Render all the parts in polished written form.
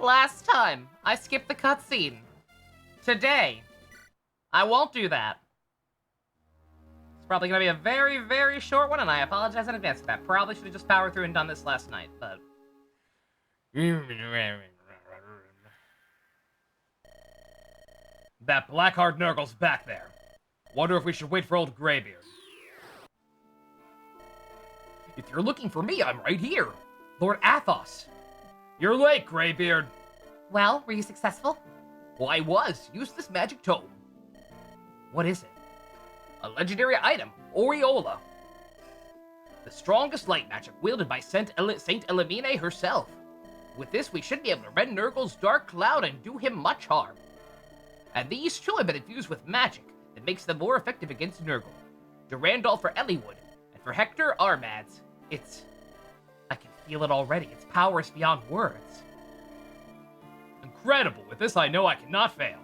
Last time, I skipped the cutscene. Today, I won't do that. It's probably gonna be a very, very short one, and I apologize in advance for that. Probably should have just powered through and done this last night, but... That Blackheart Nurgle's back there. Wonder if we should wait for old Greybeard. If you're looking for me, I'm right here. Lord Athos. You're late, Greybeard. Well, were you successful? Well, I was. Use this magic tome. What is it? A legendary item, Aureola. The strongest light magic wielded by Saint Elimine herself. With this, we should be able to rend Nurgle's dark cloud and do him much harm. And these two have been infused with magic that makes them more effective against Nurgle. Durandal for Eliwood, and for Hector, Armads. I can feel it already. Its power is beyond words. Incredible. With this, I know I cannot fail.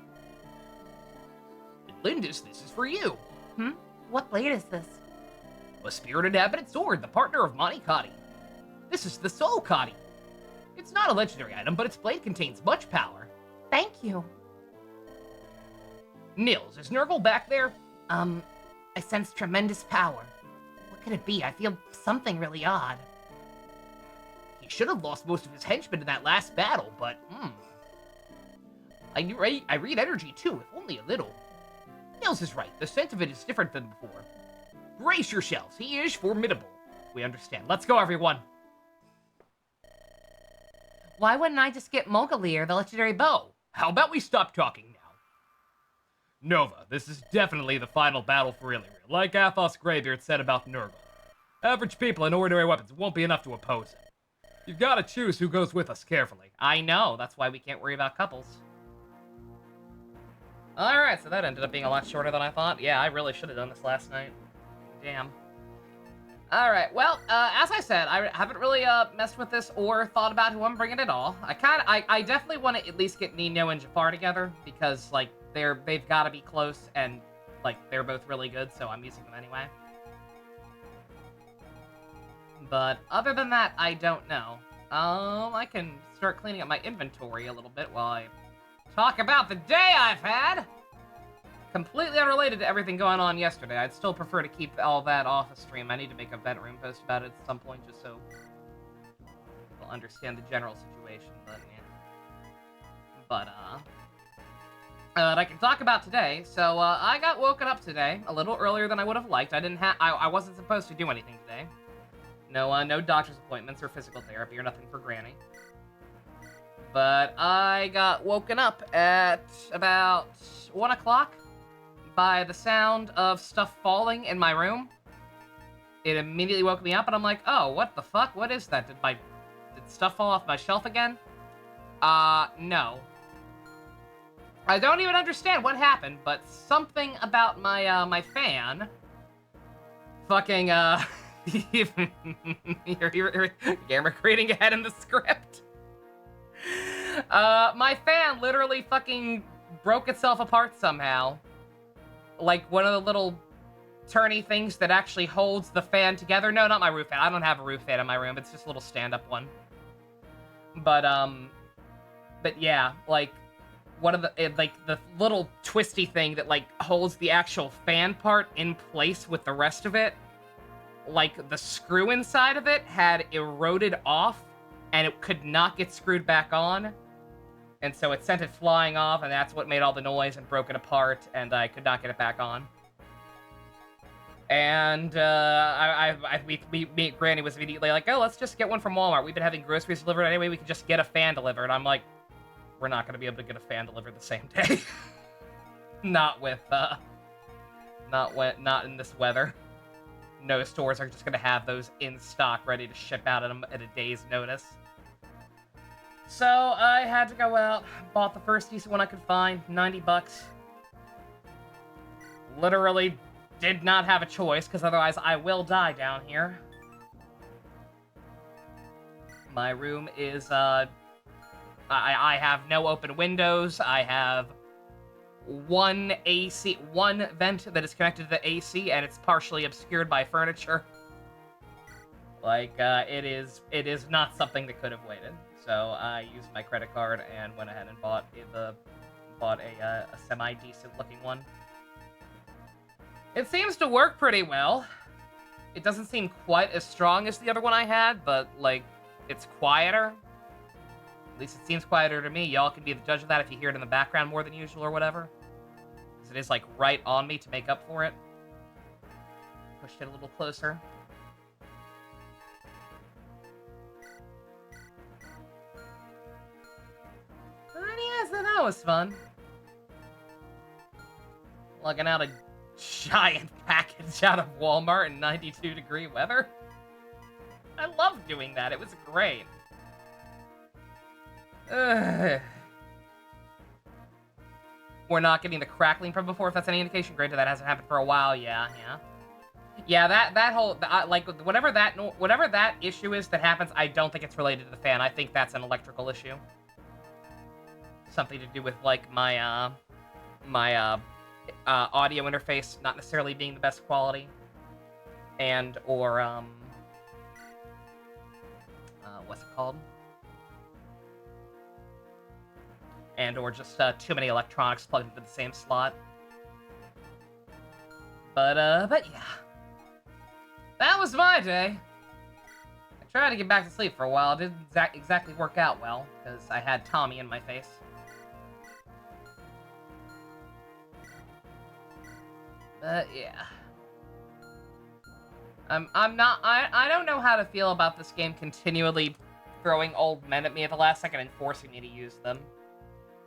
And Lindis, this is for you. What blade is this? A spirit-inhabited sword, the partner of Monikati. This is the Soul Kati. It's not a legendary item, but its blade contains much power. Thank you. Nils, is Nurgle back there? I sense tremendous power. What could it be? I feel something really odd. He should have lost most of his henchmen in that last battle, but, I read energy too, if only a little. Nils is right. The scent of it is different than before. Brace yourselves. He is formidable. We understand. Let's go, everyone. Why wouldn't I just get Mogalier, the legendary bow? How about we stop talking now? Nova, this is definitely the final battle for Illyria, like Athos Greybeard said about Nurgle. Average people and ordinary weapons won't be enough to oppose him. You've got to choose who goes with us carefully. I know. That's why we can't worry about couples. Alright, so that ended up being a lot shorter than I thought. Yeah, I really should have done this last night. Damn. Alright, well, as I said, I haven't really messed with this or thought about who I'm bringing at all. I definitely want to at least get Nino and Jafar together, because, like, they've got to be close, and, like, they're both really good, so I'm using them anyway. But other than that, I don't know. I can start cleaning up my inventory a little bit while I talk about the day I've had! Completely unrelated to everything going on yesterday. I'd still prefer to keep all that off the stream. I need to make a vent room post about it at some point, just so people understand the general situation, but yeah. But, I can talk about today. So, I got woken up today a little earlier than I would have liked. I wasn't supposed to do anything today. No doctor's appointments or physical therapy or nothing for Granny. But I got woken up at about 1 o'clock by the sound of stuff falling in my room. It immediately woke me up, and I'm like, oh, what the fuck? What is that? Did stuff fall off my shelf again? No. I don't even understand what happened, but something about my fan fucking, you're camera creating ahead in the script. My fan literally fucking broke itself apart somehow. Like one of the little turny things that actually holds the fan together. No, not my roof fan. I don't have a roof fan in my room. It's just a little stand-up one. But yeah, like one of the the little twisty thing that like holds the actual fan part in place with the rest of it. Like the screw inside of it had eroded off, and it could not get screwed back on. And so it sent it flying off, and that's what made all the noise and broke it apart, and I could not get it back on. And Granny was immediately like, oh, let's just get one from Walmart. We've been having groceries delivered anyway. We could just get a fan delivered. I'm like, we're not going to be able to get a fan delivered the same day. Not in this weather. No stores are just going to have those in stock, ready to ship out at a day's notice. So I had to go out, bought the first decent one I could find, 90 bucks. Literally did not have a choice, because otherwise I will die down here. My room is, I have no open windows. I have one vent that is connected to the AC, and it's partially obscured by furniture. Like, it is not something that could have waited. so I used my credit card and went ahead and bought a semi-decent looking one. It seems to work pretty well. It doesn't seem quite as strong as the other one I had, but, like, it's quieter. At least it seems quieter to me. Y'all can be the judge of that if you hear it in the background more than usual or whatever. Because it is, like, right on me to make up for it. Pushed it a little closer. But yeah, so that was fun. Lugging out a giant package out of Walmart in 92-degree weather. I loved doing that. It was great. Ugh. We're not getting the crackling from before, if that's any indication. Granted, that hasn't happened for a while. Yeah. Yeah, that whole, like, whatever that issue is that happens, I don't think it's related to the fan. I think that's an electrical issue. Something to do with, like, my audio interface not necessarily being the best quality. And, or, what's it called? And, or just, too many electronics plugged into the same slot. But yeah. That was my day. I tried to get back to sleep for a while. It didn't exactly work out well, because I had Tommy in my face. But yeah. I don't know how to feel about this game continually throwing old men at me at the last second and forcing me to use them.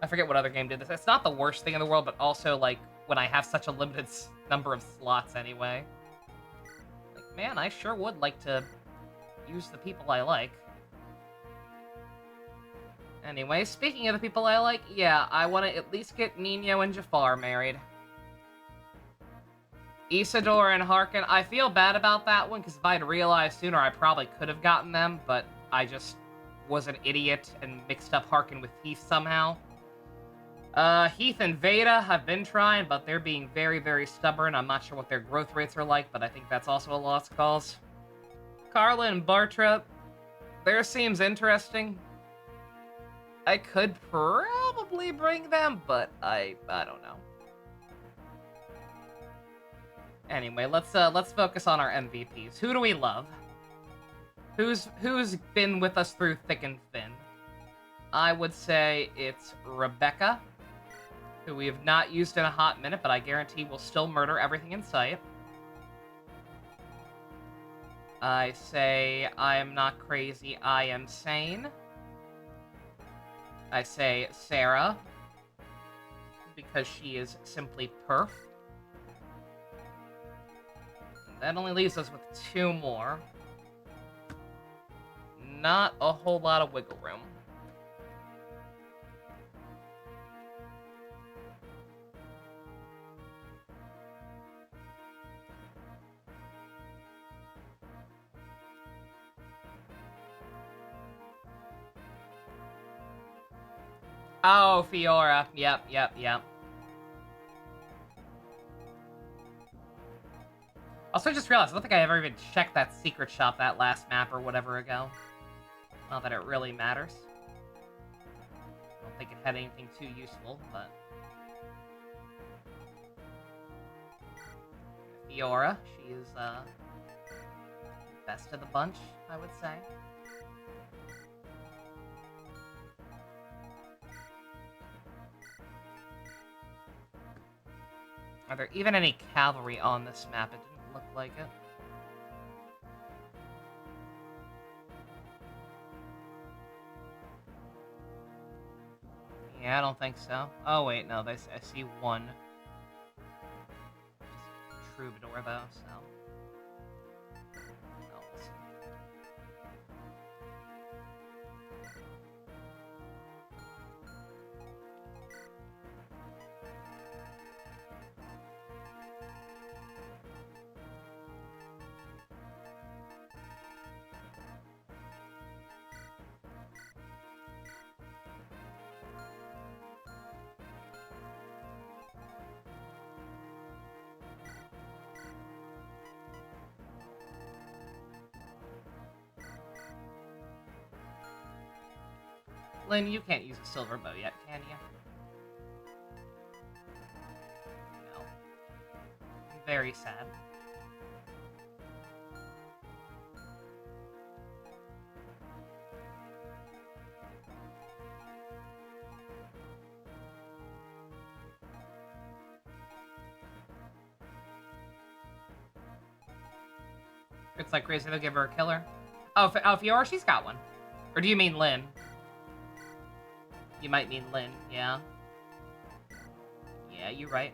I forget what other game did this. It's not the worst thing in the world, but also, like, when I have such a limited number of slots anyway. Like, man, I sure would like to use the people I like. Anyway, speaking of the people I like, yeah, I want to at least get Nino and Jafar married. Isidore and Harkin, I feel bad about that one, because if I'd realized sooner, I probably could have gotten them, but I just was an idiot and mixed up Harkin with Heath somehow. Heath and Veda, I've been trying, but they're being very, very stubborn. I'm not sure what their growth rates are like, but I think that's also a lost cause. Carla and Bartra, theirs seems interesting. I could probably bring them, but I don't know. Anyway, let's focus on our MVPs. Who do we love? Who's been with us through thick and thin? I would say it's Rebecca, who we have not used in a hot minute, but I guarantee will still murder everything in sight. I say I am not crazy, I am sane. I say Sarah, because she is simply perf. That only leaves us with two more. Not a whole lot of wiggle room. Oh, Fiora. Yep. Also, I just realized, I don't think I ever even checked that secret shop that last map or whatever ago. Not that it really matters. I don't think it had anything too useful, but... Fiora, she is, best of the bunch, I would say. Are there even any cavalry on this map? It didn't look like it. Yeah, I don't think so. Oh, wait, no, I see one. Just Troubadour, though, so... Oh, we'll see. Lynn, you can't use a silver bow yet, can you? No. Very sad. It's like crazy they'll give her a killer. Oh, Fiora, she's got one. Or do you mean Lynn? You might mean Lynn, yeah. Yeah, you're right.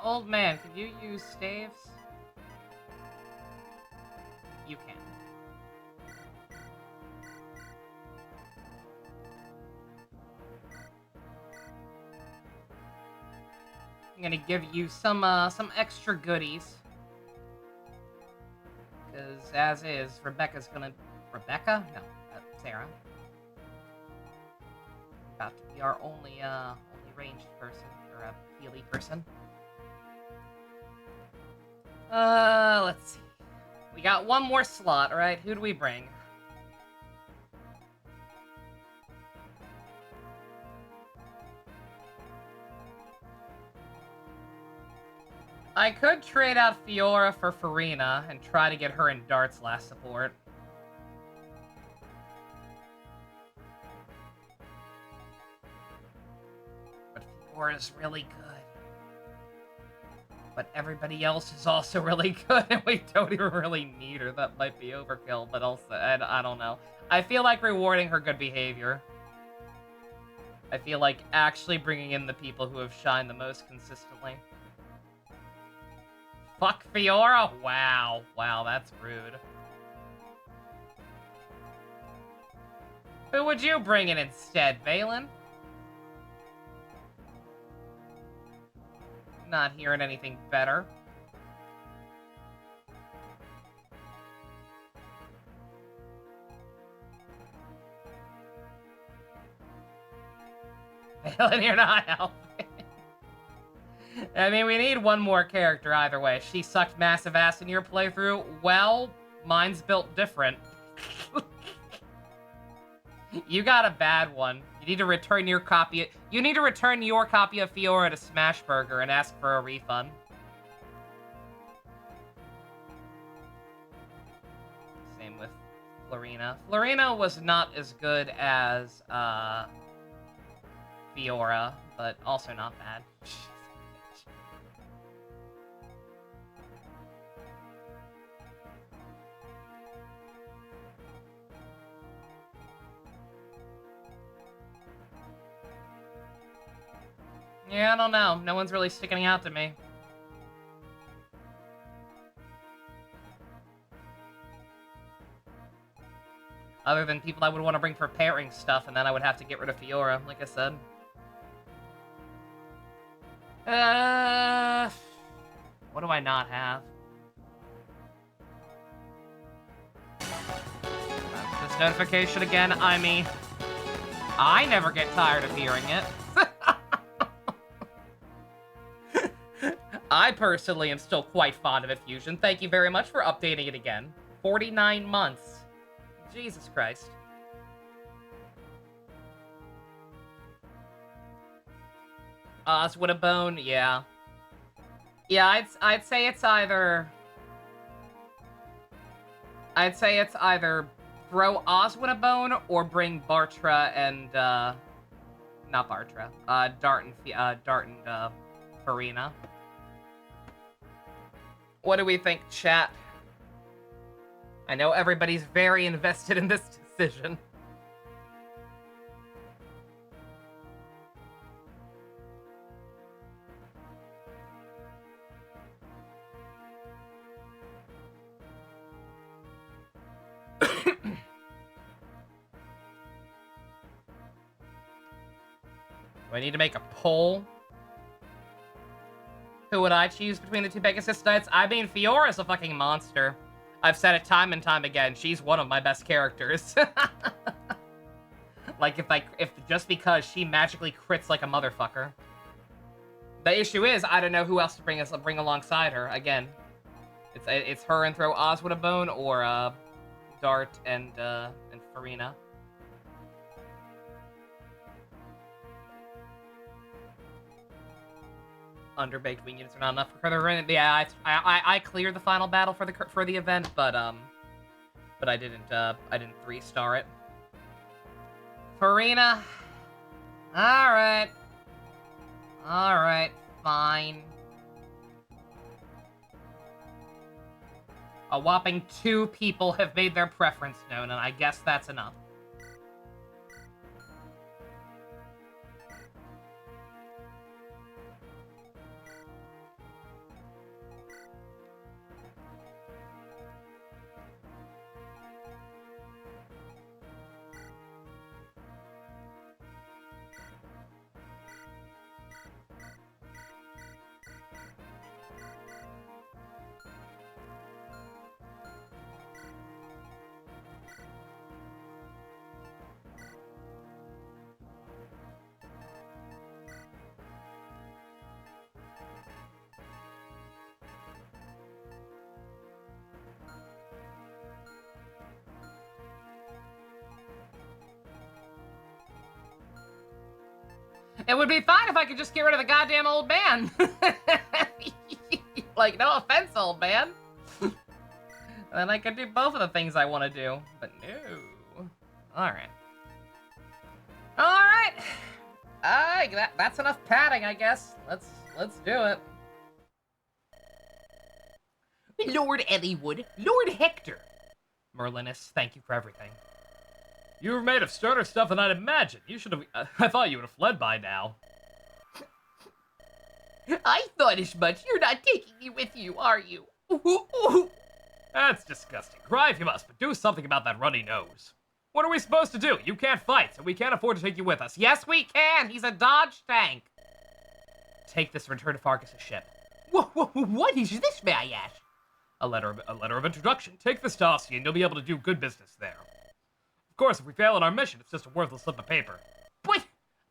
Old man, can you use staves? You can. I'm gonna give you some extra goodies. Because as is, Rebecca's gonna... Rebecca? No, Sarah. About to be our only ranged person, or a healy person. Let's see. We got one more slot, alright? Who do we bring? I could trade out Fiora for Farina and try to get her in Dart's last support. But Fiora's really good. But everybody else is also really good, and we don't even really need her. That might be overkill, but also, I don't know. I feel like rewarding her good behavior. I feel like actually bringing in the people who have shined the most consistently. Fuck Fiora? Wow. Wow, that's rude. Who would you bring in instead, Valen? Not hearing anything better. Valen, you're not helping. I mean, we need one more character either way. She sucked massive ass in your playthrough. Well, mine's built different. You got a bad one. You need to return your copy. You need to return your copy of Fiora to Smashburger and ask for a refund. Same with Florina. Florina was not as good as Fiora, but also not bad. Yeah, I don't know. No one's really sticking out to me. Other than people I would want to bring for pairing stuff, and then I would have to get rid of Fiora, like I said. What do I not have? This notification again, I mean... I never get tired of hearing it. I personally am still quite fond of it, Fusion. Thank you very much for updating it again. 49 months. Jesus Christ. Oswinabone, yeah. Yeah, I'd say it's either... I'd say it's either throw Oswinabone or bring Bartra and, not Bartra. Dart and Farina. What do we think, chat? I know everybody's very invested in this decision. Do I need to make a poll? Who would I choose between the two Pegasus Knights? I mean, Fiora's a fucking monster. I've said it time and time again. She's one of my best characters. Like, if just because she magically crits like a motherfucker. The issue is, I don't know who else to bring alongside her. Again, it's her and throw Oswald a bone, or Dart and Farina. Underbaked wing units are not enough for her. Yeah, I cleared the final battle for the event, but I didn't 3-star it. Farina. Alright, fine. A whopping 2 people have made their preference known, and I guess that's enough. It would be fine if I could just get rid of the goddamn old man. Like, no offense, old man. Then I could do both of the things I want to do. But no. Alright. Alright. That's enough padding, I guess. Let's do it. Lord Elliewood, Lord Hector. Merlinus, thank you for everything. You were made of sterner stuff than I'd imagined. You should have... I thought you would have fled by now. I thought as much. You're not taking me with you, are you? That's disgusting. Cry if you must, but do something about that runny nose. What are we supposed to do? You can't fight, so we can't afford to take you with us. Yes, we can. He's a dodge tank. Take this and return to Farkas' ship. What is this, may I ask? A letter of introduction. Take this to Ostia, and you'll be able to do good business there. Of course, if we fail in our mission, it's just a worthless slip of paper. But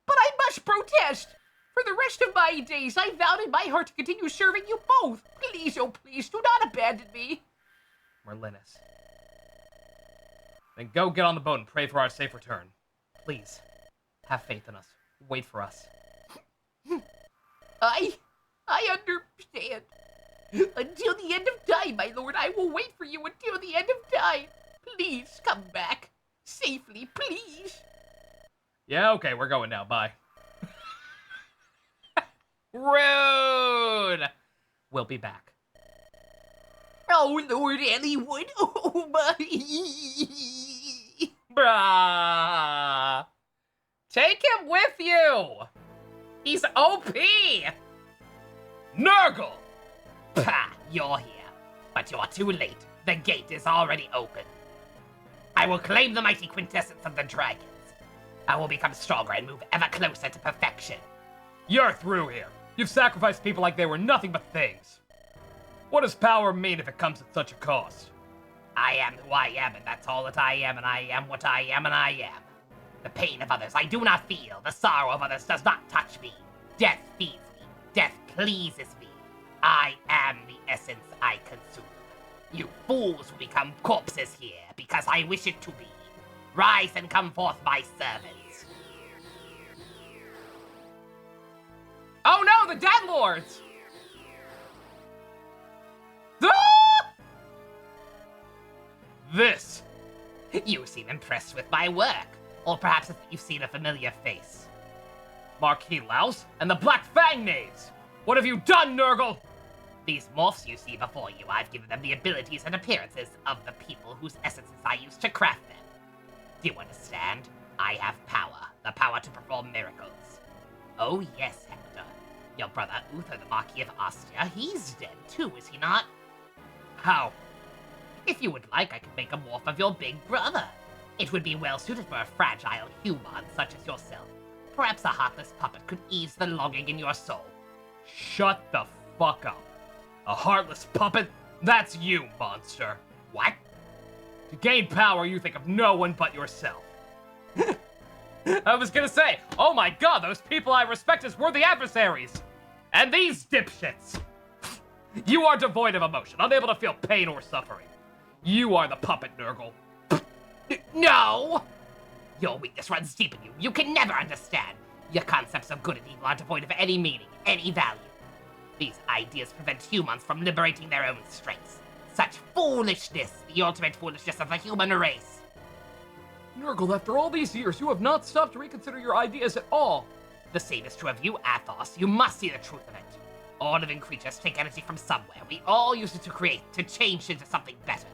I must protest! For the rest of my days, I vowed in my heart to continue serving you both. Please, oh please, do not abandon me. Merlinus. Then go get on the boat and pray for our safe return. Please, have faith in us. Wait for us. I understand. Until the end of time, my lord, I will wait for you until the end of time. Please, come back. Safely, please. Yeah, okay, we're going now. Bye. Rude! We'll be back. Oh, Lord Elliewood. Oh, my. Brah! Take him with you! He's OP! Nurgle! Pah, you're here. But you're too late. The gate is already open. I will claim the mighty quintessence of the dragons. I will become stronger and move ever closer to perfection. You're through here. You've sacrificed people like they were nothing but things. What does power mean if it comes at such a cost? I am who I am, and that's all that I am, and I am what I am, and I am. The pain of others I do not feel. The sorrow of others does not touch me. Death feeds me. Death pleases me. I am the essence I consume. You fools will become corpses here, because I wish it to be. Rise and come forth, my servants. Oh no, the Dead Lords! This! You seem impressed with my work. Or perhaps you've seen a familiar face. Marquis Louse and the Black Fang Knaves! What have you done, Nurgle? These morphs you see before you, I've given them the abilities and appearances of the people whose essences I used to craft them. Do you understand? I have power. The power to perform miracles. Oh yes, Hector. Your brother Uther, the Marquis of Ostia, he's dead too, is he not? How? If you would like, I could make a morph of your big brother. It would be well suited for a fragile human such as yourself. Perhaps a heartless puppet could ease the longing in your soul. Shut the fuck up. A heartless puppet? That's you, monster. What? To gain power, you think of no one but yourself. I was gonna say, oh my god, those people I respect as worthy adversaries! And these dipshits! You are devoid of emotion, unable to feel pain or suffering. You are the puppet, Nurgle. No! Your weakness runs deep in you. You can never understand. Your concepts of good and evil are devoid of any meaning, any value. These ideas prevent humans from liberating their own strengths. Such foolishness, the ultimate foolishness of the human race. Nurgle, after all these years, you have not stopped to reconsider your ideas at all. The same is true of you, Athos. You must see the truth of it. All living creatures take energy from somewhere. We all use it to create, to change into something better.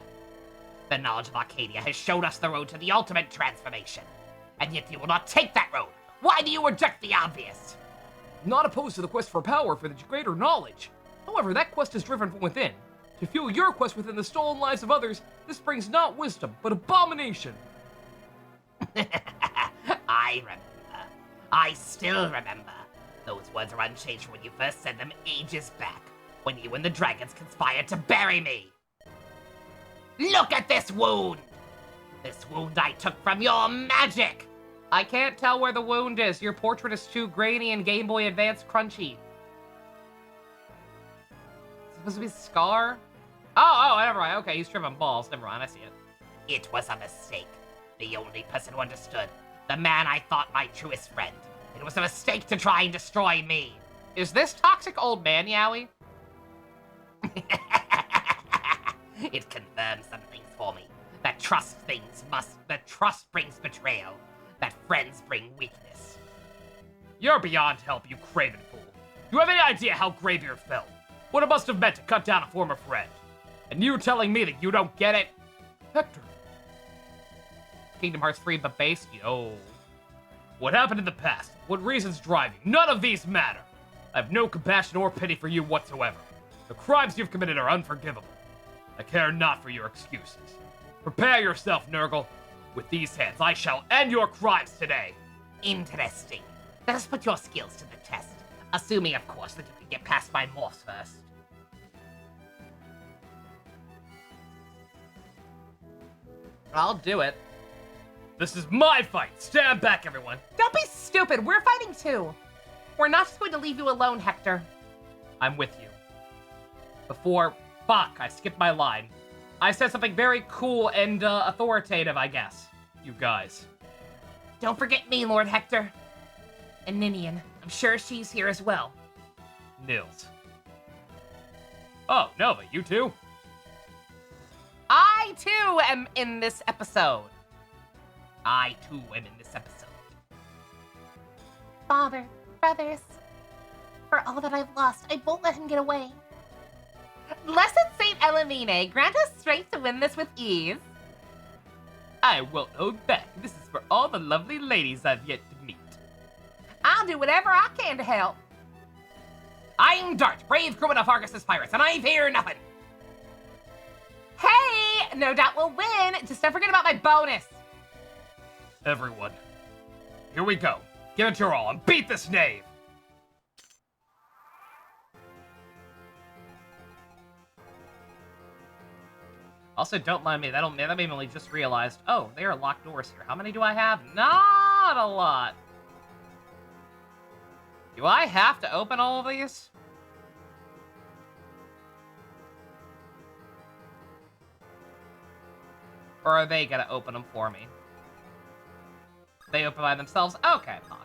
The knowledge of Arcadia has shown us the road to the ultimate transformation. And yet you will not take that road. Why do you reject the obvious? Not opposed to the quest for power for the greater knowledge. However, that quest is driven from within. To fuel your quest within the stolen lives of others, this brings not wisdom, but abomination. I remember. I still remember. Those words are unchanged from when you first said them ages back, when you and the dragons conspired to bury me. Look at this wound! This wound I took from your magic! I can't tell where the wound is. Your portrait is too grainy and Game Boy Advance crunchy. It's supposed to be Scar? Oh, never mind. Okay, he's tripping balls. Never mind, I see it. It was a mistake. The only person who understood. The man I thought my truest friend. It was a mistake to try and destroy me. Is this toxic old man Yowie? It confirms some things for me. That trust brings betrayal. That friends bring weakness. You're beyond help, you craven fool. Do you have any idea how Greybeard felt? What it must have meant to cut down a former friend? And you telling me that you don't get it? Hector. Kingdom Hearts 3, but based? Yo. What happened in the past? What reasons drive you? None of these matter. I have no compassion or pity for you whatsoever. The crimes you've committed are unforgivable. I care not for your excuses. Prepare yourself, Nurgle. With these hands, I shall end your crimes today. Interesting. Let us put your skills to the test. Assuming, of course, that you can get past my morphs first. I'll do it. This is my fight. Stand back, everyone. Don't be stupid. We're fighting too. We're not just going to leave you alone, Hector. I'm with you. Before... Fuck, I skipped my line. I said something very cool and authoritative, I guess. You guys. Don't forget me, Lord Hector. And Ninian. I'm sure she's here as well. Nils. Oh, Nova, you too? I, too, am in this episode. I, too, am in this episode. Father, brothers, for all that I've lost, I won't let him get away. Blessed Saint Elamine, grant us strength to win this with ease. I won't hold back. This is for all the lovely ladies I've yet to meet. I'll do whatever I can to help. I'm Dart, brave crewman of Argus's pirates, and I fear nothing. Hey, no doubt we'll win. Just don't forget about my bonus. Everyone, here we go. Give it your all and beat this knave. Also, don't mind me. That made me only just realized. Oh, there are locked doors here. How many do I have? Not a lot. Do I have to open all of these? Or are they gonna open them for me? They open by themselves? Okay, fine.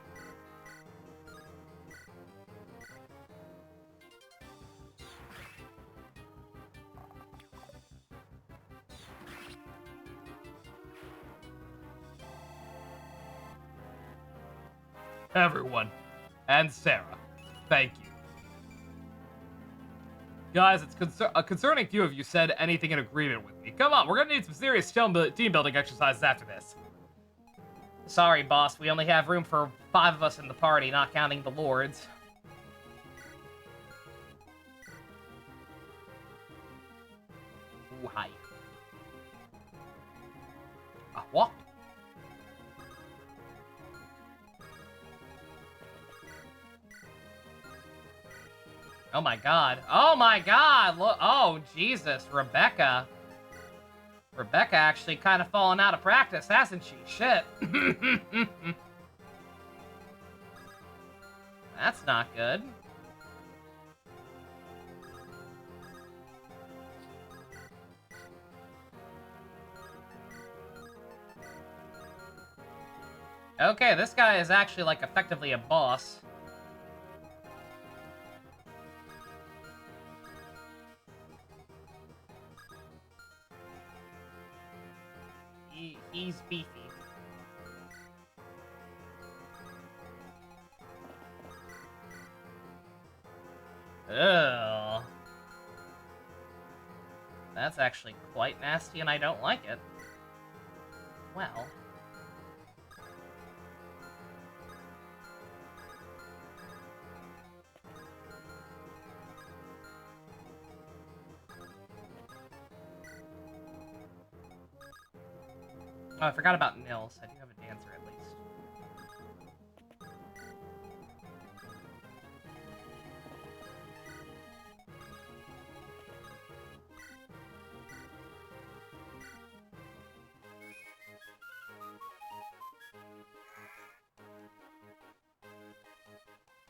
Everyone. And Sarah. Thank you. Guys, it's a concerning few of you said anything in agreement with me. Come on, we're gonna need some serious team building exercises after this. Sorry, boss. We only have room for 5 of us in the party, not counting the lords. Ooh, hi. What? Oh my god. Oh my god! Look. Oh, Jesus. Rebecca. Rebecca actually kind of fallen out of practice, hasn't she? Shit. That's not good. Okay, this guy is actually, like, effectively a boss. He's beefy. Ugh. That's actually quite nasty, and I don't like it. Well. Oh, I forgot about Nils. I do have a dancer, at least.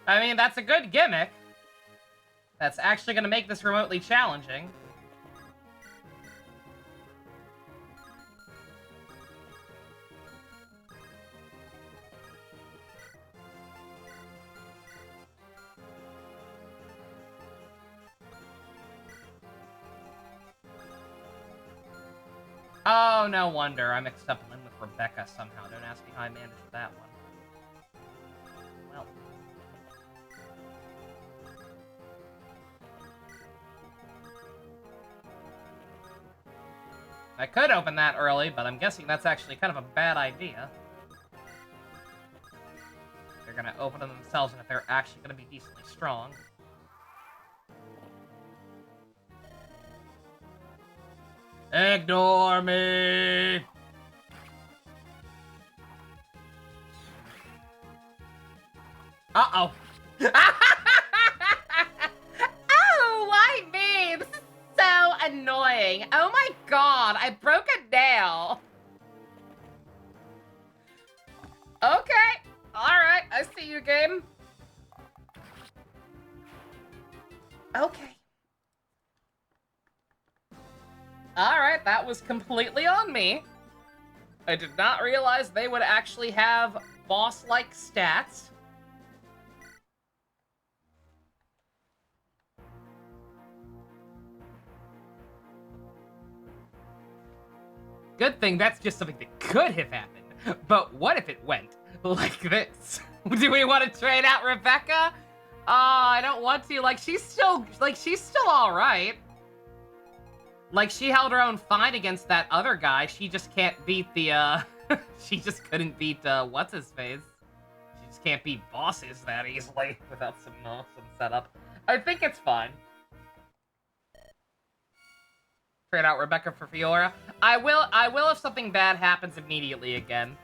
I mean, that's a good gimmick. That's actually going to make this remotely challenging. Oh, no wonder. I mixed up Lynn with Rebecca somehow. Don't ask me how I managed that one. Well. I could open that early, but I'm guessing that's actually kind of a bad idea. They're gonna open them themselves, and if they're actually gonna be decently strong. Ignore me! Uh-oh. Oh, why me? This is so annoying. Oh my god, I broke a nail. Okay. Alright, I see you, game. Okay. Alright, that was completely on me. I did not realize they would actually have boss-like stats. Good thing that's just something that could have happened. But what if it went like this? Do we want to trade out Rebecca? I don't want to. Like, she's still alright. Like, she held her own fine against that other guy. She just can't beat the, she just couldn't beat, what's-his-face. She just can't beat bosses that easily without some setup. I think it's fine. Trade out Rebecca for Fiora. I will if something bad happens immediately again.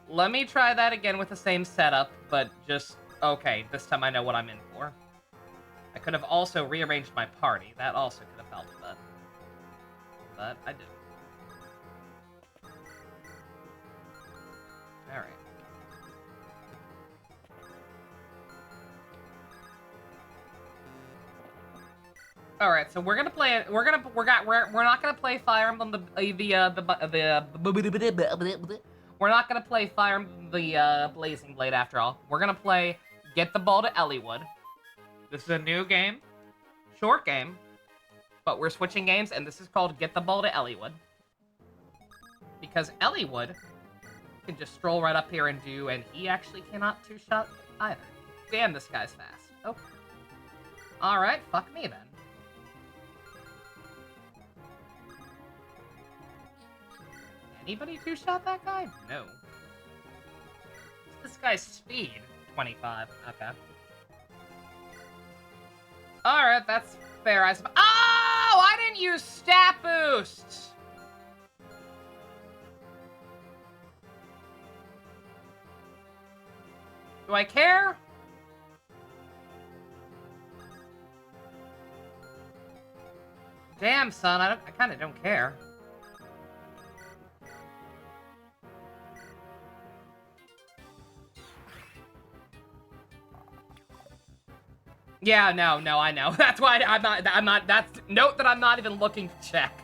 Let me try that again with the same setup, but just, okay, this time I know what I'm in for. I could have also rearranged my party. That also could have helped, but I didn't. Alright. All right, so we're not gonna play Fire Emblem we're not gonna play Fire Emblem the Blazing Blade after all. We're gonna play Get the Ball to Elliewood. This is a new game, short game, but we're switching games, and this is called Get the Ball to Elliewood because Elliewood can just stroll right up here and do, and he actually cannot two-shot either. Damn, this guy's fast. Okay. All right, fuck me then. Anybody two-shot that guy? No. What's this guy's speed? 25. Okay. Alright, that's fair, I suppose. Oh! I didn't use stat boosts! Do I care? Damn, son, I kind of don't care. Yeah, no, I know. That's why I'm not, that's, note that I'm not even looking to check.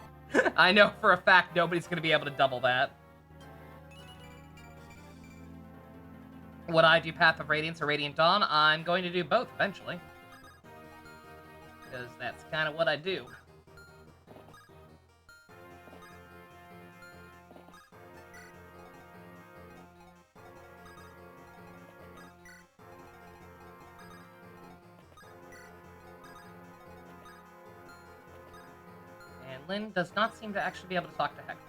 I know for a fact nobody's gonna be able to double that. Would I do Path of Radiance or Radiant Dawn? I'm going to do both eventually. Because that's kind of what I do. And Lynn does not seem to actually be able to talk to Hector.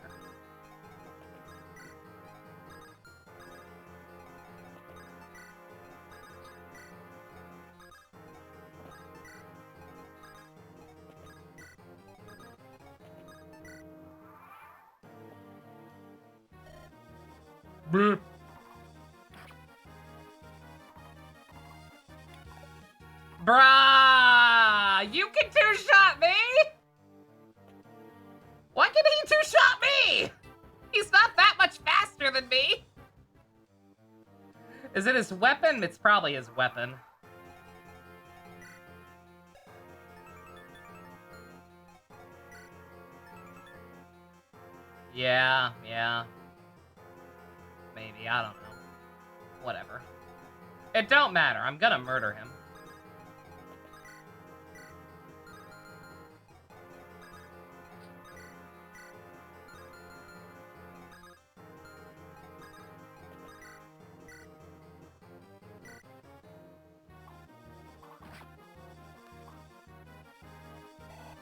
Bleh. Bruh! You can two-shot me? Why can he two-shot me? He's not that much faster than me. Is it his weapon? It's probably his weapon. Yeah. Maybe, I don't know. Whatever. It don't matter, I'm gonna murder him.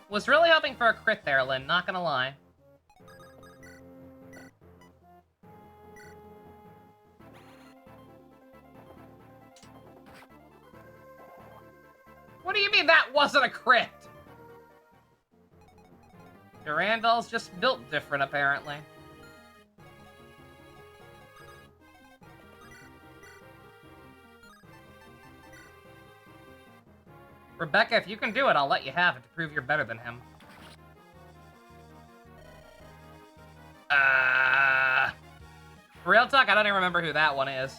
Was really hoping for a crit there, Lynn, not gonna lie. What do you mean that wasn't a crit? Durandal's just built different, apparently. Rebecca, if you can do it, I'll let you have it to prove you're better than him. Real talk, I don't even remember who that one is.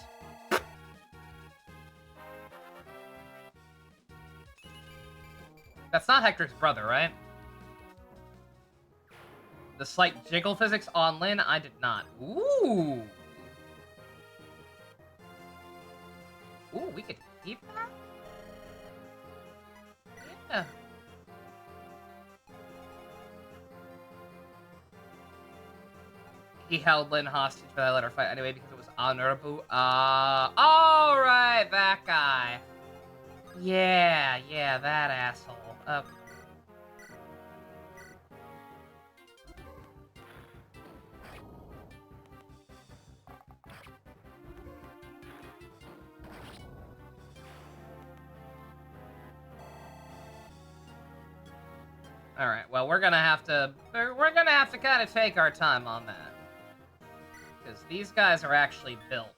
That's not Hector's brother, right? The slight jiggle physics on Lynn, I did not. Ooh! Ooh, we could keep that? Yeah. He held Lynn hostage for that letter fight anyway because it was honorable. Oh, right, that guy. Yeah, that asshole. All right. Well, we're gonna have to kind of take our time on that because these guys are actually built.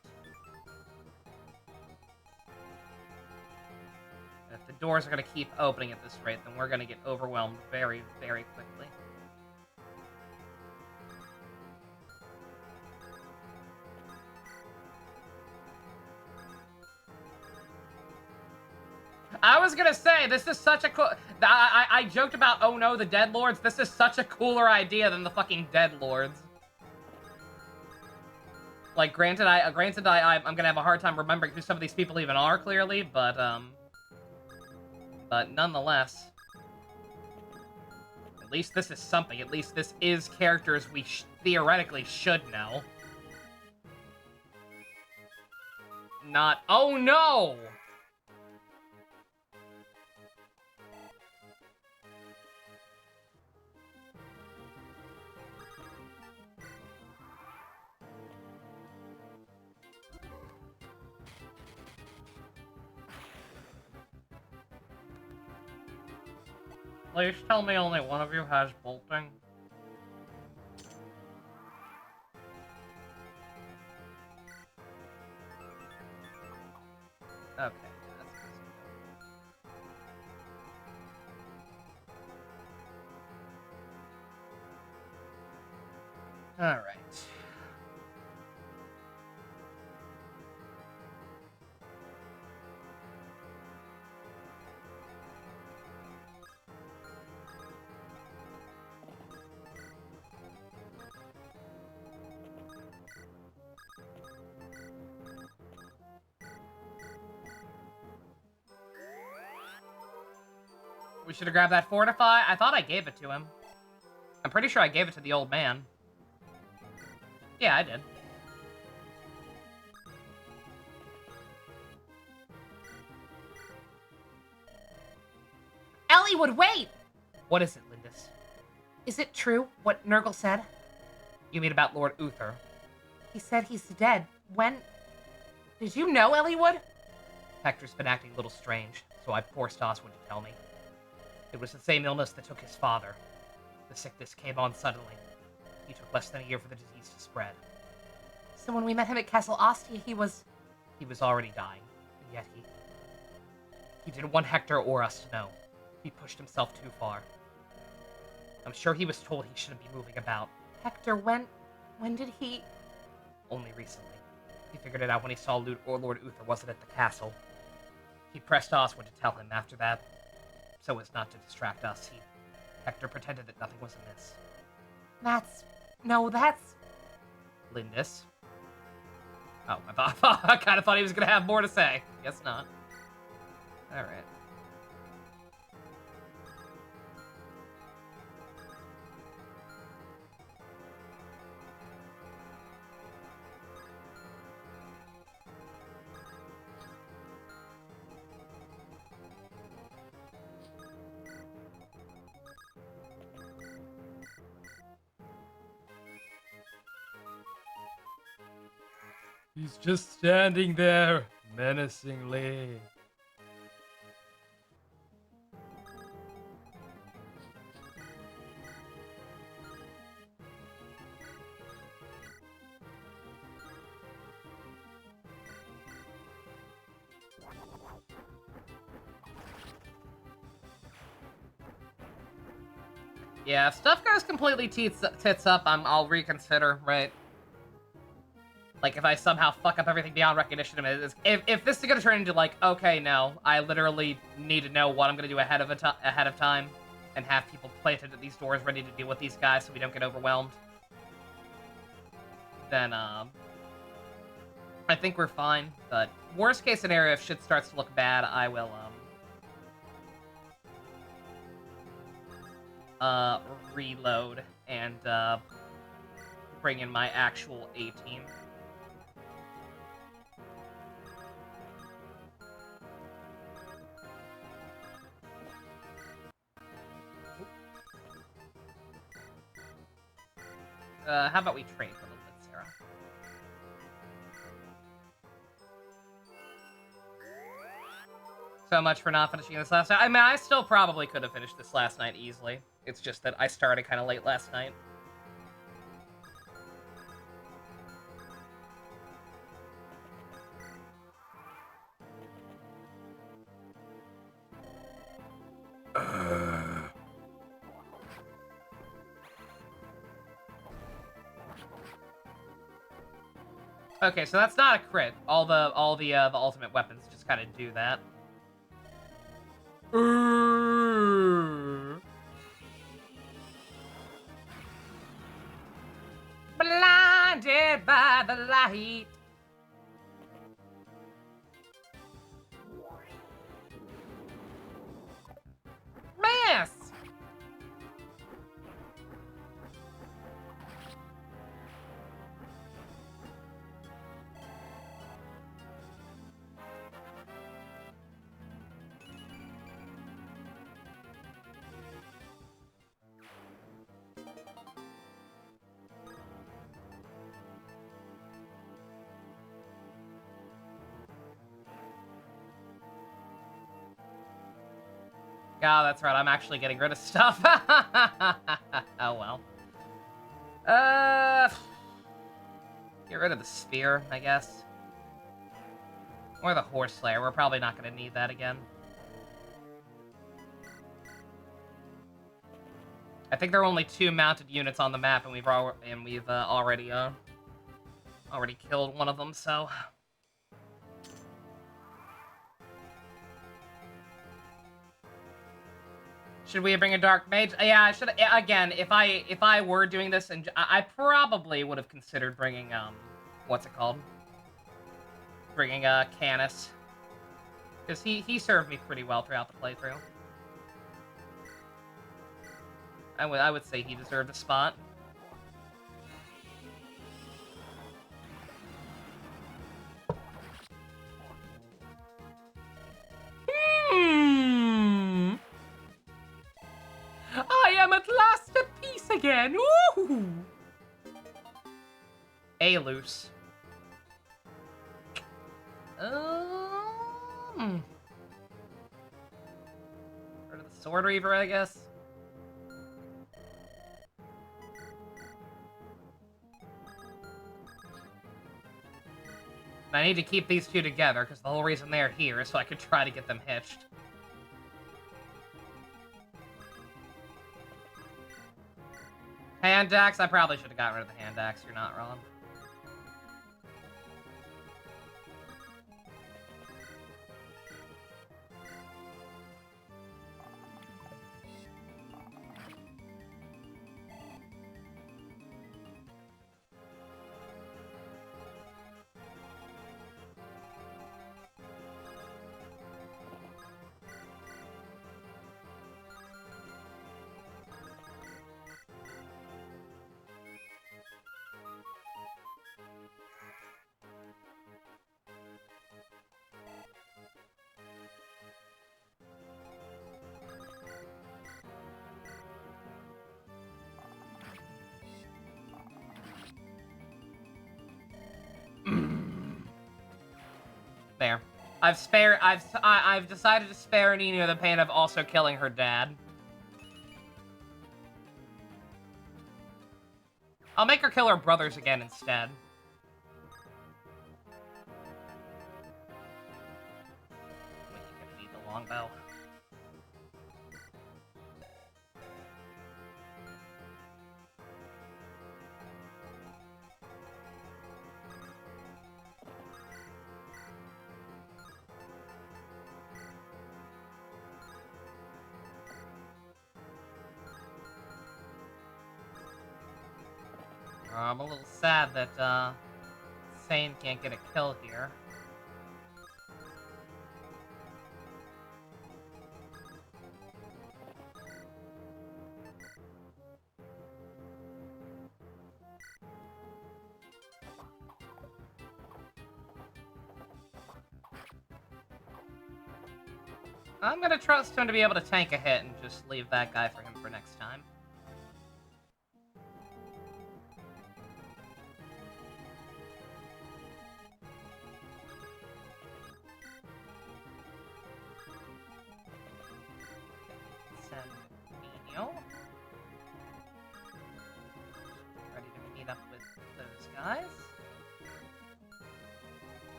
If the doors are gonna keep opening at this rate, then we're gonna get overwhelmed very, very quickly. I was gonna say, this is such a cool... I joked about, oh no, the Dead Lords. This is such a cooler idea than the fucking Dead Lords. Like, granted, I'm gonna have a hard time remembering who some of these people even are, clearly, but nonetheless. At least this is something. At least this is characters we theoretically should know. Not... Oh no! Please tell me only one of you has bolting. Okay, that's easy. Alright. We should have grabbed that fortify. I thought I gave it to him. I'm pretty sure I gave it to the old man. Yeah, I did. Elliewood, wait! What is it, Lindis? Is it true what Nurgle said? You mean about Lord Uther? He said he's dead. When? Did you know, Elliewood? Hector's been acting a little strange, so I forced Oswin to tell me. It was the same illness that took his father. The sickness came on suddenly. He took less than a year for the disease to spread. So when we met him at Castle Ostia, he was already dying, and yet he didn't want Hector or us to know. He pushed himself too far. I'm sure he was told he shouldn't be moving about. Hector, when did he... Only recently. He figured it out when he saw Lord Uther wasn't at the castle. He pressed Oswin to tell him after that, so as not to distract us. Hector pretended that nothing was amiss. That's... Lindis? Oh, I kind of thought he was going to have more to say. Guess not. Alright. He's just standing there, menacingly. Yeah, if stuff goes completely tits up, I'll reconsider, right? Like, if I somehow fuck up everything beyond recognition, if this is gonna turn into, like, okay, no, I literally need to know what I'm gonna do ahead of time, and have people planted at these doors ready to deal with these guys so we don't get overwhelmed, then, I think we're fine. But worst case scenario, if shit starts to look bad, I will, reload and, bring in my actual A-team. How about we trade for a little bit, Sarah? So much for not finishing this last night. I mean, I still probably could have finished this last night easily. It's just that I started kind of late last night. Okay, so that's not a crit. All the ultimate weapons just kind of do that. Blinded by the light. Miss! Oh, that's right. I'm actually getting rid of stuff. Oh, well. Get rid of the spear, I guess. Or the horse slayer. We're probably not going to need that again. I think there are only 2 mounted units on the map, and we've already killed one of them. So. Should we bring a dark mage? Yeah, I should. Again, if I were doing this, and I probably would have considered bringing what's it called? Bringing Canis, because he served me pretty well throughout the playthrough. I would say he deserved a spot. I am at last at peace again. Woo! A loose. Or the Sword Reaver, I guess. I need to keep these two together, because the whole reason they're here is so I could try to get them hitched. Hand axe? I probably should have got rid of the hand axe, you're not wrong. There. I've decided to spare Nina the pain of also killing her dad. I'll make her kill her brothers again instead. Wait, you can beat the longbow. I'm a little sad that, Sane can't get a kill here. I'm gonna trust him to be able to tank a hit and just leave that guy for him for next time. Ready to meet up with those guys.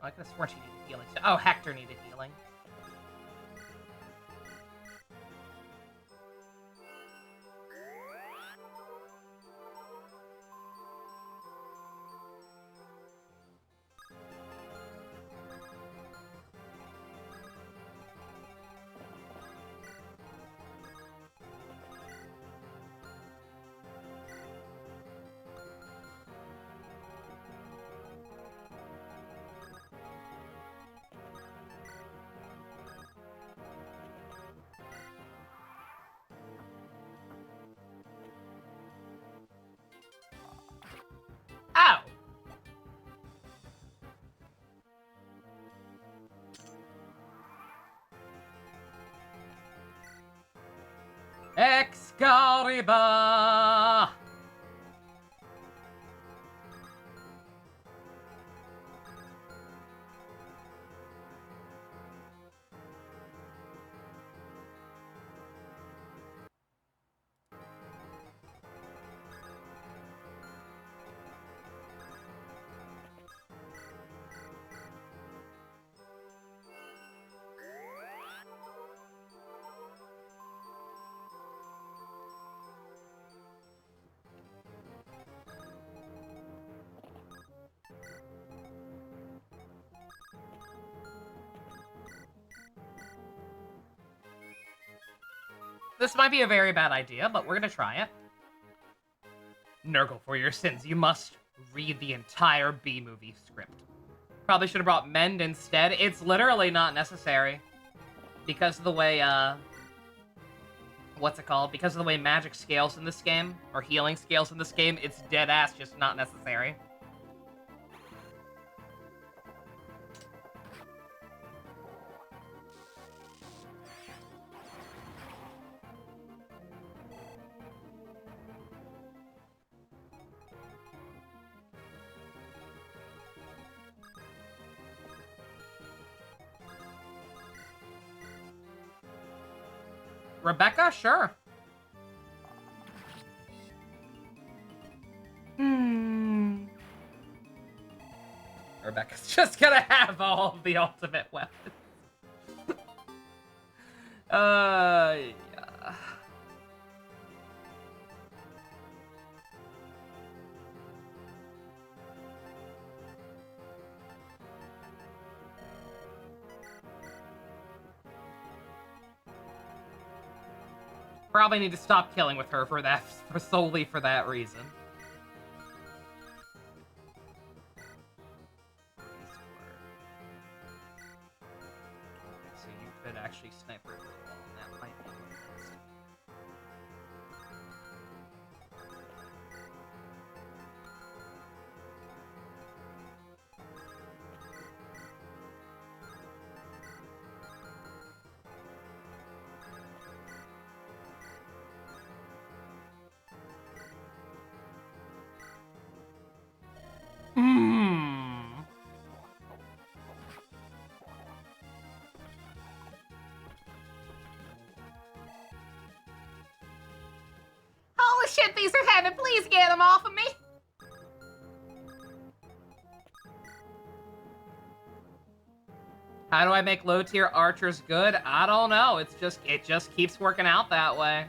Oh, I could have sworn she needed healing. Oh, Hector needed healing. Ow! Excalibur! This might be a very bad idea, but we're gonna try it. Nurgle, for your sins, you must read the entire B-movie script. Probably should have brought Mend instead. It's literally not necessary. Because of the way, what's it called? Because of the way magic scales in this game, or healing scales in this game, it's dead-ass just not necessary. Rebecca? Sure. Rebecca's just gonna have all of the ultimate weapons. Yeah. Probably need to stop killing with her for that, solely for that reason. So you could actually snipe her really well, and that might be fantastic. Holy shit, these are heavy. Please get them off of me. How do I make low-tier archers good? I don't know. It just keeps working out that way.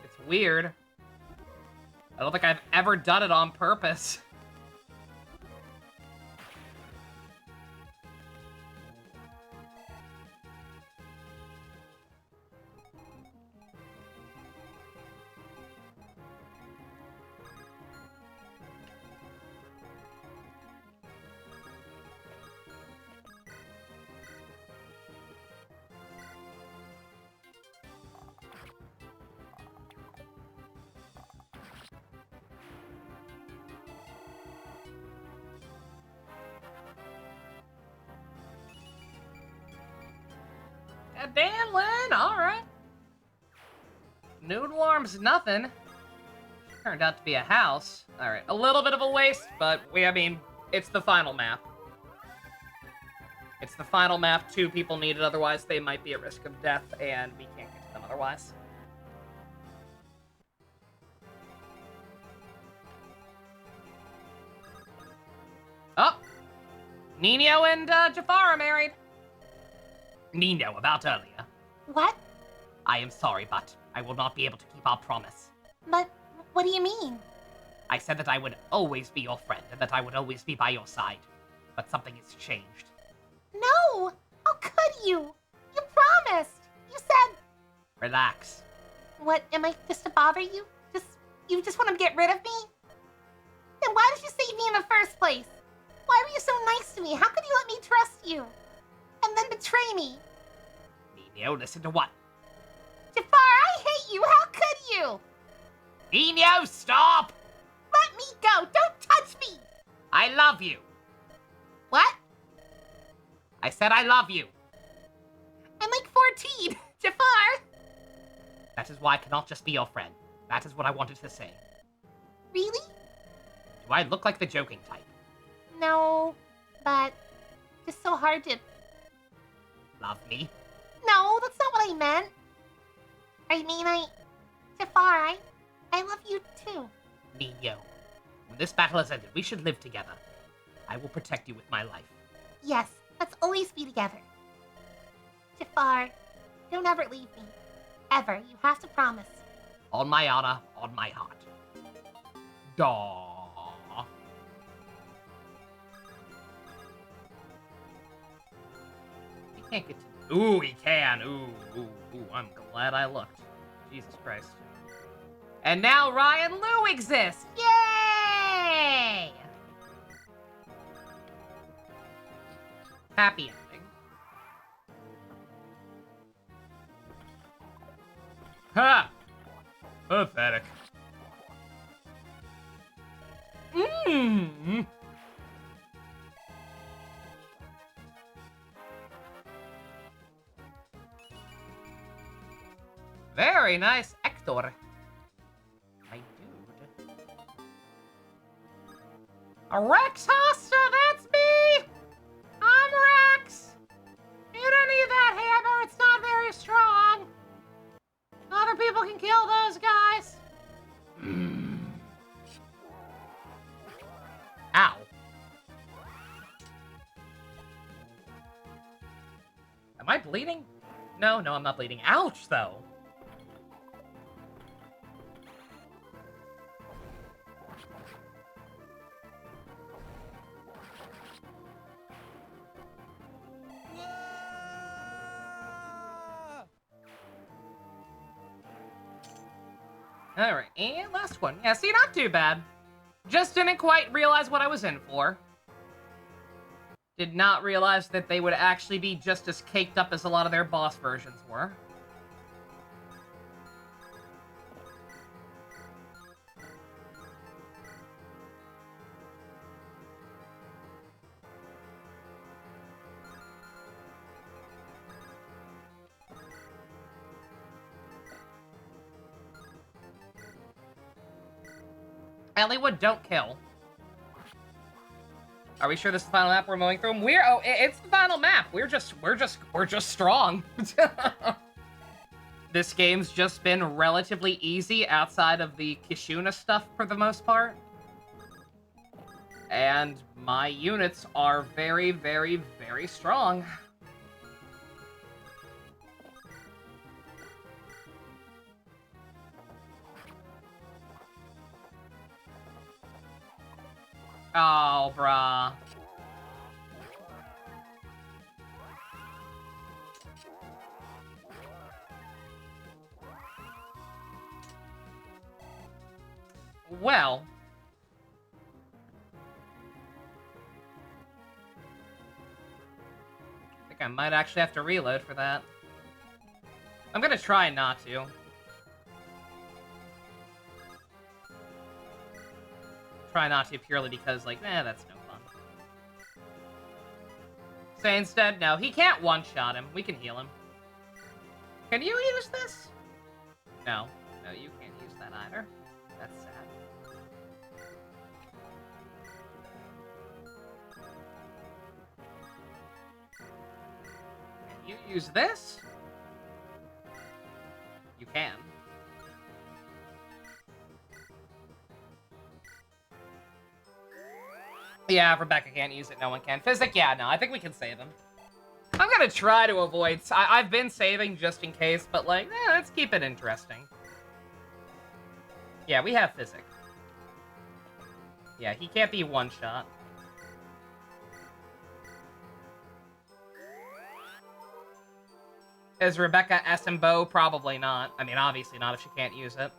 It's weird. I don't think I've ever done it on purpose. Dan Lynn, alright. Noodle arm's nothing. Turned out to be a house. Alright, a little bit of a waste, but I mean, it's the final map. It's the final map. 2 people need it, otherwise they might be at risk of death, and we can't get to them otherwise. Oh! Nino and Jafar are married. Nino, about earlier. What? I am sorry, but I will not be able to keep our promise. But what do you mean? I said that I would always be your friend and that I would always be by your side. But something has changed. No! How could you? You promised! You said... Relax. What, am I just to bother you? You just want to get rid of me? Then why did you save me in the first place? Why were you so nice to me? How could you let me trust you? And then betray me? Nino, listen to what? Jafar, I hate you! How could you? Nino, stop! Let me go! Don't touch me! I love you. What? I said I love you. I'm like 14! Jafar! That is why I cannot just be your friend. That is what I wanted to say. Really? Do I look like the joking type? No, but just so hard to... Love me? No, that's not what I meant. I mean, Jafar, I love you too. Nino, when this battle has ended, we should live together. I will protect you with my life. Yes, let's always be together. Jafar, don't ever leave me. Ever. You have to promise. On my honor, on my heart. Daw. He can't get to... Ooh, he can. Ooh, I'm glad I looked. Jesus Christ. And now Ryan Lou exists! Yay! Happy ending. Ha! Pathetic. Mmm. Very nice, Hector. My dude. A Rex Hosta, that's me! I'm Rex! You don't need that hammer, it's not very strong. Other people can kill those guys. Ow. Am I bleeding? No, I'm not bleeding. Ouch, though. Alright, and last one. Yeah, see, not too bad. Just didn't quite realize what I was in for. Did not realize that they would actually be just as caked up as a lot of their boss versions were. Elliewood, don't kill. Are we sure this is the final map we're mowing through? It's the final map. We're just strong. This game's just been relatively easy outside of the Kishuna stuff for the most part. And my units are very, very, very strong. Oh, brah. Well. I think I might actually have to reload for that. I'm gonna try not to. Try not to purely because, like, that's no fun. Say instead, no, he can't one-shot him. We can heal him. Can you use this? No. No, you can't use that either. That's sad. Can you use this? You can. Yeah, if Rebecca can't use it, no one can. Physic, yeah, no, I think we can save him. I'm gonna try to avoid... I've been saving just in case, but, like, let's keep it interesting. Yeah, we have Physic. Yeah, he can't be one-shot. Is Rebecca Essembo? Probably not. I mean, obviously not if she can't use it.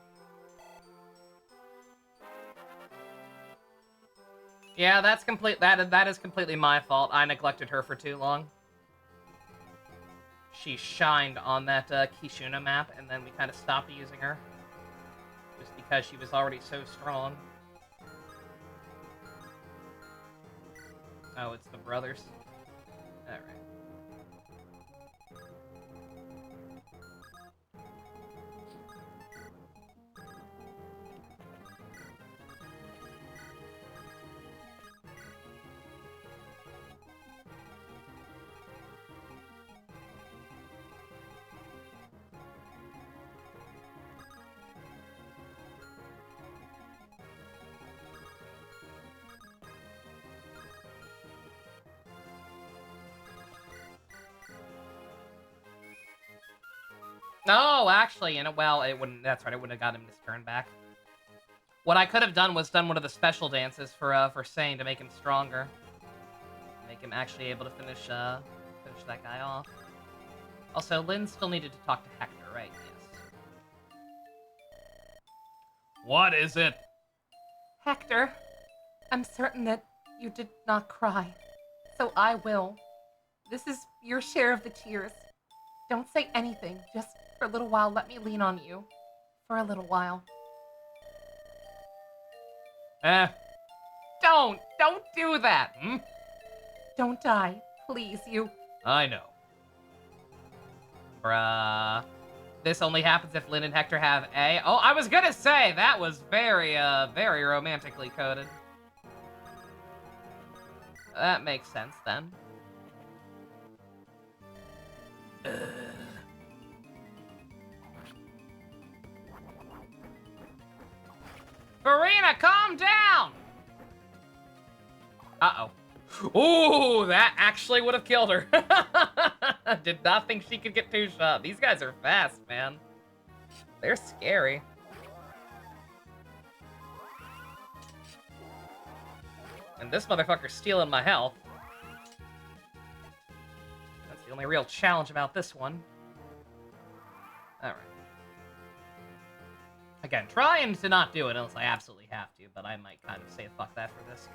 Yeah, that's that is completely my fault. I neglected her for too long. She shined on that Kishuna map, and then we kind of stopped using her. Just because she was already so strong. Oh, it's the brothers. Alright. No, actually, well, it wouldn't. That's right. It wouldn't have got him his turn back. What I could have done was done one of the special dances for Sane to make him stronger, make him actually able to finish that guy off. Also, Lynn still needed to talk to Hector, right? Yes. What is it? Hector, I'm certain that you did not cry, so I will. This is your share of the tears. Don't say anything. Just for a little while, let me lean on you. For a little while. Don't do that. Don't die. Please, you. I know. Bruh. This only happens if Lynn and Hector have a... Oh, I was gonna say, that was very romantically coded. That makes sense, then. Farina, calm down! Uh-oh. Ooh, that actually would have killed her. Did not think she could get 2 shot. These guys are fast, man. They're scary. And this motherfucker's stealing my health. That's the only real challenge about this one. Alright. Again, trying to not do it unless I absolutely have to, but I might kind of say fuck that for this,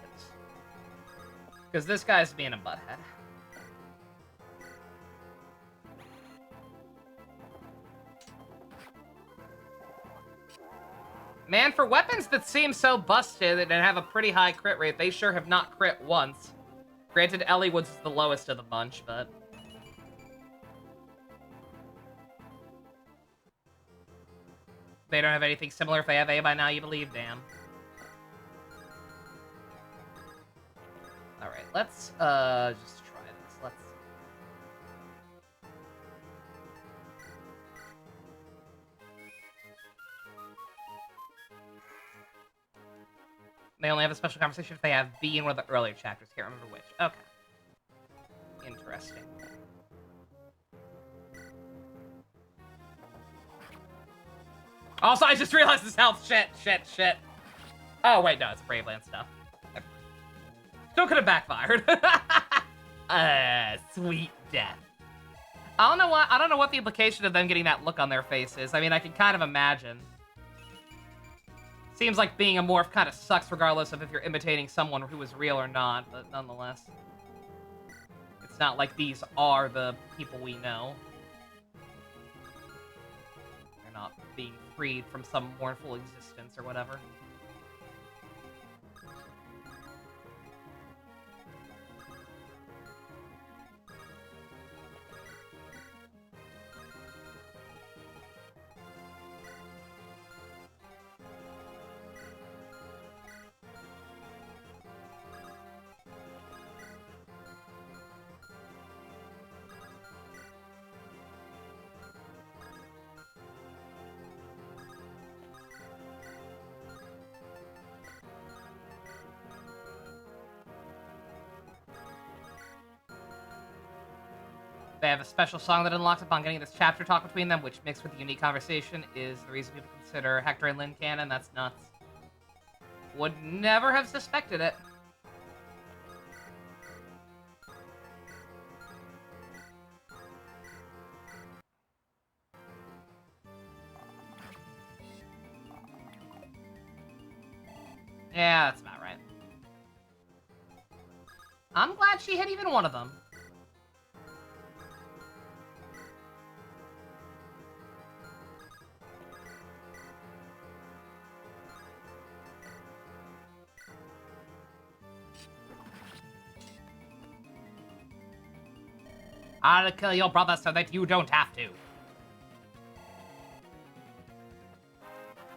because this guy's being a butthead. Man, for weapons that seem so busted and have a pretty high crit rate, they sure have not crit once. Granted, Elliewood's is the lowest of the bunch, but... They don't have anything similar. If they have A by now, you believe, damn. Alright, let's, just try this. Let's... They only have a special conversation if they have B in one of the earlier chapters. Can't remember which. Okay. Interesting. Also, I just realized this health. Shit. Oh, wait, no, it's Braveland stuff. Still could have backfired. Sweet death. I don't know what the implication of them getting that look on their face is. I mean, I can kind of imagine. Seems like being a morph kind of sucks regardless of if you're imitating someone who is real or not, but nonetheless. It's not like these are the people we know. They're not being freed from some mournful existence or whatever. They have a special song that unlocks upon getting this chapter talk between them, which mixed with the unique conversation is the reason people consider Hector and Lynn canon. That's nuts. Would never have suspected it. Yeah, that's about right. I'm glad she hit even one of them. I'll kill your brother so that you don't have to.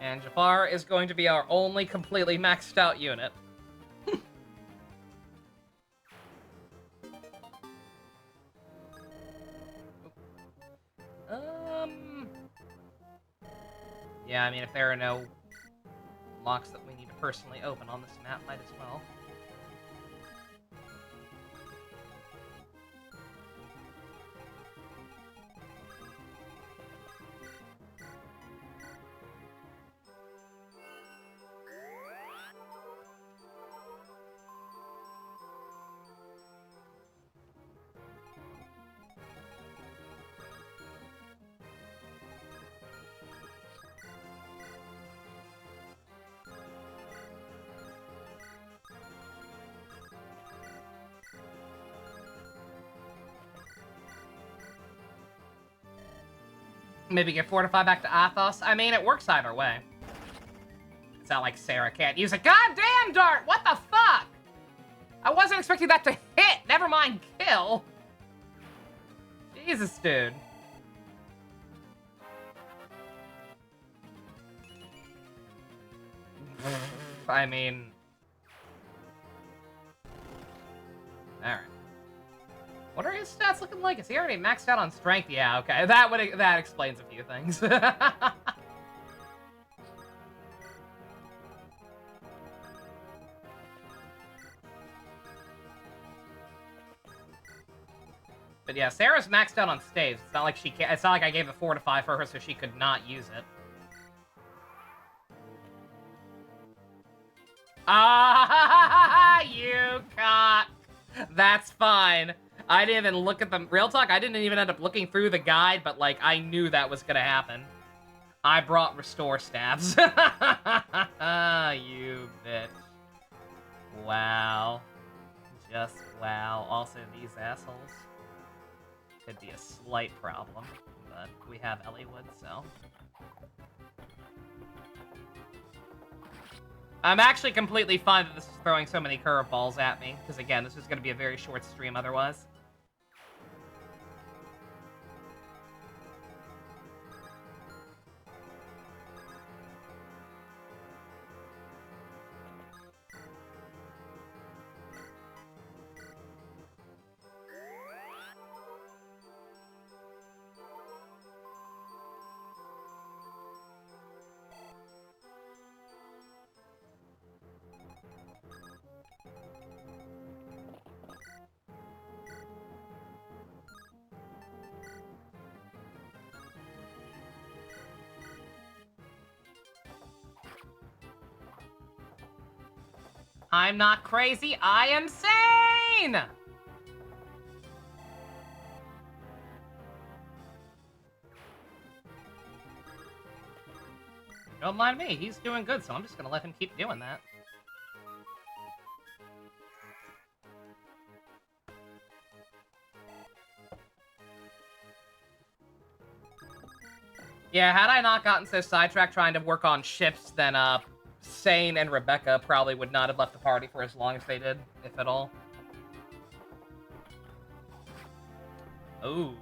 And Jafar is going to be our only completely maxed out unit. Yeah, I mean, if there are no locks that we need to personally open on this map, might as well. Maybe get Fortify back to Athos. I mean, it works either way. It's not like Sarah can't use a goddamn dart! What the fuck? I wasn't expecting that to hit! Never mind kill! Jesus, dude. I mean... Alright. What are his stats looking like? Is he already maxed out on strength? Yeah, okay. That explains a few things. But yeah, Sarah's maxed out on staves. It's not like she can't. It's not like I gave the Fortify for her so she could not use it. Ah, you cock. That's fine. I didn't even look at the real talk. I didn't even end up looking through the guide, but like I knew that was gonna happen. I brought restore staffs. You bitch. Wow. Just wow. Also, these assholes. Could be a slight problem, but we have Elliewood, so... I'm actually completely fine that this is throwing so many curveballs at me, because again, this is going to be a very short stream otherwise. I'm not crazy, I am sane! Don't mind me, he's doing good, so I'm just gonna let him keep doing that. Yeah, had I not gotten so sidetracked trying to work on ships, then, Sane and Rebecca probably would not have left the party for as long as they did, if at all. Oh.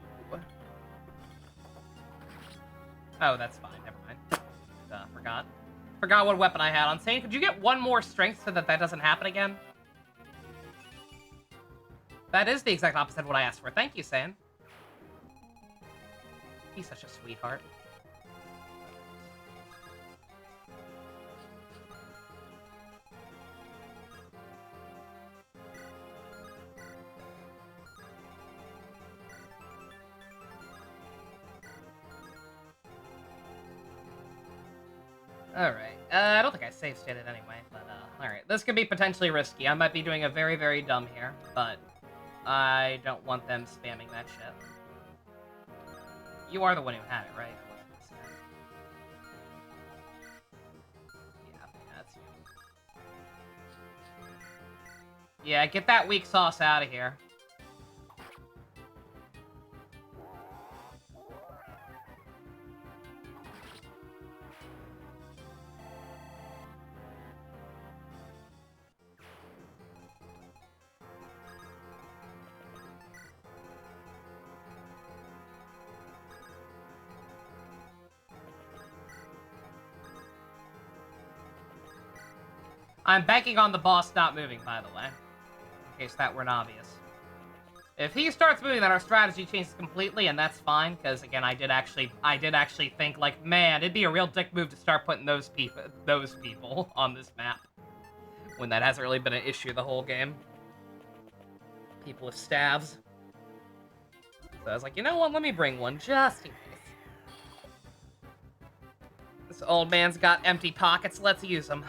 Oh, that's fine. Never mind. Forgot. Forgot what weapon I had on Sane. Could you get one more strength so that that doesn't happen again? That is the exact opposite of what I asked for. Thank you, Sane. He's such a sweetheart. Alright, I don't think I save stated anyway, but, alright. This could be potentially risky. I might be doing a very, very dumb here, but I don't want them spamming that shit. You are the one who had it, right? Yeah, that's you. Yeah, get that weak sauce out of here. I'm banking on the boss not moving, by the way. In case that weren't obvious. If he starts moving, then our strategy changes completely, and that's fine, because, again, I did actually think, like, man, it'd be a real dick move to start putting those people on this map. When that hasn't really been an issue the whole game. People with staves. So I was like, you know what, let me bring one, just in case. This old man's got empty pockets, let's use them.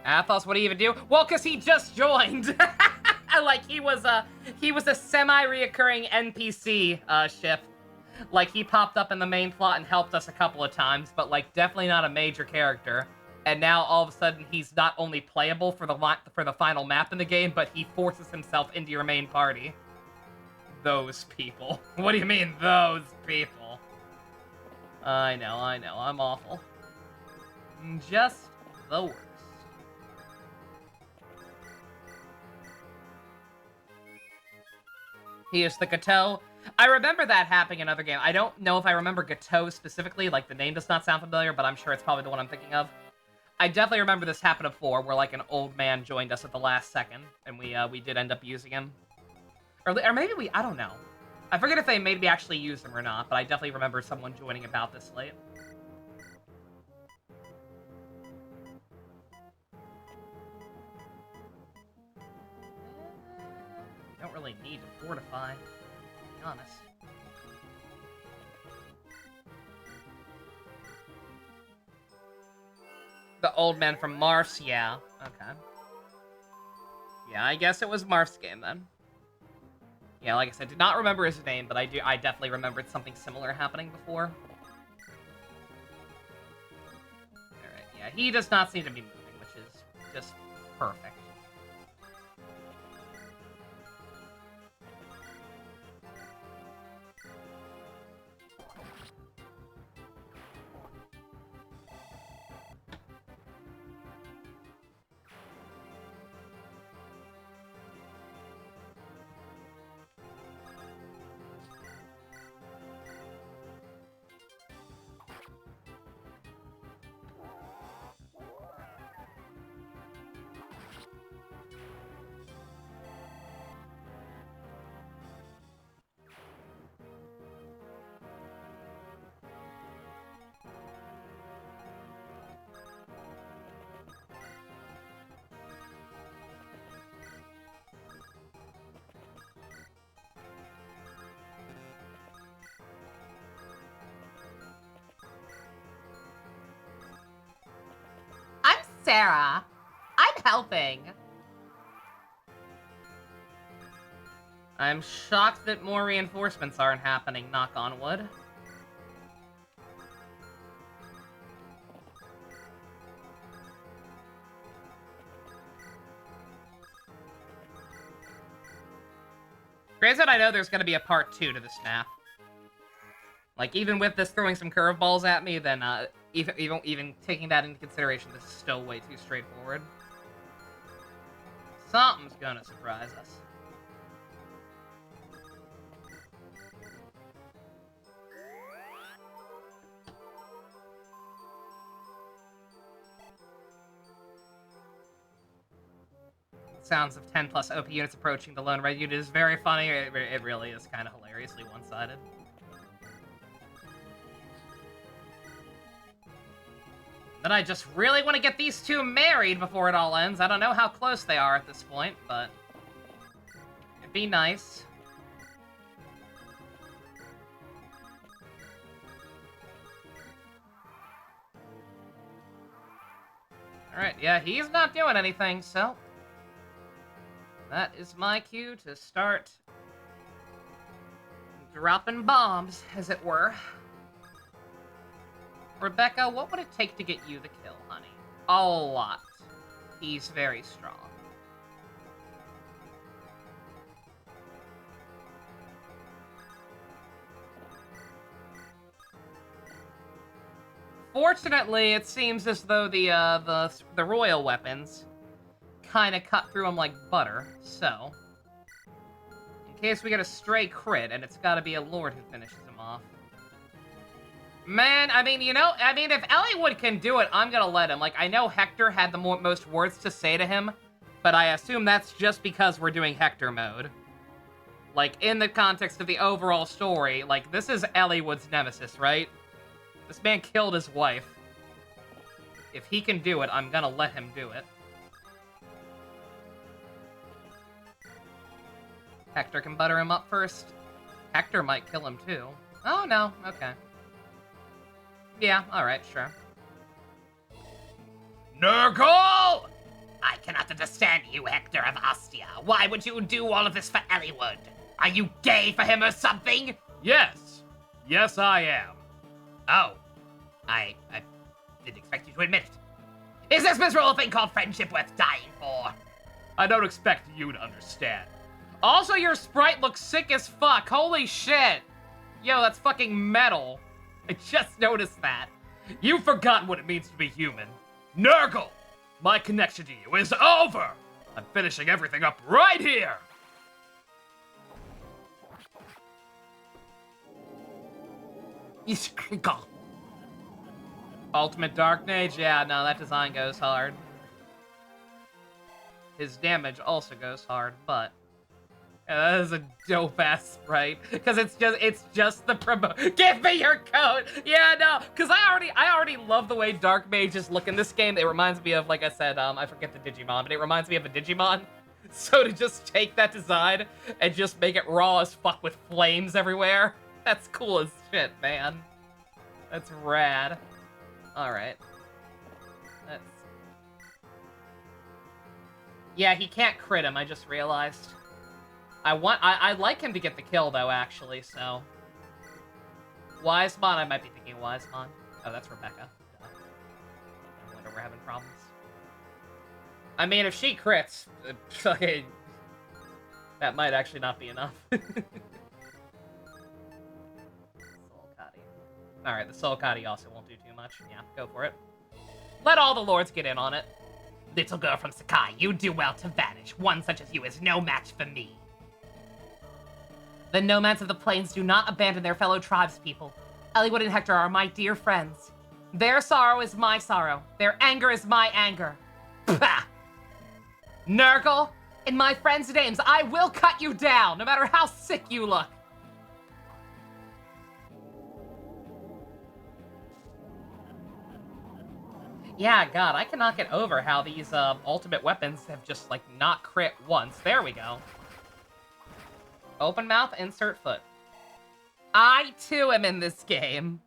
Athos, what do you even do? Well, because he just joined. Like, he was a semi-reoccurring NPC, ship. Like, he popped up in the main plot and helped us a couple of times, but, like, definitely not a major character. and now all of a sudden he's not only playable for the final map in the game, but he forces himself into your main party. Those people. What do you mean, those people? I know, I'm awful. Just the worst. He is the Gateau. I remember that happening in another game. I don't know if I remember Gateau specifically, like the name does not sound familiar, but I'm sure it's probably the one I'm thinking of. I definitely remember this happened before, where like an old man joined us at the last second, and we did end up using him. Or maybe I don't know. I forget if they made me actually use him or not, but I definitely remember someone joining about this late. Don't really need to fortify, to be honest. The old man from Marf's, yeah. Okay. Yeah, I guess it was Marf's game then. Yeah, like I said, did not remember his name, but I definitely remembered something similar happening before. Alright, yeah, he does not seem to be moving, which is just perfect. Sarah, I'm helping. I'm shocked that more reinforcements aren't happening, knock on wood. Granted, I know there's gonna be a part 2 to this map. Like, even with this throwing some curveballs at me, then, even taking that into consideration, this is still way too straightforward. Something's gonna surprise us. Sounds of 10 plus OP units approaching the lone red unit is very funny. It really is kind of hilariously one-sided. Then I just really want to get these two married before it all ends. I don't know how close they are at this point, but it'd be nice. Alright, yeah, he's not doing anything, so that is my cue to start dropping bombs, as it were. Rebecca, what would it take to get you the kill, honey? A lot. He's very strong. Fortunately, it seems as though the royal weapons kind of cut through him like butter, so in case we get a stray crit, and it's got to be a lord who finishes him off. Man, I mean, you know, if Eliwood can do it, I'm gonna let him. Like, I know Hector had the most words to say to him, but I assume that's just because we're doing Hector mode. Like, in the context of the overall story, like, this is Eliwood's nemesis, right? This man killed his wife. If he can do it, I'm gonna let him do it. Hector can butter him up first. Hector might kill him, too. Oh, no. Okay. Yeah, alright, sure. Nurgle! I cannot understand you, Hector of Ostia. Why would you do all of this for Eliwood? Are you gay for him or something? Yes. Yes, I am. Oh. I didn't expect you to admit it. Is this miserable thing called friendship worth dying for? I don't expect you to understand. Also, your sprite looks sick as fuck. Holy shit. Yo, that's fucking metal. I just noticed that. You've forgotten what it means to be human. Nurgle! My connection to you is over! I'm finishing everything up right here! Ultimate Dark Mage? Yeah, no, that design goes hard. His damage also goes hard, but... Yeah, that is a dope-ass sprite. Because it's just the promo. Give me your code! Yeah, no, because I already love the way Dark Mages look in this game. It reminds me of, like I said, I forget the Digimon, but it reminds me of a Digimon. So to just take that design and just make it raw as fuck with flames everywhere, that's cool as shit, man. That's rad. Alright. Yeah, he can't crit him, I just realized. I'd like him to get the kill, though, actually, so... Wisemon, I might be thinking Wisemon. Oh, that's Rebecca. No wonder we're having problems. I mean, if she crits, fucking... that might actually not be enough. Alright, the Soul Cadi also won't do too much. Yeah, go for it. Let all the lords get in on it. Little girl from Sakai, you do well to vanish. One such as you is no match for me. The nomads of the plains do not abandon their fellow tribespeople. Eliwood and Hector are my dear friends. Their sorrow is my sorrow. Their anger is my anger. Pah! Nurgle, in my friends' names, I will cut you down, no matter how sick you look. Yeah, God, I cannot get over how these ultimate weapons have just, like, not crit once. There we go. Open mouth, insert foot. I, too, am in this game.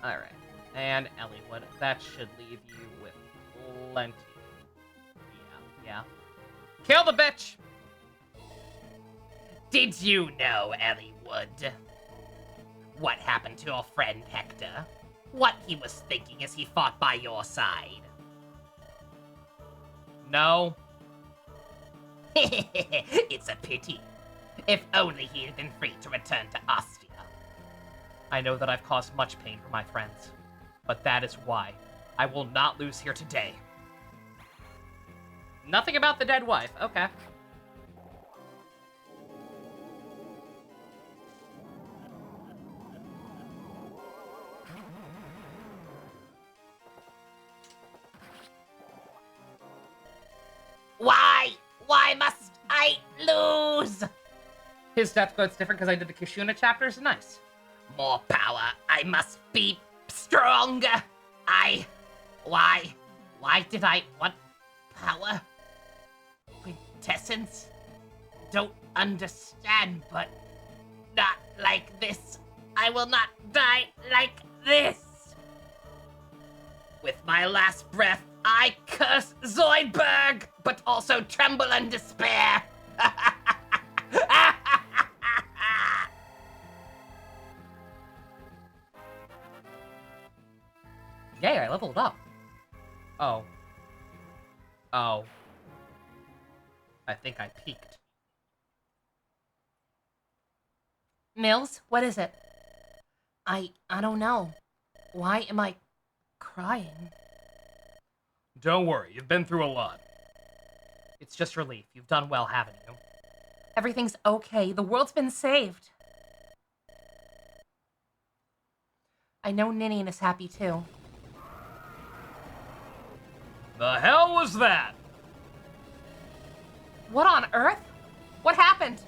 Alright. And Eliwood. That should leave you with plenty. Yeah. Kill the bitch! Did you know, Eliwood, what happened to your friend Hector? What he was thinking as he fought by your side? No. It's a pity. If only he had been free to return to Ostia. I know that I've caused much pain for my friends, but that is why I will not lose here today. Nothing about the dead wife. Okay. Why must I lose? His death quote's different because I did the Kushuna chapters. Nice. More power. I must be stronger. Why did I want power? Quintessence? Don't understand, but not like this. I will not die like this. With my last breath, I curse Zoidberg, but also tremble and despair. Yay, I leveled up. Oh. I think I peaked. Mills, what is it? I don't know. Why am I crying? Don't worry, you've been through a lot. It's just relief. You've done well, haven't you? Everything's okay. The world's been saved. I know Ninian is happy too. The hell was that? What on earth? What happened?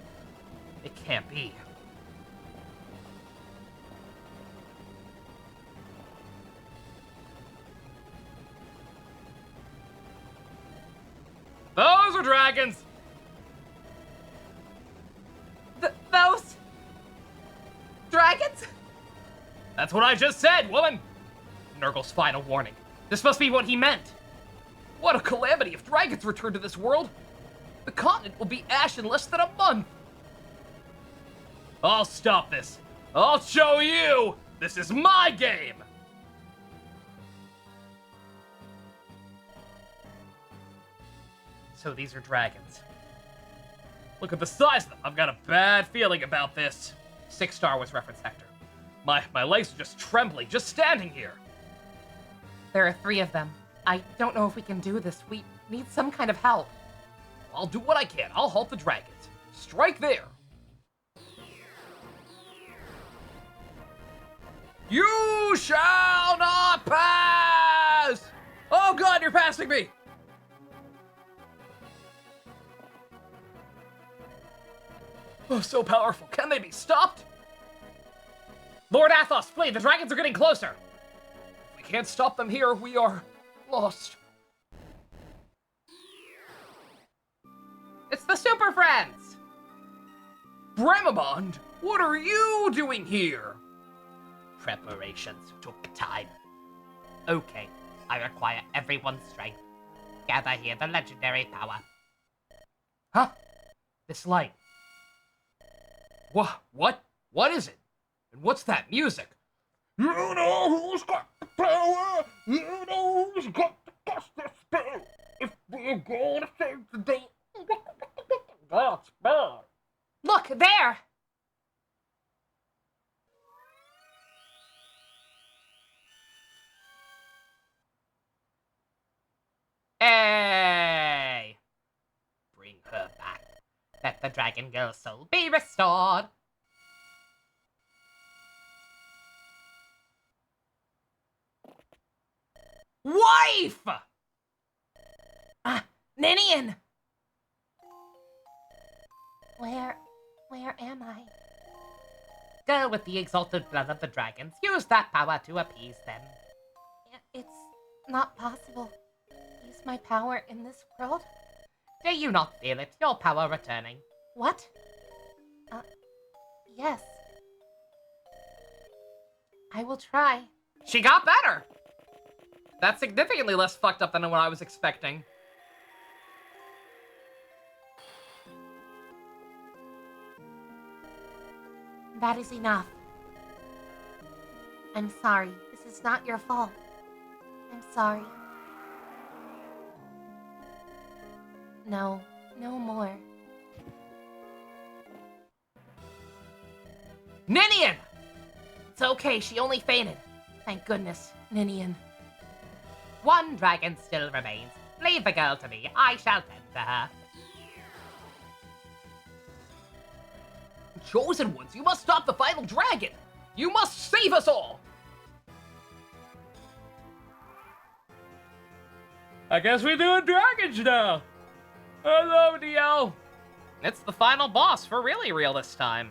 It can't be. Those are dragons! Those dragons? That's what I just said, woman! Nurgle's final warning. This must be what he meant. What a calamity if dragons return to this world. The continent will be ash in less than a month. I'll stop this. I'll show you! This is my game! So these are dragons. Look at the size of them. I've got a bad feeling about this. 6 Star Wars reference, Hector. My legs are just trembling, just standing here. There are 3 of them. I don't know if we can do this. We need some kind of help. I'll do what I can. I'll halt the dragons. Strike there. You shall not pass! Oh god, you're passing me! Oh, so powerful. Can they be stopped? Lord Athos, flee! The dragons are getting closer! If we can't stop them here, we are lost. It's the Super Friends! Bramamond, what are you doing here? Preparations took time. Okay, I require everyone's strength. Gather here the legendary power. Huh? This light. What is it? And what's that music? You know who's got the power. You know who's got to cast the spell. If we're gonna save the day. That's bad. Look, there! Hey! Bring her back. Let the dragon girl's soul be restored. Wife! Ninian! Where am I? Go with the exalted blood of the dragons. Use that power to appease them. It's not possible. Use my power in this world? Do you not feel it? Your power returning. What? Yes. I will try. She got better! That's significantly less fucked up than what I was expecting. That is enough. I'm sorry. This is not your fault. I'm sorry. No, no more. Ninian! It's okay, she only fainted. Thank goodness, Ninian. One dragon still remains. Leave the girl to me. I shall tend to her. Chosen ones, you must stop the final dragon. You must save us all. I guess we're doing dragons now. Hello, Dio. It's the final boss for really real this time.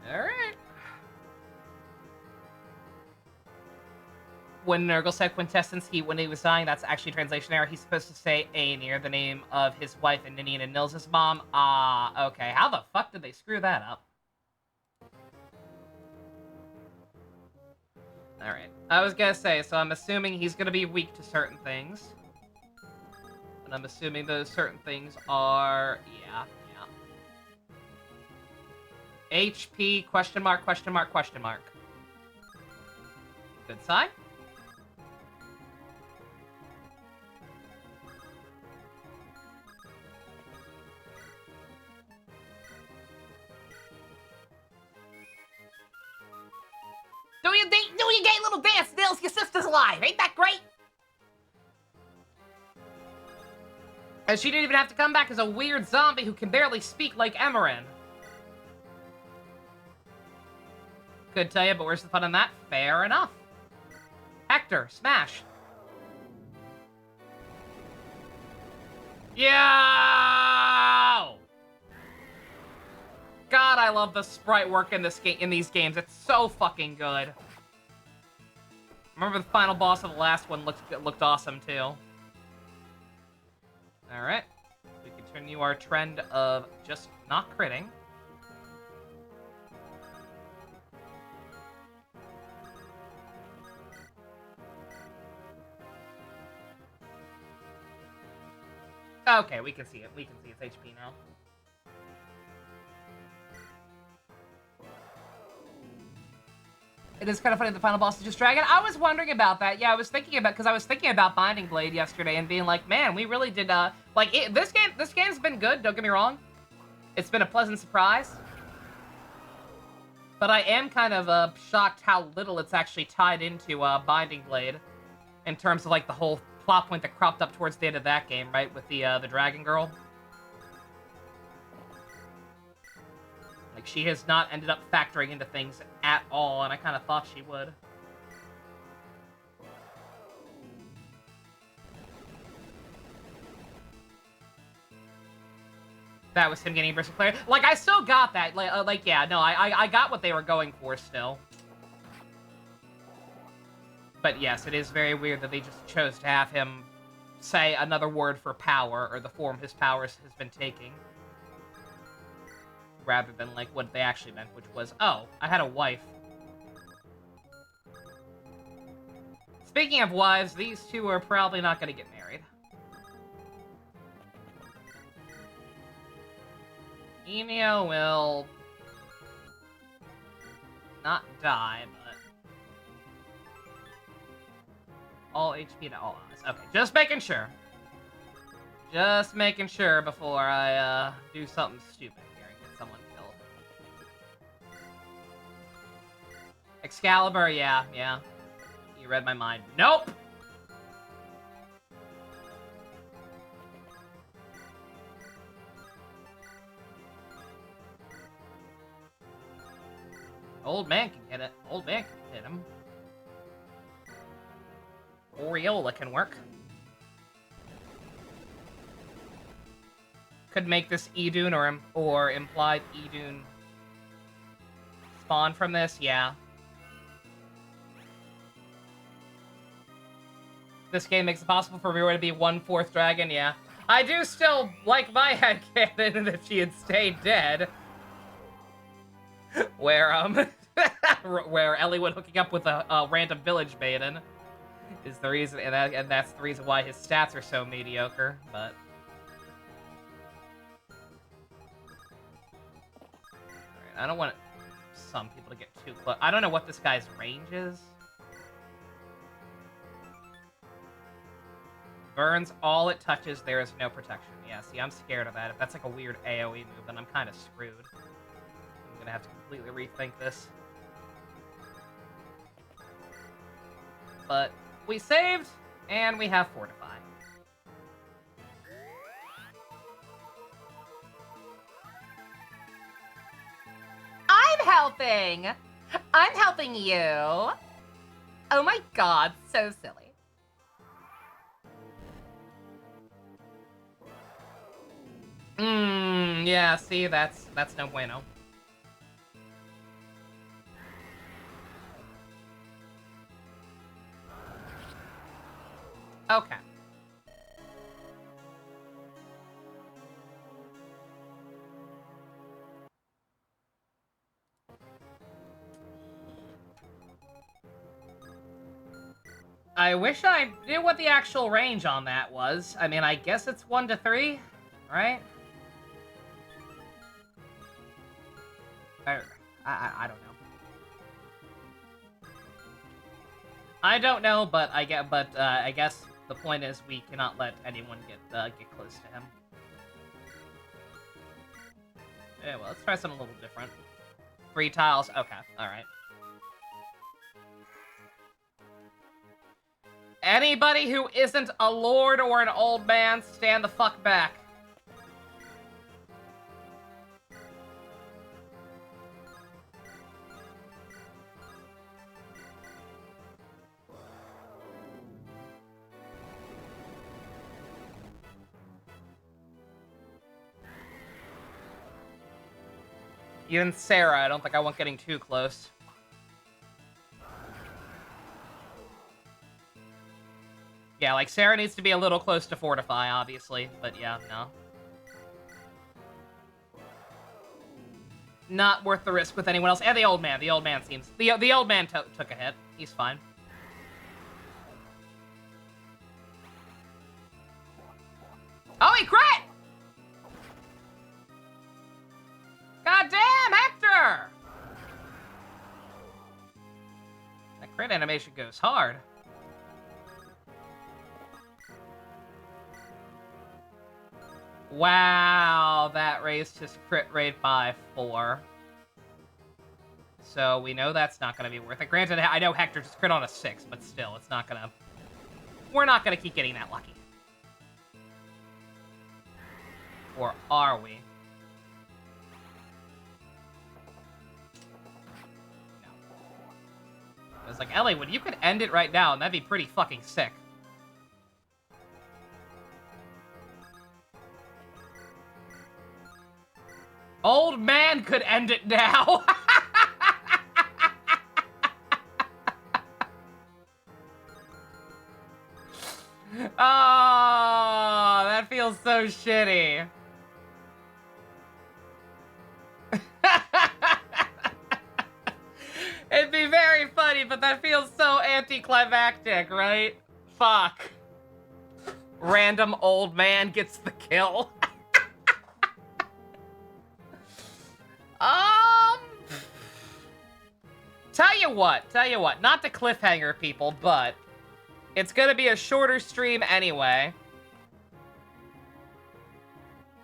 Alright. When Nurgle said quintessence, when he was dying, that's actually a translation error. He's supposed to say Aenir, the name of his wife and Ninian and Nils' mom. Ah, okay. How the fuck did they screw that up? Alright. I was gonna say, so I'm assuming he's gonna be weak to certain things. And I'm assuming those certain things are... Yeah. HP, question mark, question mark, question mark. Good sign. Do you gay little dance, Nils? Your sister's alive. Ain't that great? And she didn't even have to come back as a weird zombie who can barely speak like Emmeryn. Could tell you, but where's the fun in that? Fair enough. Hector, smash. Yo! God, I love the sprite work in this game. In these games, it's so fucking good. Remember the final boss of the last one looked awesome too. All right, we continue our trend of just not critting. Okay, we can see it. We can see its HP now. It is kind of funny the final boss is just dragon. I was wondering about that. Yeah, I was thinking about Binding Blade yesterday and being like, man, we really did this game's been good, don't get me wrong. It's been a pleasant surprise. But I am kind of shocked how little it's actually tied into Binding Blade in terms of like the whole plot point that cropped up towards the end of that game, right? With the dragon girl. Like, she has not ended up factoring into things at all, and I kind of thought she would. That was him getting bristle player. Like, I still got that. Yeah, no, I got what they were going for still. But yes, it is very weird that they just chose to have him say another word for power, or the form his powers has been taking. Rather than, like, what they actually meant, which was, oh, I had a wife. Speaking of wives, these two are probably not going to get married. Enio will not die, but all HP to all eyes. Okay, just making sure. Just making sure before I do something stupid here and get someone killed. Excalibur, yeah. You read my mind. Nope! Old man can hit it. Old man can hit him. Oriola can work. Could make this Idun or implied Idun spawn from this, yeah. This game makes it possible for Miura to be 1/4 dragon, yeah. I do still like my headcanon if she had stayed dead. Where, where Eliwood hooking up with a random village maiden is the reason, and that's the reason why his stats are so mediocre, but... Alright, I don't want some people to get too close. I don't know what this guy's range is. Burns all it touches, there is no protection. Yeah, see, I'm scared of that. If that's like a weird AoE move, then I'm kind of screwed. I'm gonna have to completely rethink this. But we saved, and we have Fortify. I'm helping! I'm helping you! Oh my god, so silly. Yeah, see, that's no bueno. Okay. I wish I knew what the actual range on that was. I mean, I guess it's 1 to 3, right? I don't know. I don't know, but I guess the point is we cannot let anyone get close to him. Yeah, well, let's try something a little different. 3 tiles. Okay, all right. Anybody who isn't a lord or an old man, stand the fuck back. Even Sarah, I don't think I want getting too close. Yeah, like, Sarah needs to be a little close to Fortify, obviously, but yeah, no. Not worth the risk with anyone else. And the old man seems... The old man took a hit. He's fine. Oh, he crit! God damn, Hector! crit animation goes hard. Wow, that raised his crit rate by 4. So we know that's not going to be worth it. Granted, I know Hector just crit on a 6, but still, it's not going to... We're not going to keep getting that lucky. Or are we? No. I was like, Ellie, when you could end it right now, and that'd be pretty fucking sick. Old man could end it now. Oh, that feels so shitty. It'd be very funny, but that feels so anticlimactic, right? Fuck. Random old man gets the kill. Tell you what, not to cliffhanger people, but it's gonna be a shorter stream anyway.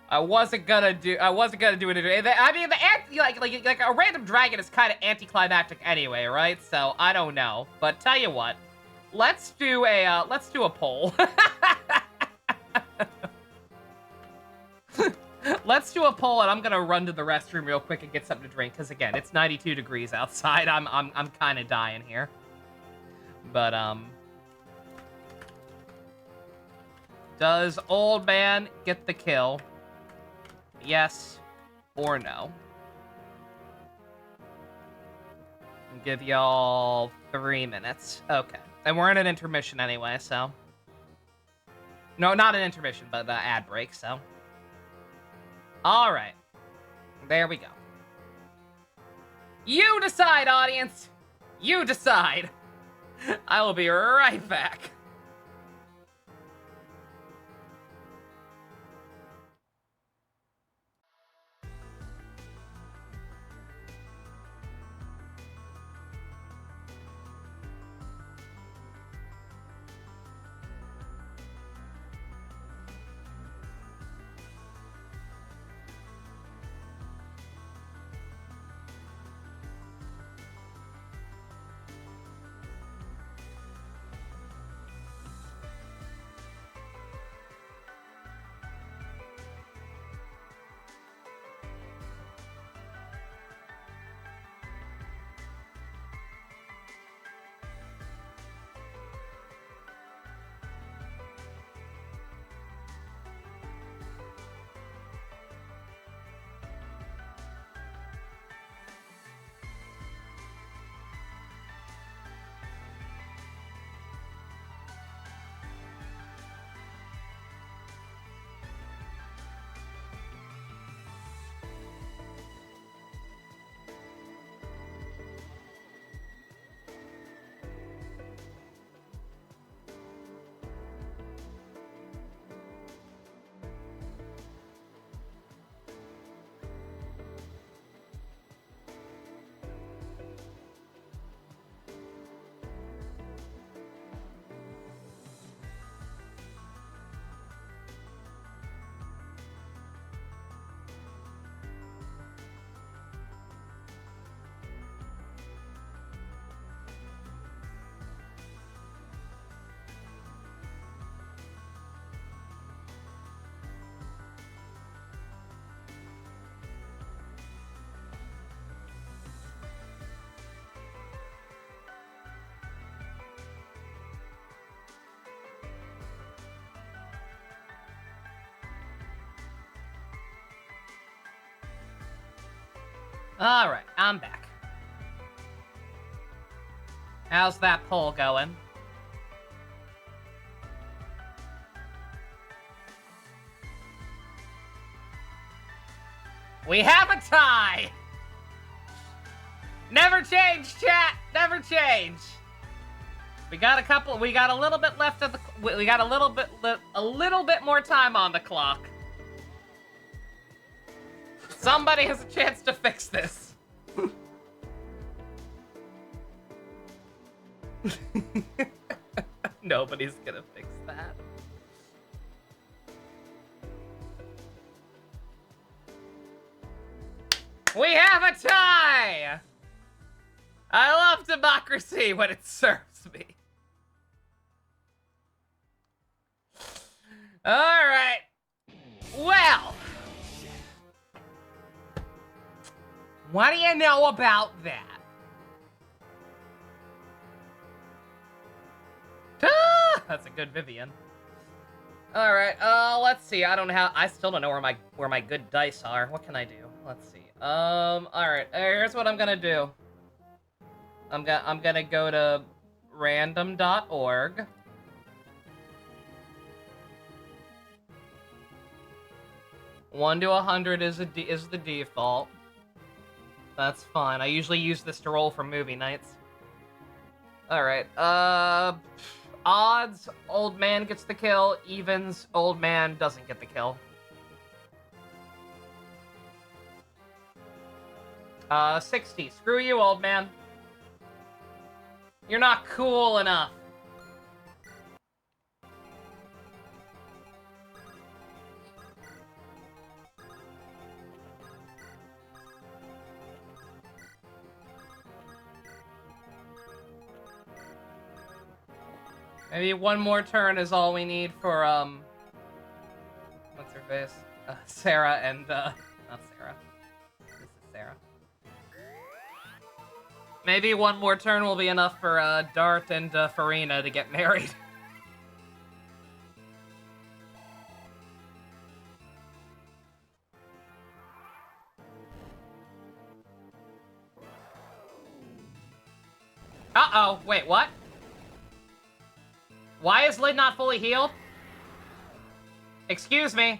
I wasn't gonna do it. I mean, like a random dragon is kind of anticlimactic anyway, right? So I don't know, but tell you what, let's do a poll. Let's do a poll, and I'm gonna run to the restroom real quick and get something to drink, because again, it's 92 degrees outside. I'm kind of dying here. But does old man get the kill? Yes or no? I'll give y'all 3 minutes. Okay, and we're in an intermission anyway, so no, not an intermission, but the ad break. So. All right, there we go. You decide, audience. You decide. I will be right back. All right, I'm back. How's that poll going? We have a tie. Never change, chat. Never change. We got a little bit left of the. We got a little bit more time on the clock. Somebody has a chance to fix this. Nobody's gonna fix that. We have a tie! I love democracy when it serves me. Alright. Well. What do you know about that? Ah, that's a good Vivian. All right. Let's see. I don't know how. I still don't know where my good dice are. What can I do? Let's see. All right. Here's what I'm gonna do. I'm gonna go to random.org. One to 100 is the default. That's fine. I usually use this to roll for movie nights. Alright, odds, old man gets the kill. Evens, old man doesn't get the kill. 60. Screw you, old man. You're not cool enough. Maybe one more turn is all we need for, what's her face? Sarah and, not Sarah. This is Sarah. Maybe one more turn will be enough for, Dart and, Farina to get married. Uh-oh, wait, what? Why is Lid not fully healed? Excuse me.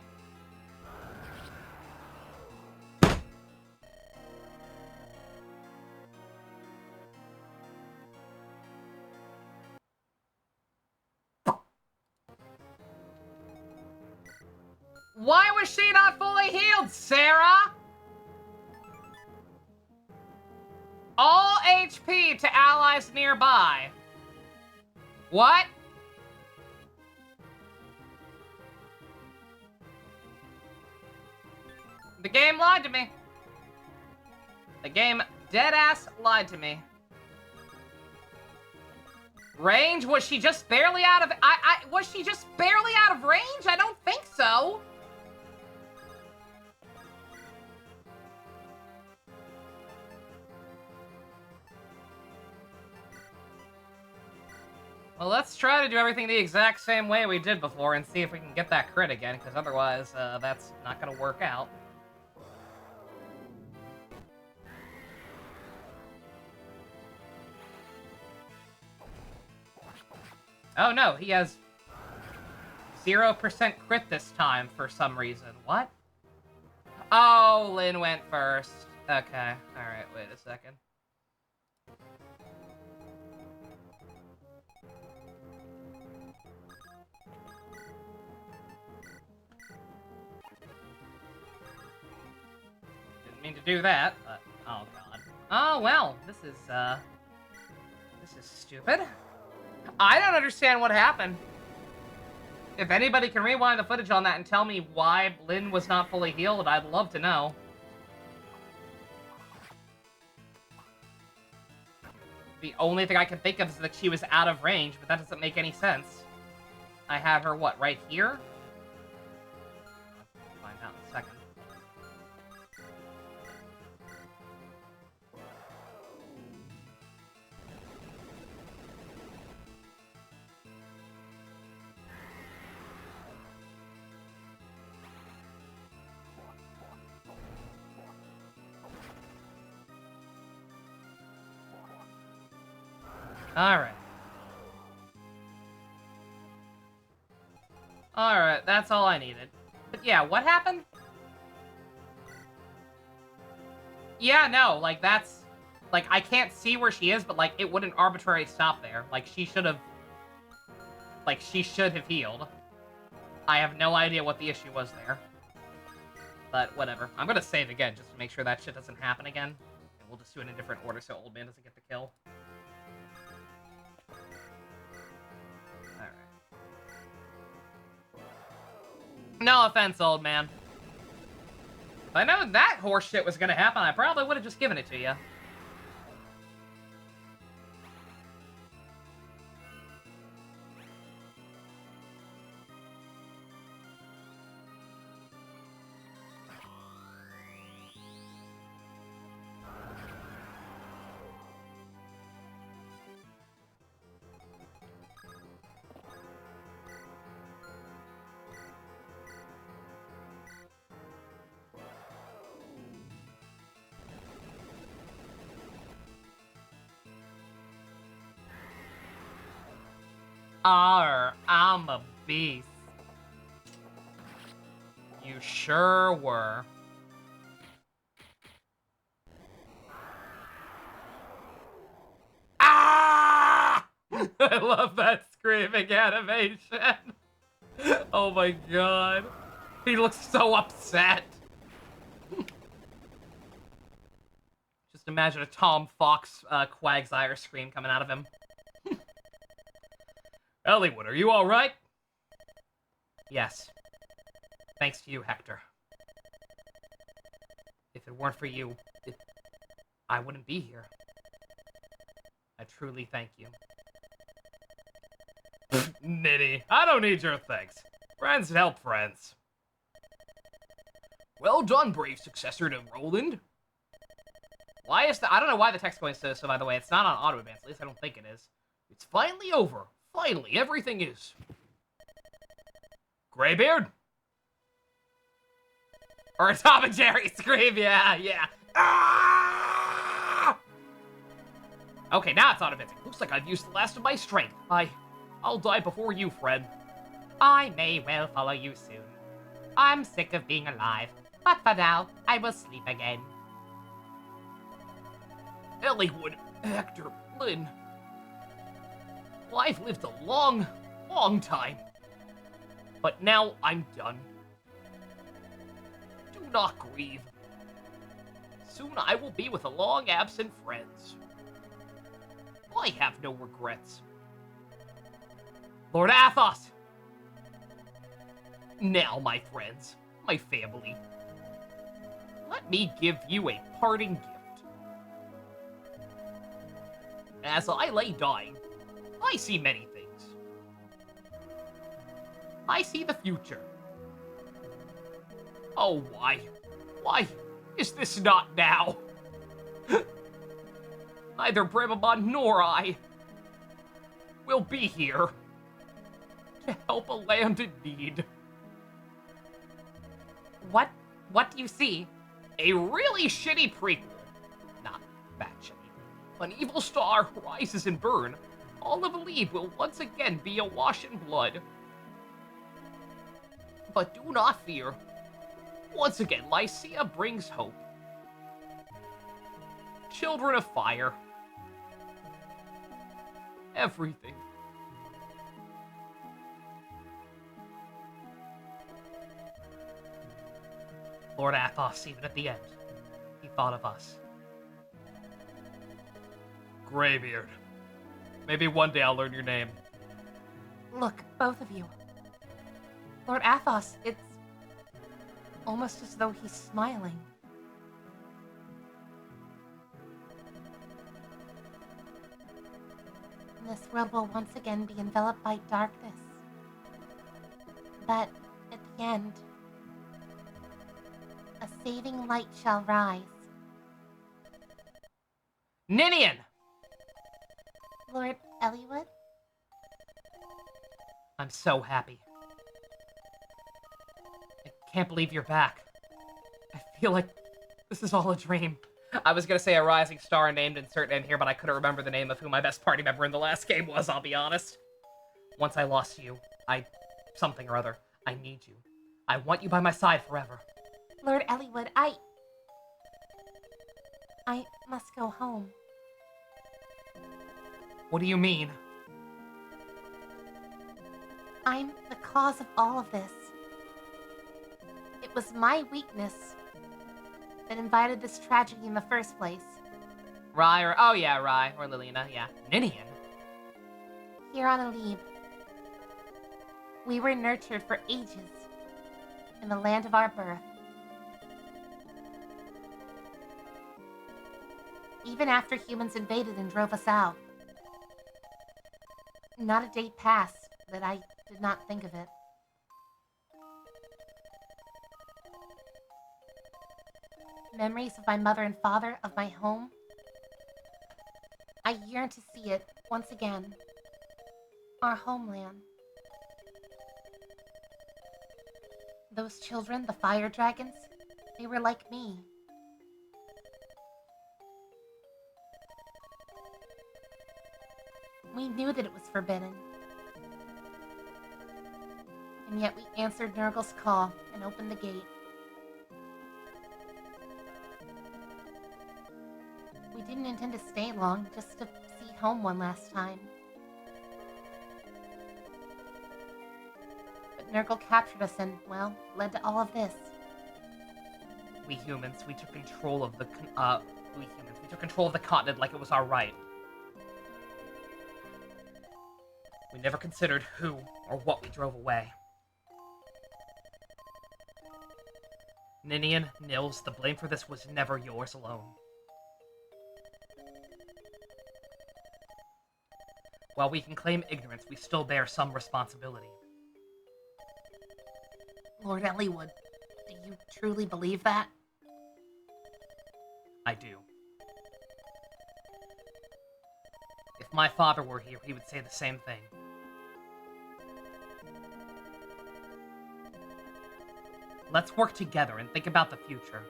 Why was she not fully healed, Sarah? All HP to allies nearby. What? The game lied to me. The game deadass lied to me. Range? Was she just barely out of... was she just barely out of range? I don't think so. Well, let's try to do everything the exact same way we did before and see if we can get that crit again, because otherwise, that's not gonna work out. Oh no, he has 0% crit this time for some reason. What? Oh, Lynn went first. Okay, alright, wait a second. Didn't mean to do that, but oh god. Oh well, this is stupid. I don't understand what happened. If anybody can rewind the footage on that and tell me why Lynn was not fully healed, I'd love to know. The only thing I can think of is that she was out of range, but that doesn't make any sense. I have her, what, right here? I'll find out in a second. Alright. Alright, that's all I needed. But yeah, what happened? Yeah, no, like, that's... Like, I can't see where she is, but, like, it wouldn't arbitrarily stop there. Like, she should have... Like, she should have healed. I have no idea what the issue was there. But, whatever. I'm gonna save again, just to make sure that shit doesn't happen again. And we'll just do it in a different order so Old Man doesn't get the kill. No offense, old man. If I know that horse shit was gonna happen, I probably would have just given it to you. Arr, I'm a beast. You sure were. Ah! I love that screaming animation. Oh my god. He looks so upset. Just imagine a Tom Fox Quagsire scream coming out of him. Elliewood, are you alright? Yes. Thanks to you, Hector. If it weren't for you, I wouldn't be here. I truly thank you. Nitty, I don't need your thanks. Friends help friends. Well done, brave successor to Roland. Why is that? I don't know why the text going so, by the way. It's not on auto advance. At least I don't think it is. It's finally over. Finally, everything is. Graybeard? Or a Tom and Jerry scream, yeah. Ah! Okay, now it's auto advancing. Looks like I've used the last of my strength. I'll die before you, Fred. I may well follow you soon. I'm sick of being alive, but for now, I will sleep again. Elliewood, Hector, Lynn. Well, I've lived a long, long time. But now I'm done. Do not grieve. Soon I will be with a long-absent friends. I have no regrets. Lord Athos! Now, my friends, my family, let me give you a parting gift. As I lay dying, I see many things. I see the future. Oh, why? Why is this not now? Neither Brimamon nor I will be here to help a land in need. What do you see? A really shitty prequel. Not that shitty. An evil star rises and burn. All of Alib will once again be awash in blood. But do not fear. Once again, Lycia brings hope. Children of fire. Everything. Lord Athos, even at the end, he thought of us. Graybeard. Maybe one day I'll learn your name. Look, both of you. Lord Athos, it's almost as though he's smiling. This world will once again be enveloped by darkness. But at the end, a saving light shall rise. Ninian! Lord Elliewood? I'm so happy. I can't believe you're back. I feel like this is all a dream. I was gonna say a rising star named insert in here, but I couldn't remember the name of who my best party member in the last game was, I'll be honest. Once I lost you, something or other. I need you. I want you by my side forever. Lord Elliewood, I must go home. What do you mean? I'm the cause of all of this. It was my weakness that invited this tragedy in the first place. Rye or... Oh, yeah, Rye. Or Liliana, yeah. Ninian? Here on Alib, we were nurtured for ages in the land of our birth. Even after humans invaded and drove us out, not a day passed that I did not think of it. Memories of my mother and father, of my home. I yearn to see it once again. Our homeland. Those children, the fire dragons, they were like me. We knew that it was forbidden. And yet we answered Nurgle's call and opened the gate. We didn't intend to stay long, just to see home one last time. But Nurgle captured us and, well, led to all of this. We humans took control of the continent like it was our right. We never considered who or what we drove away. Ninian, Nils, the blame for this was never yours alone. While we can claim ignorance, we still bear some responsibility. Lord Elliewood, do you truly believe that? I do. If my father were here, he would say the same thing. Let's work together and think about the future.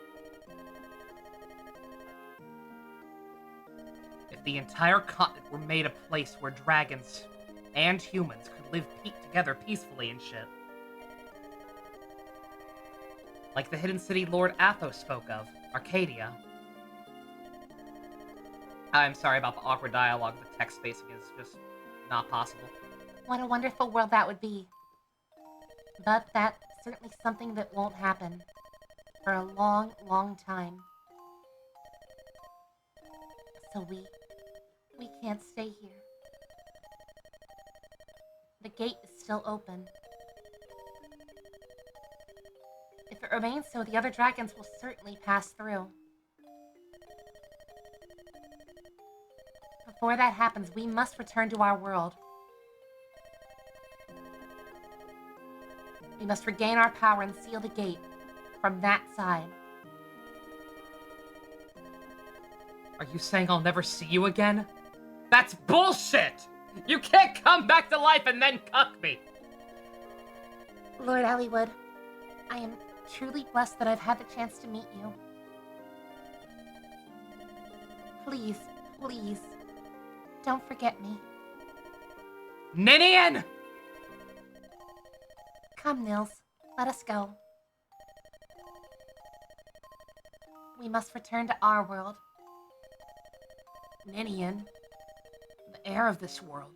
If the entire continent were made a place where dragons and humans could live together peacefully and shit. Like the hidden city Lord Athos spoke of, Arcadia. I'm sorry about the awkward dialogue, the text spacing is just not possible. What a wonderful world that would be. But that's certainly something that won't happen for a long, long time. So we can't stay here. The gate is still open. If it remains so, the other dragons will certainly pass through. Before that happens, we must return to our world. We must regain our power and seal the gate from that side. Are you saying I'll never see you again? That's bullshit! You can't come back to life and then cuck me! Lord Elliewood, I am truly blessed that I've had the chance to meet you. Please, please, don't forget me. Ninian! Come, Nils, let us go. We must return to our world. Ninian, the air of this world.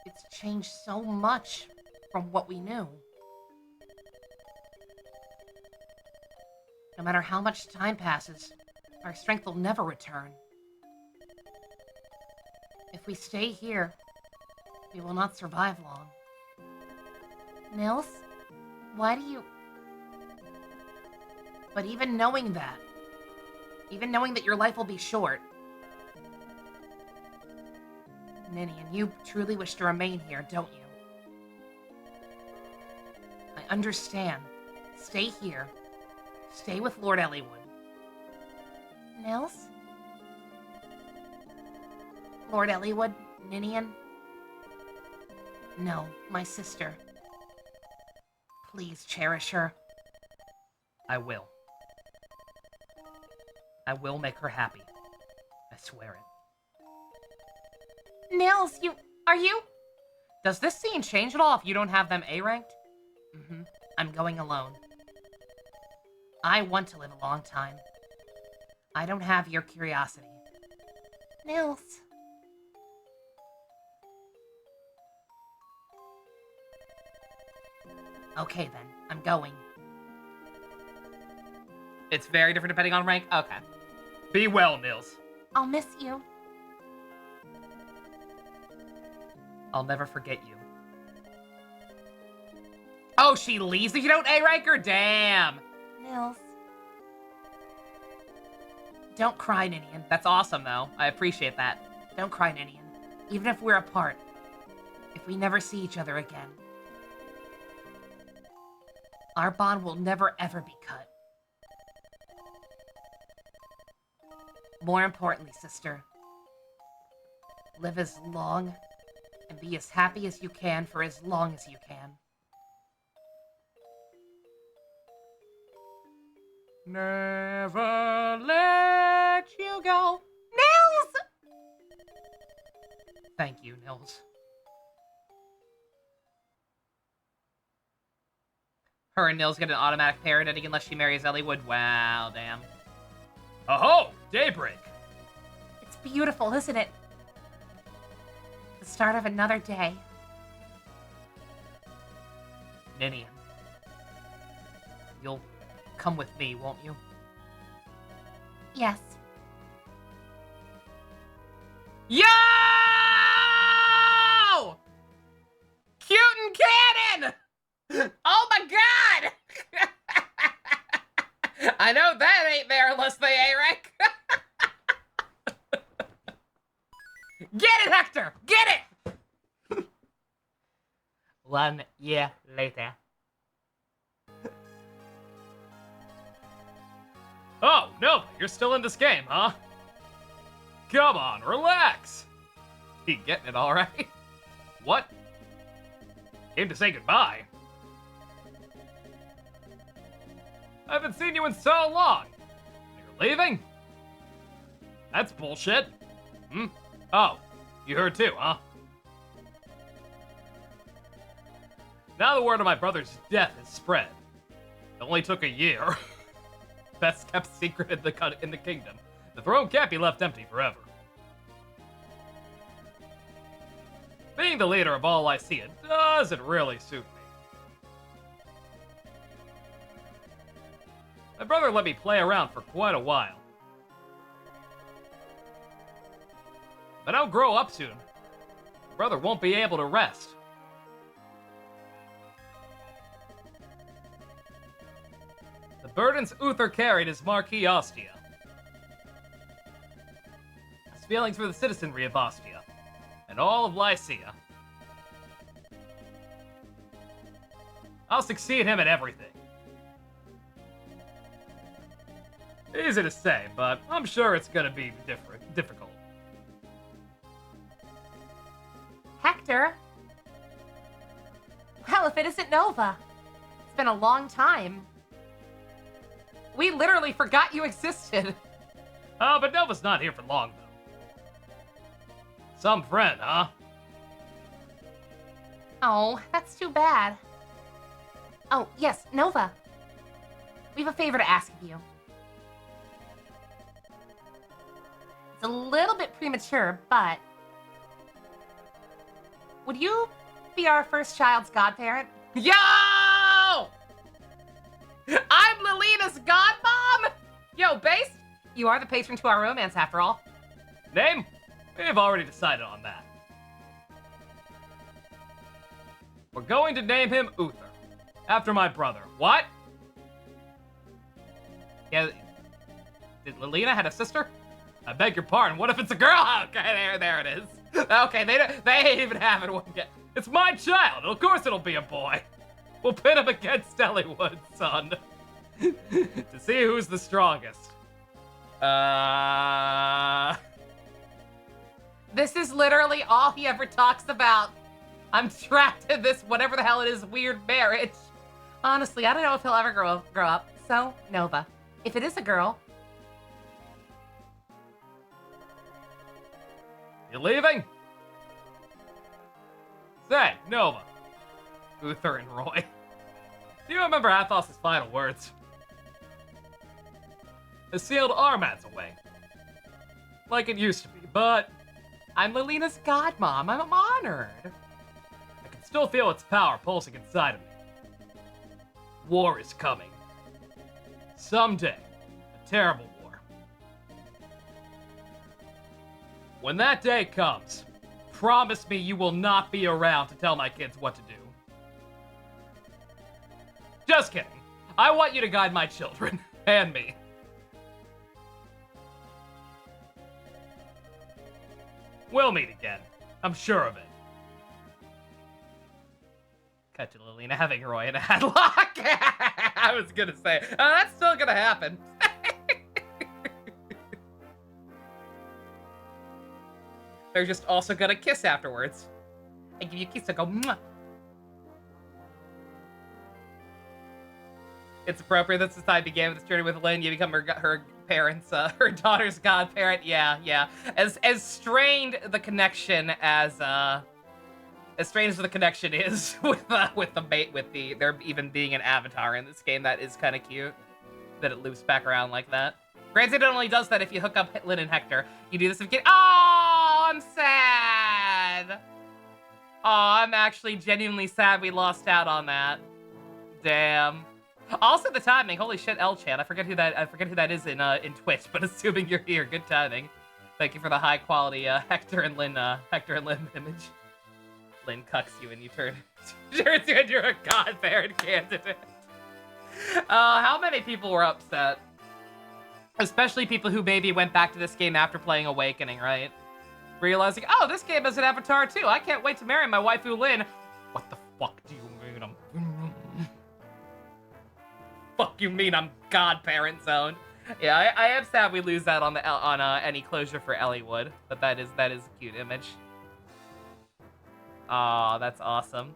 It's changed so much from what we knew. No matter how much time passes, our strength will never return. If we stay here, we will not survive long. Nils, why do you... But even knowing that your life will be short, Ninian, you truly wish to remain here, don't you? I understand. Stay here. Stay with Lord Elliewood. Nils? Lord Elliewood, Ninian? No, my sister. Please cherish her. I will. I will make her happy. I swear it. Nils, are you? Does this scene change at all if you don't have them A-ranked? Mm-hmm. I'm going alone. I want to live a long time. I don't have your curiosity. Nils. Okay then, I'm going. It's very different depending on rank? Okay. Be well, Nils. I'll miss you. I'll never forget you. Oh, she leaves if you don't A-rank her? Damn. Nils. Don't cry, Ninian. That's awesome, though. I appreciate that. Don't cry, Ninian. Even if we're apart. If we never see each other again. Our bond will never, ever be cut. More importantly, sister, live as long and be as happy as you can for as long as you can. Never let you go. Nils! Thank you, Nils. Her and Nils get an automatic parenting unless she marries Elliewood. Wow, damn. Oh, daybreak. It's beautiful, isn't it? The start of another day. Ninian. You'll come with me, won't you? Yes. Yo! Cute and Cannon! Oh my god! I know that ain't there unless they A-rank. Get it, Hector! Get it! 1 year later. Oh, no, you're still in this game, huh? Come on, relax. You getting it all right? What? Came to say goodbye. I haven't seen you in so long. You're leaving? That's bullshit. Hmm? Oh, you heard too, huh? Now the word of my brother's death has spread. It only took a year. Best kept secret in the kingdom. The throne can't be left empty forever. Being the leader of all Lycia doesn't really suit me. My brother let me play around for quite a while. But I'll grow up soon. My brother won't be able to rest. The burdens Uther carried as Marquis Ostia. His feelings for the citizenry of Ostia, and all of Lycia. I'll succeed him at everything. Easy to say, but I'm sure it's gonna be difficult. Hector? Well, if it isn't Nova. It's been a long time. We literally forgot you existed. Oh, but Nova's not here for long, though. Some friend, huh? Oh, that's too bad. Oh, yes, Nova. We have a favor to ask of you. It's a little bit premature, but... would you be our first child's godparent? Yo! I'm Lilina's godmom! Yo, Base, you are the patron to our romance after all. Name? We've already decided on that. We're going to name him Uther, after my brother. What? Yeah, did Lilina had a sister? I beg your pardon, what if it's a girl? Okay, there it is. Okay, they ain't even having one yet. It's my child, of course it'll be a boy. We'll pit him against Elliewood, son. To see who's the strongest. This is literally all he ever talks about. I'm trapped in this whatever the hell it is weird marriage. Honestly, I don't know if he'll ever grow up. So, Nova. If it is a girl... You leaving? Say, Nova. Uther and Roy. Do you remember Athos's final words? I sealed Armad's away. Like it used to be, but I'm Lilina's godmom. I'm honored. I can still feel its power pulsing inside of me. War is coming. Someday. A terrible war. When that day comes, promise me you will not be around to tell my kids what to do. Just kidding. I want you to guide my children. And me. We'll meet again. I'm sure of it. Cut to Lilina having Roy in a headlock. I was gonna say, that's still gonna happen. They're just also gonna kiss afterwards. I give you a kiss, I go, mwah. It's appropriate that society began with this journey with Lynn. You become her parents, her daughter's godparent. Yeah. As strained the connection as strange as the connection is with there even being an avatar in this game, that is kind of cute that it loops back around like that. Granted, it only does that if you hook up Lynn and Hector. You do this if you get. Oh, I'm sad. Oh, I'm actually genuinely sad we lost out on that. Damn. Also, the timing. Holy shit, L-Chan. I forget who that is in Twitch, but assuming you're here, good timing. Thank you for the high quality Hector and Lynn image. Lynn cucks you and you turns you into you're a godparent candidate. How many people were upset? Especially people who maybe went back to this game after playing Awakening, right? Realizing, oh, this game has an avatar too. I can't wait to marry my waifu Lynn. What the fuck do you mean fuck you mean I'm godparent zoned? Yeah, I am sad we lose that on any closure for Elliewood, but that is a cute image. Aw, that's awesome.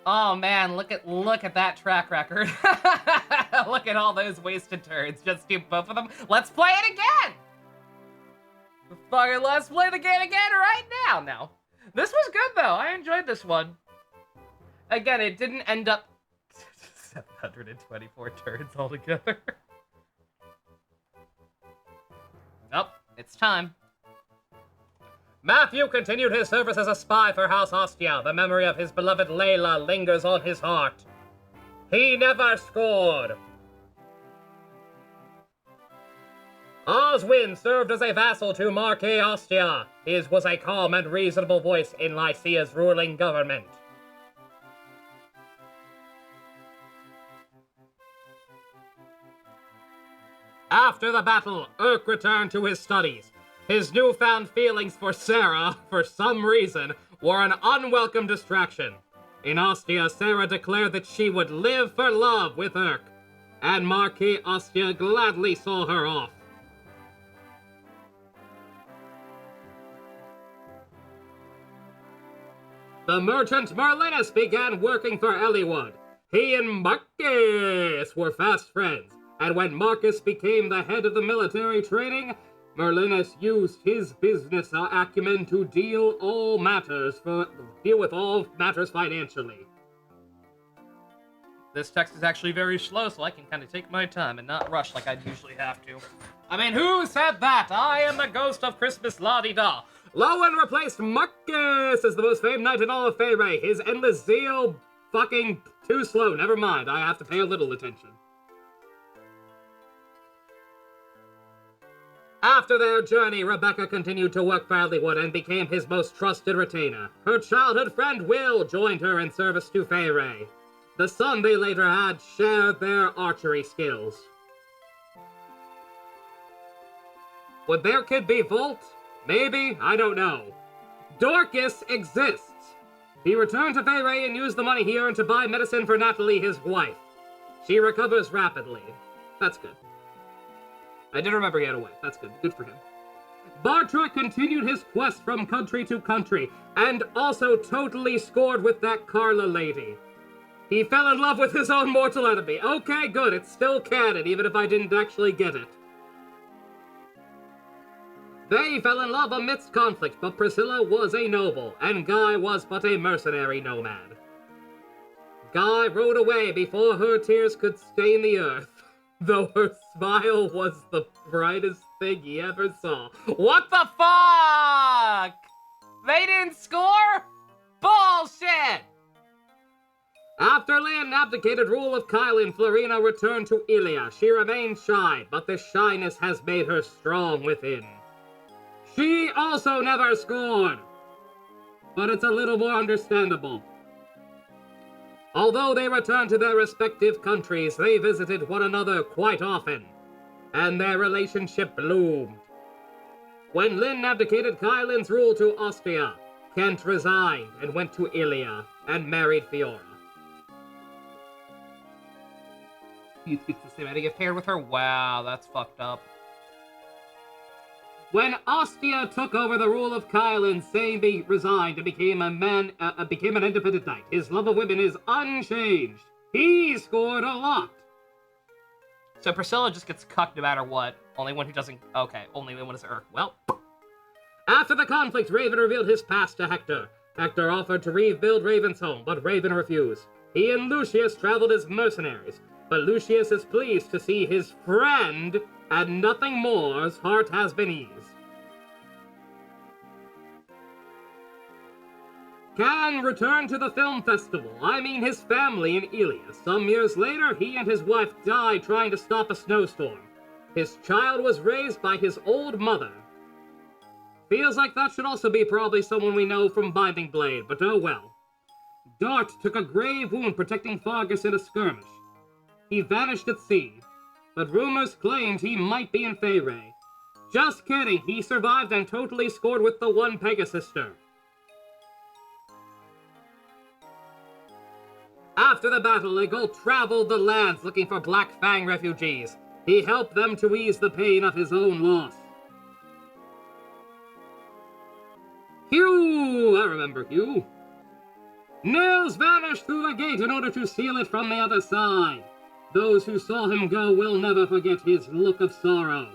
Oh man, look at that track record. Look at all those wasted turns. Just do both of them. Let's play it again. Fucking let's play the game again right now. Now, this was good though. I enjoyed this one. Again, it didn't end up 724 turns altogether. Nope, it's time. Matthew continued his service as a spy for House Ostia. The memory of his beloved Layla lingers on his heart. He never scored. Oswin served as a vassal to Marquis Ostia. His was a calm and reasonable voice in Lycia's ruling government. After the battle, Urk returned to his studies. His newfound feelings for Sarah, for some reason, were an unwelcome distraction. In Ostia, Sarah declared that she would live for love with Urk, and Marquis Ostia gladly saw her off. The merchant Merlinus began working for Elliewood. He and Marcus were fast friends, and when Marcus became the head of the military training, Merlinus used his business acumen to deal with all matters financially. This text is actually very slow, so I can kind of take my time and not rush like I'd usually have to. I mean, who said that? I am the ghost of Christmas la-di-da. Lowen replaced Marcus as the most famed knight in all of Feyre. His endless zeal fucking too slow. Never mind, I have to pay a little attention. After their journey, Rebecca continued to work for Elliewood and became his most trusted retainer. Her childhood friend Will joined her in service to Feyre. The son they later had shared their archery skills. Would their kid be Volt? Maybe, I don't know. Dorcas exists. He returned to Feyre and used the money he earned to buy medicine for Natalie, his wife. She recovers rapidly. That's good. I did remember he had a wife. That's good. Good for him. Bartra continued his quest from country to country, and also totally scored with that Carla lady. He fell in love with his own mortal enemy. Okay, good. It's still canon, even if I didn't actually get it. They fell in love amidst conflict, but Priscilla was a noble, and Guy was but a mercenary nomad. Guy rode away before her tears could stain the earth, though her smile was the brightest thing he ever saw. What the fuck? They didn't score? Bullshit! After Lynn abdicated rule of Kylin, Florina returned to Ilia. She remained shy, but this shyness has made her strong within. She also never scored. But it's a little more understandable. Although they returned to their respective countries, they visited one another quite often, and their relationship bloomed. When Lynn abdicated Kylan's rule to Ostia, Kent resigned and went to Ilia and married Fiora. It's the same. To get paired with her? Wow, that's fucked up. When Ostia took over the rule of Kylan, Sabi resigned and became an independent knight. His love of women is unchanged. He scored a lot. So Priscilla just gets cucked no matter what. Only one who doesn't... Okay, only one is her. Well... After the conflict, Raven revealed his past to Hector. Hector offered to rebuild Raven's home, but Raven refused. He and Lucius traveled as mercenaries, but Lucius is pleased to see his friend, and nothing more's heart has been eased. Can returned to the film festival. I mean his family in Ilia. Some years later, he and his wife died trying to stop a snowstorm. His child was raised by his old mother. Feels like that should also be probably someone we know from Binding Blade, but oh well. Dart took a grave wound protecting Fargus in a skirmish. He vanished at sea, but rumors claimed he might be in Feyre. Just kidding, he survived and totally scored with the one Pegasister. After the battle, Egil traveled the lands looking for Black Fang refugees. He helped them to ease the pain of his own loss. Hugh! I remember Hugh. Nils vanished through the gate in order to seal it from the other side. Those who saw him go will never forget his look of sorrow.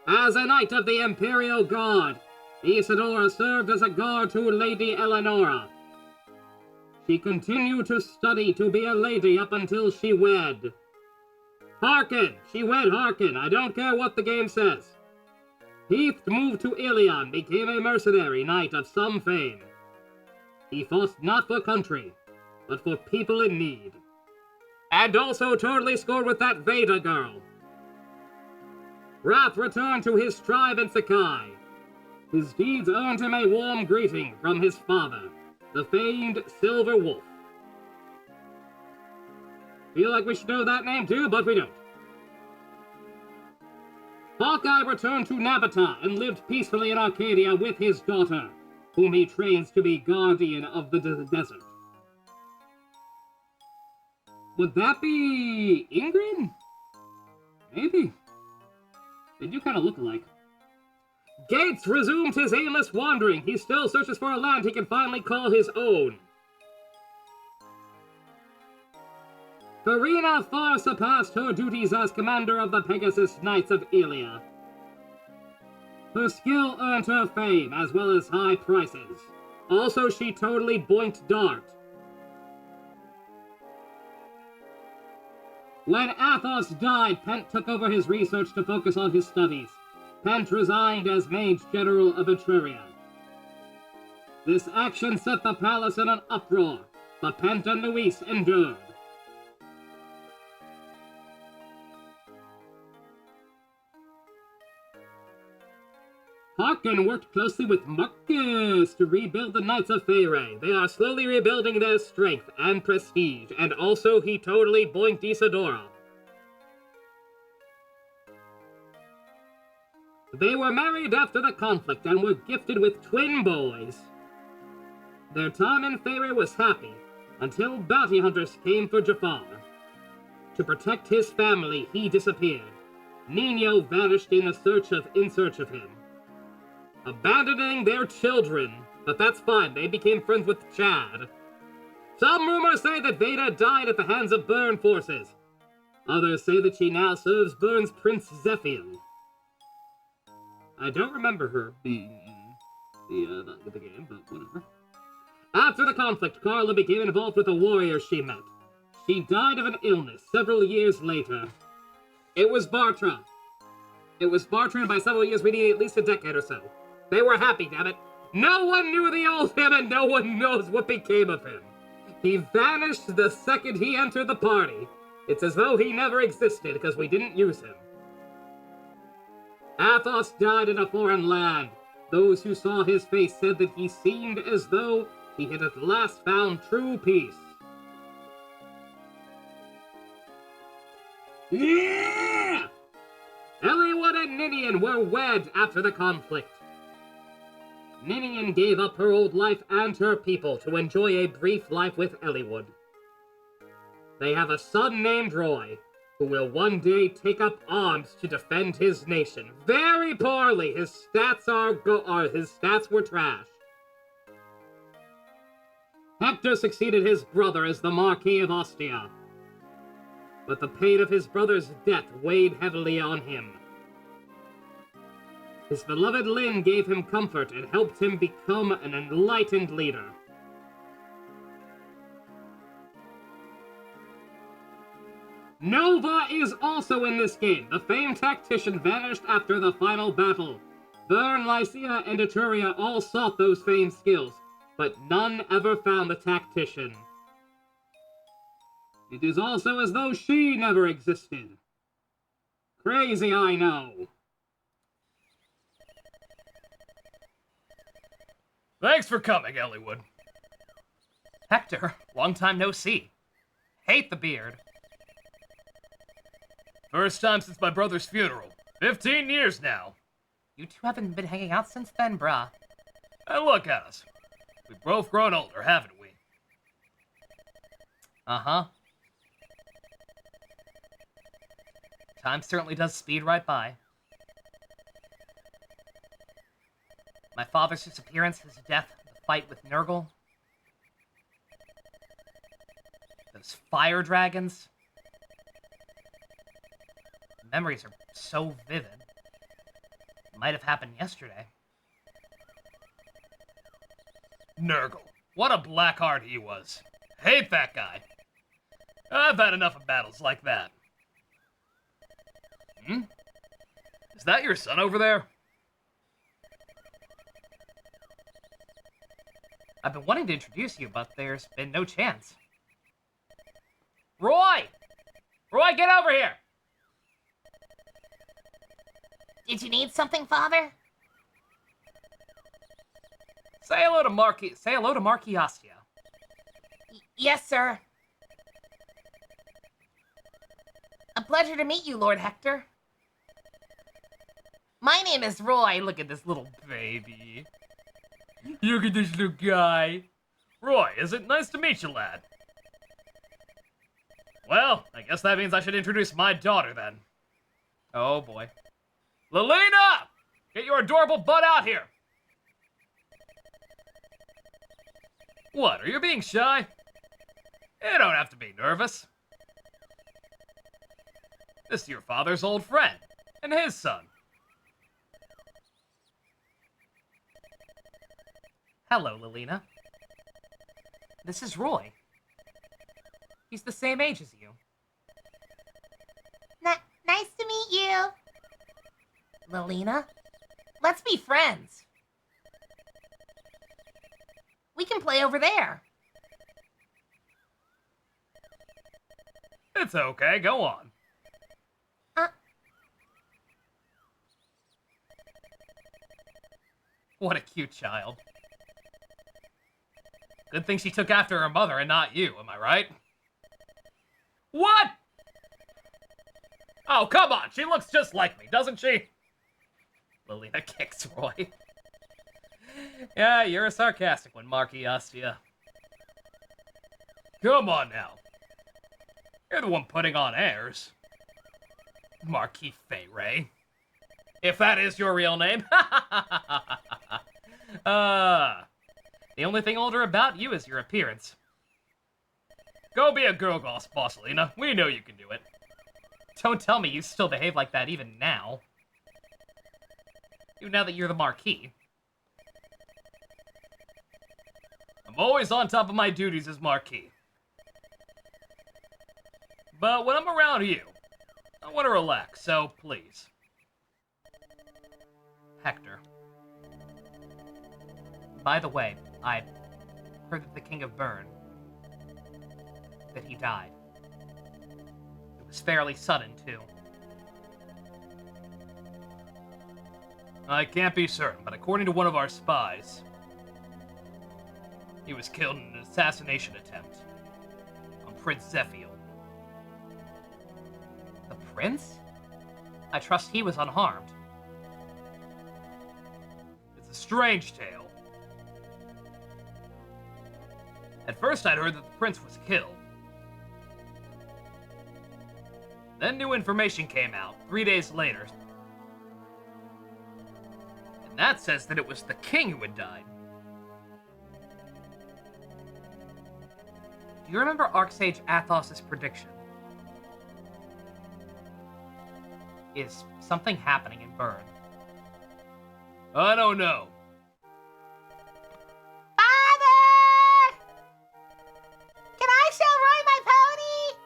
As a knight of the Imperial Guard, Isadora served as a guard to Lady Eleonora. She continued to study to be a lady up until she wed. Harkin! She wed Harkin. I don't care what the game says. Heath moved to Ilion, became a mercenary knight of some fame. He fought not for country, but for people in need. And also totally scored with that Veda girl. Wrath returned to his tribe in Sakai. His deeds earned him a warm greeting from his father, the famed Silver Wolf. Feel like we should know that name too, but we don't. Hawkeye returned to Nabata and lived peacefully in Arcadia with his daughter, whom he trains to be guardian of the desert. Would that be Ingrid? Maybe. They do kind of look alike. Gates resumed his aimless wandering. He still searches for a land he can finally call his own. Karina far surpassed her duties as commander of the Pegasus Knights of Ilia. Her skill earned her fame, as well as high prices. Also, she totally boinked Dart. When Athos died, Pent took over his research to focus on his studies. Pent resigned as Mage General of Etruria. This action set the palace in an uproar, but Pent and Luis endured. Harkin worked closely with Marcus to rebuild the Knights of Feyre. They are slowly rebuilding their strength and prestige, and also he totally boinked Isadora. They were married after the conflict and were gifted with twin boys. Their time in Feyre was happy, until bounty hunters came for Jafar. To protect his family, he disappeared. Nino vanished in search of him. Abandoning their children, but that's fine, they became friends with Chad. Some rumors say that Veda died at the hands of Byrne forces. Others say that she now serves Byrne's Prince Zephiel. I don't remember her being in the game, but whatever. After the conflict, Carla became involved with a warrior she met. She died of an illness several years later. It was Bartra. And by several years we need at least a decade or so. They were happy, damn it. No one knew the old him, and no one knows what became of him. He vanished the second he entered the party. It's as though he never existed, because we didn't use him. Athos died in a foreign land. Those who saw his face said that he seemed as though he had at last found true peace. Yeah! Eliwood and Ninian were wed after the conflict. Ninian gave up her old life and her people to enjoy a brief life with Eliwood. They have a son named Roy, who will one day take up arms to defend his nation. Very poorly. His stats were trash. Hector succeeded his brother as the Marquis of Ostia, but the pain of his brother's death weighed heavily on him. His beloved Lyn gave him comfort and helped him become an enlightened leader. Nova is also in this game. The famed tactician vanished after the final battle. Vern, Lycia, and Etruria all sought those famed skills, but none ever found the tactician. It is also as though she never existed. Crazy, I know. Thanks for coming, Eliwood. Hector, long time no see. Hate the beard. First time since my brother's funeral. 15 years now. You two haven't been hanging out since then, bruh. And look at us. We've both grown older, haven't we? Uh-huh. Time certainly does speed right by. My father's disappearance, his death, the fight with Nurgle. Those fire dragons. The memories are so vivid. It might have happened yesterday. Nurgle. What a blackheart he was. Hate that guy. I've had enough of battles like that. Hmm? Is that your son over there? I've been wanting to introduce you, but there's been no chance. Roy! Roy, get over here! Did you need something, Father? Say hello to Marquis Ostia. Yes, sir. A pleasure to meet you, Lord Hector. My name is Roy. Look at this little baby. Look at this little guy. Roy, is it nice to meet you, lad? Well, I guess that means I should introduce my daughter then. Oh boy. Lelena! Get your adorable butt out here! What, are you being shy? You don't have to be nervous. This is your father's old friend, and his son. Hello, Lelena. This is Roy. He's the same age as you. Nice to meet you. Lelena, let's be friends. We can play over there. It's okay, go on. What a cute child. Good thing she took after her mother and not you, am I right? What? Oh, come on, she looks just like me, doesn't she? Lelena kicks Roy. Yeah, you're a sarcastic one, Marquis Ostia. Come on now. You're the one putting on airs. Marquis Feyre. If that is your real name. The only thing older about you is your appearance. Go be a girl boss, Lena. We know you can do it. Don't tell me you still behave like that even now. Even now that you're the Marquis. I'm always on top of my duties as Marquis. But when I'm around you, I want to relax, so please. Hector. By the way, I heard that the King of Bern, that he died. It was fairly sudden, too. I can't be certain, but according to one of our spies, he was killed in an assassination attempt on Prince Zephiel. The prince? I trust he was unharmed. It's a strange tale. At first I'd heard that the prince was killed. Then new information came out 3 days later. And that says that it was the king who had died. Do you remember Archsage Athos's prediction? Is something happening in Bern? I don't know. Father! Can I show Roy my pony?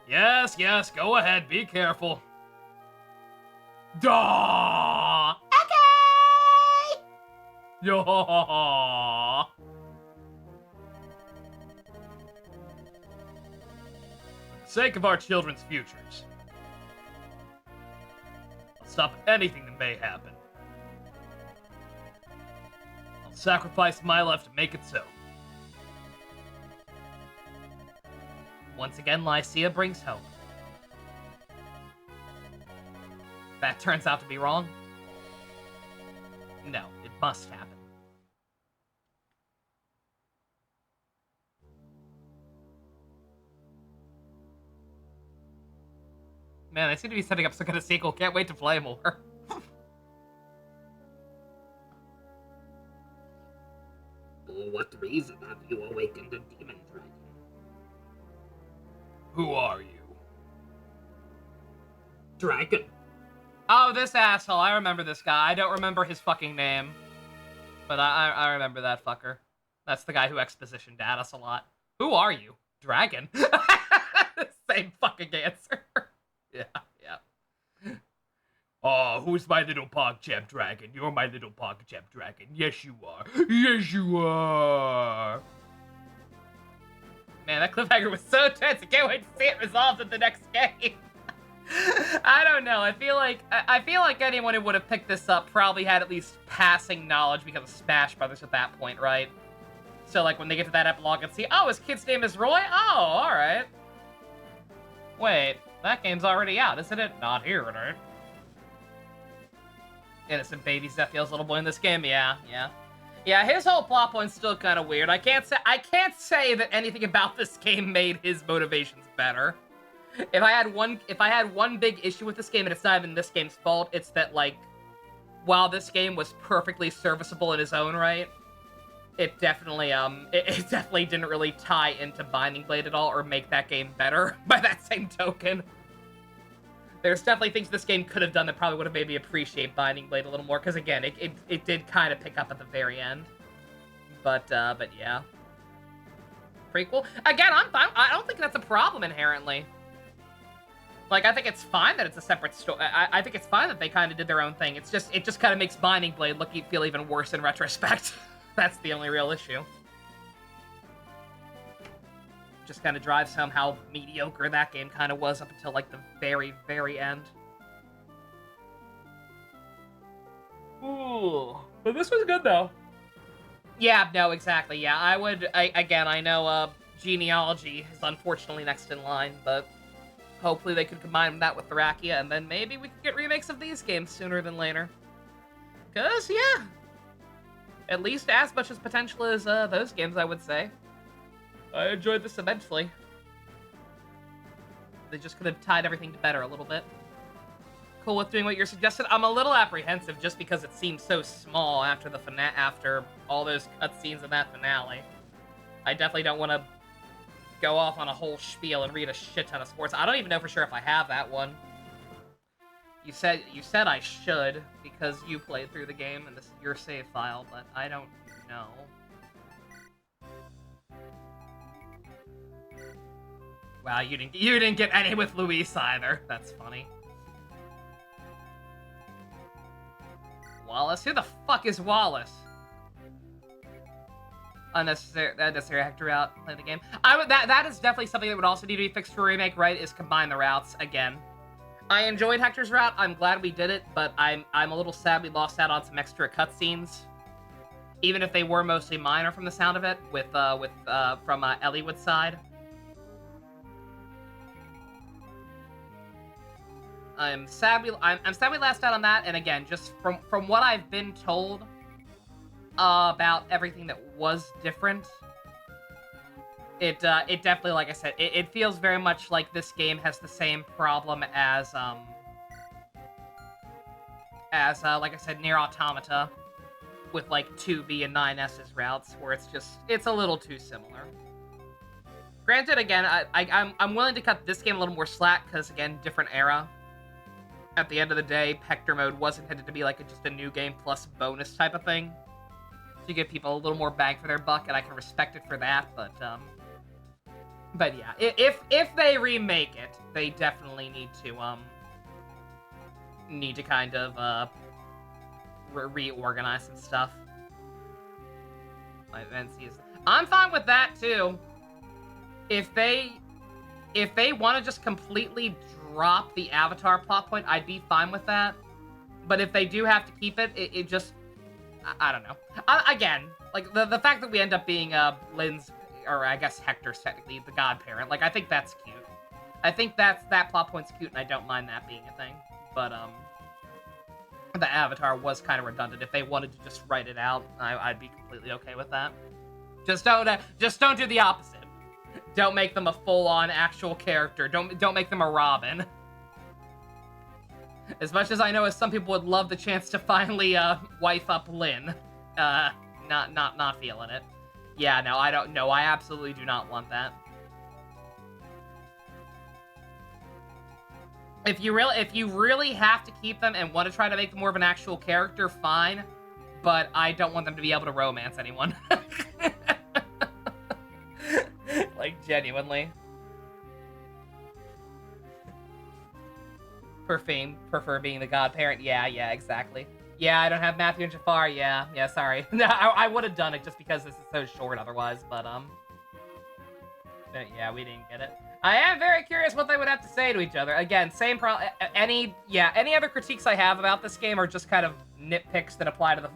Yes, yes, go ahead, be careful. Daw! Okay! Yo! For the sake of our children's futures, I'll stop anything that may happen. I'll sacrifice my life to make it so. Once again, Lycia brings hope. That turns out to be wrong. No, it must happen. Man, they seem to be setting up some kind of sequel. Can't wait to play more. For what reason have you awakened a demon dragon? Who are you? Dragon. Oh, this asshole. I remember this guy. I don't remember his fucking name. But I remember that fucker. That's the guy who expositioned at us a lot. Who are you? Dragon? Same fucking answer. Yeah, yeah. Oh, who's my little PogChamp dragon? You're my little PogChamp dragon. Yes, you are. Yes, you are. Man, that cliffhanger was so tense. I can't wait to see it resolved in the next game. I don't know. I feel like anyone who would have picked this up probably had at least passing knowledge because of Smash Brothers at that point, right? So, like, when they get to that epilogue and see, oh, his kid's name is Roy? Oh, alright. Wait, that game's already out, isn't it? Not here, right? Innocent baby Zephiel's little boy in this game, yeah. Yeah, his whole plot point's still kind of weird. I can't say that anything about this game made his motivations better. If I had one big issue with this game, and it's not even this game's fault, it's that, like, while this game was perfectly serviceable in its own right, it definitely it definitely didn't really tie into Binding Blade at all or make that game better by that same token. There's definitely things this game could have done that probably would have made me appreciate Binding Blade a little more, because again, it did kind of pick up at the very end. But yeah. Prequel? Again, I'm fine. I don't think that's a problem inherently. Like, I think it's fine that it's a separate story. I think it's fine that they kind of did their own thing. It just kind of makes Binding Blade feel even worse in retrospect. That's the only real issue. Just kind of drives home how mediocre that game kind of was up until, like, the very, very end. Ooh. But this was good, though. Yeah, no, exactly, yeah. I know, Genealogy is unfortunately next in line, but hopefully they could combine that with Thrakia, and then maybe we could get remakes of these games sooner than later. Because, yeah, at least as much as potential as those games, I would say. I enjoyed this immensely. They just could have tied everything to better a little bit. Cool with doing what you're suggesting. I'm a little apprehensive just because it seems so small after the after all those cutscenes in that finale. I definitely don't want to go off on a whole spiel and read a shit ton of sports. I don't even know for sure if I have that one. You said I should because you played through the game and this is your save file, but I don't know. Wow, you didn't get any with Luis either. That's funny. Wallace? Who the fuck is Wallace? Unnecessary Hector out, play the game. That is definitely something that would also need to be fixed for a remake, right? Is combine the routes again. I enjoyed Hector's route. I'm glad we did it, but I'm a little sad we lost out on some extra cutscenes. Even if they were mostly minor from the sound of it, from Elliewood's side. I'm sad we lost out on that, and again, just from what I've been told about everything that was different, it definitely, like I said, it feels very much like this game has the same problem as like I said, Nier Automata, with like 2B and 9S's routes, where it's a little too similar. Granted, again, I'm willing to cut this game a little more slack, because again, different era. At the end of the day, Hector mode was intended to be like just a new game plus bonus type of thing, to give people a little more bang for their buck, and I can respect it for that. But yeah, if they remake it, they definitely need to kind of reorganize some stuff. I'm fine with that too. If they want to just completely drop the Avatar plot point, I'd be fine with that. But if they do have to keep it, it just... I don't know. Again, like, the fact that we end up being Lynn's, or I guess Hector's technically, the godparent, like, I think that's cute. I think that plot point's cute, and I don't mind that being a thing. But, the Avatar was kind of redundant. If they wanted to just write it out, I'd be completely okay with that. Just don't do the opposite. Don't make them a full-on actual character. Don't make them a Robin. As much as I know, as some people would love the chance to finally wife up Lynn, not feeling it. Yeah, no, I don't. No, I absolutely do not want that. If you really have to keep them and want to try to make them more of an actual character, fine. But I don't want them to be able to romance anyone. Like, genuinely. Prefer being the godparent. Yeah, exactly. Yeah, I don't have Matthew and Jafar. Yeah, sorry. No, I would have done it just because this is so short otherwise, but yeah, we didn't get it. I am very curious what they would have to say to each other. Again, same problem. Any other critiques I have about this game are just kind of nitpicks that apply to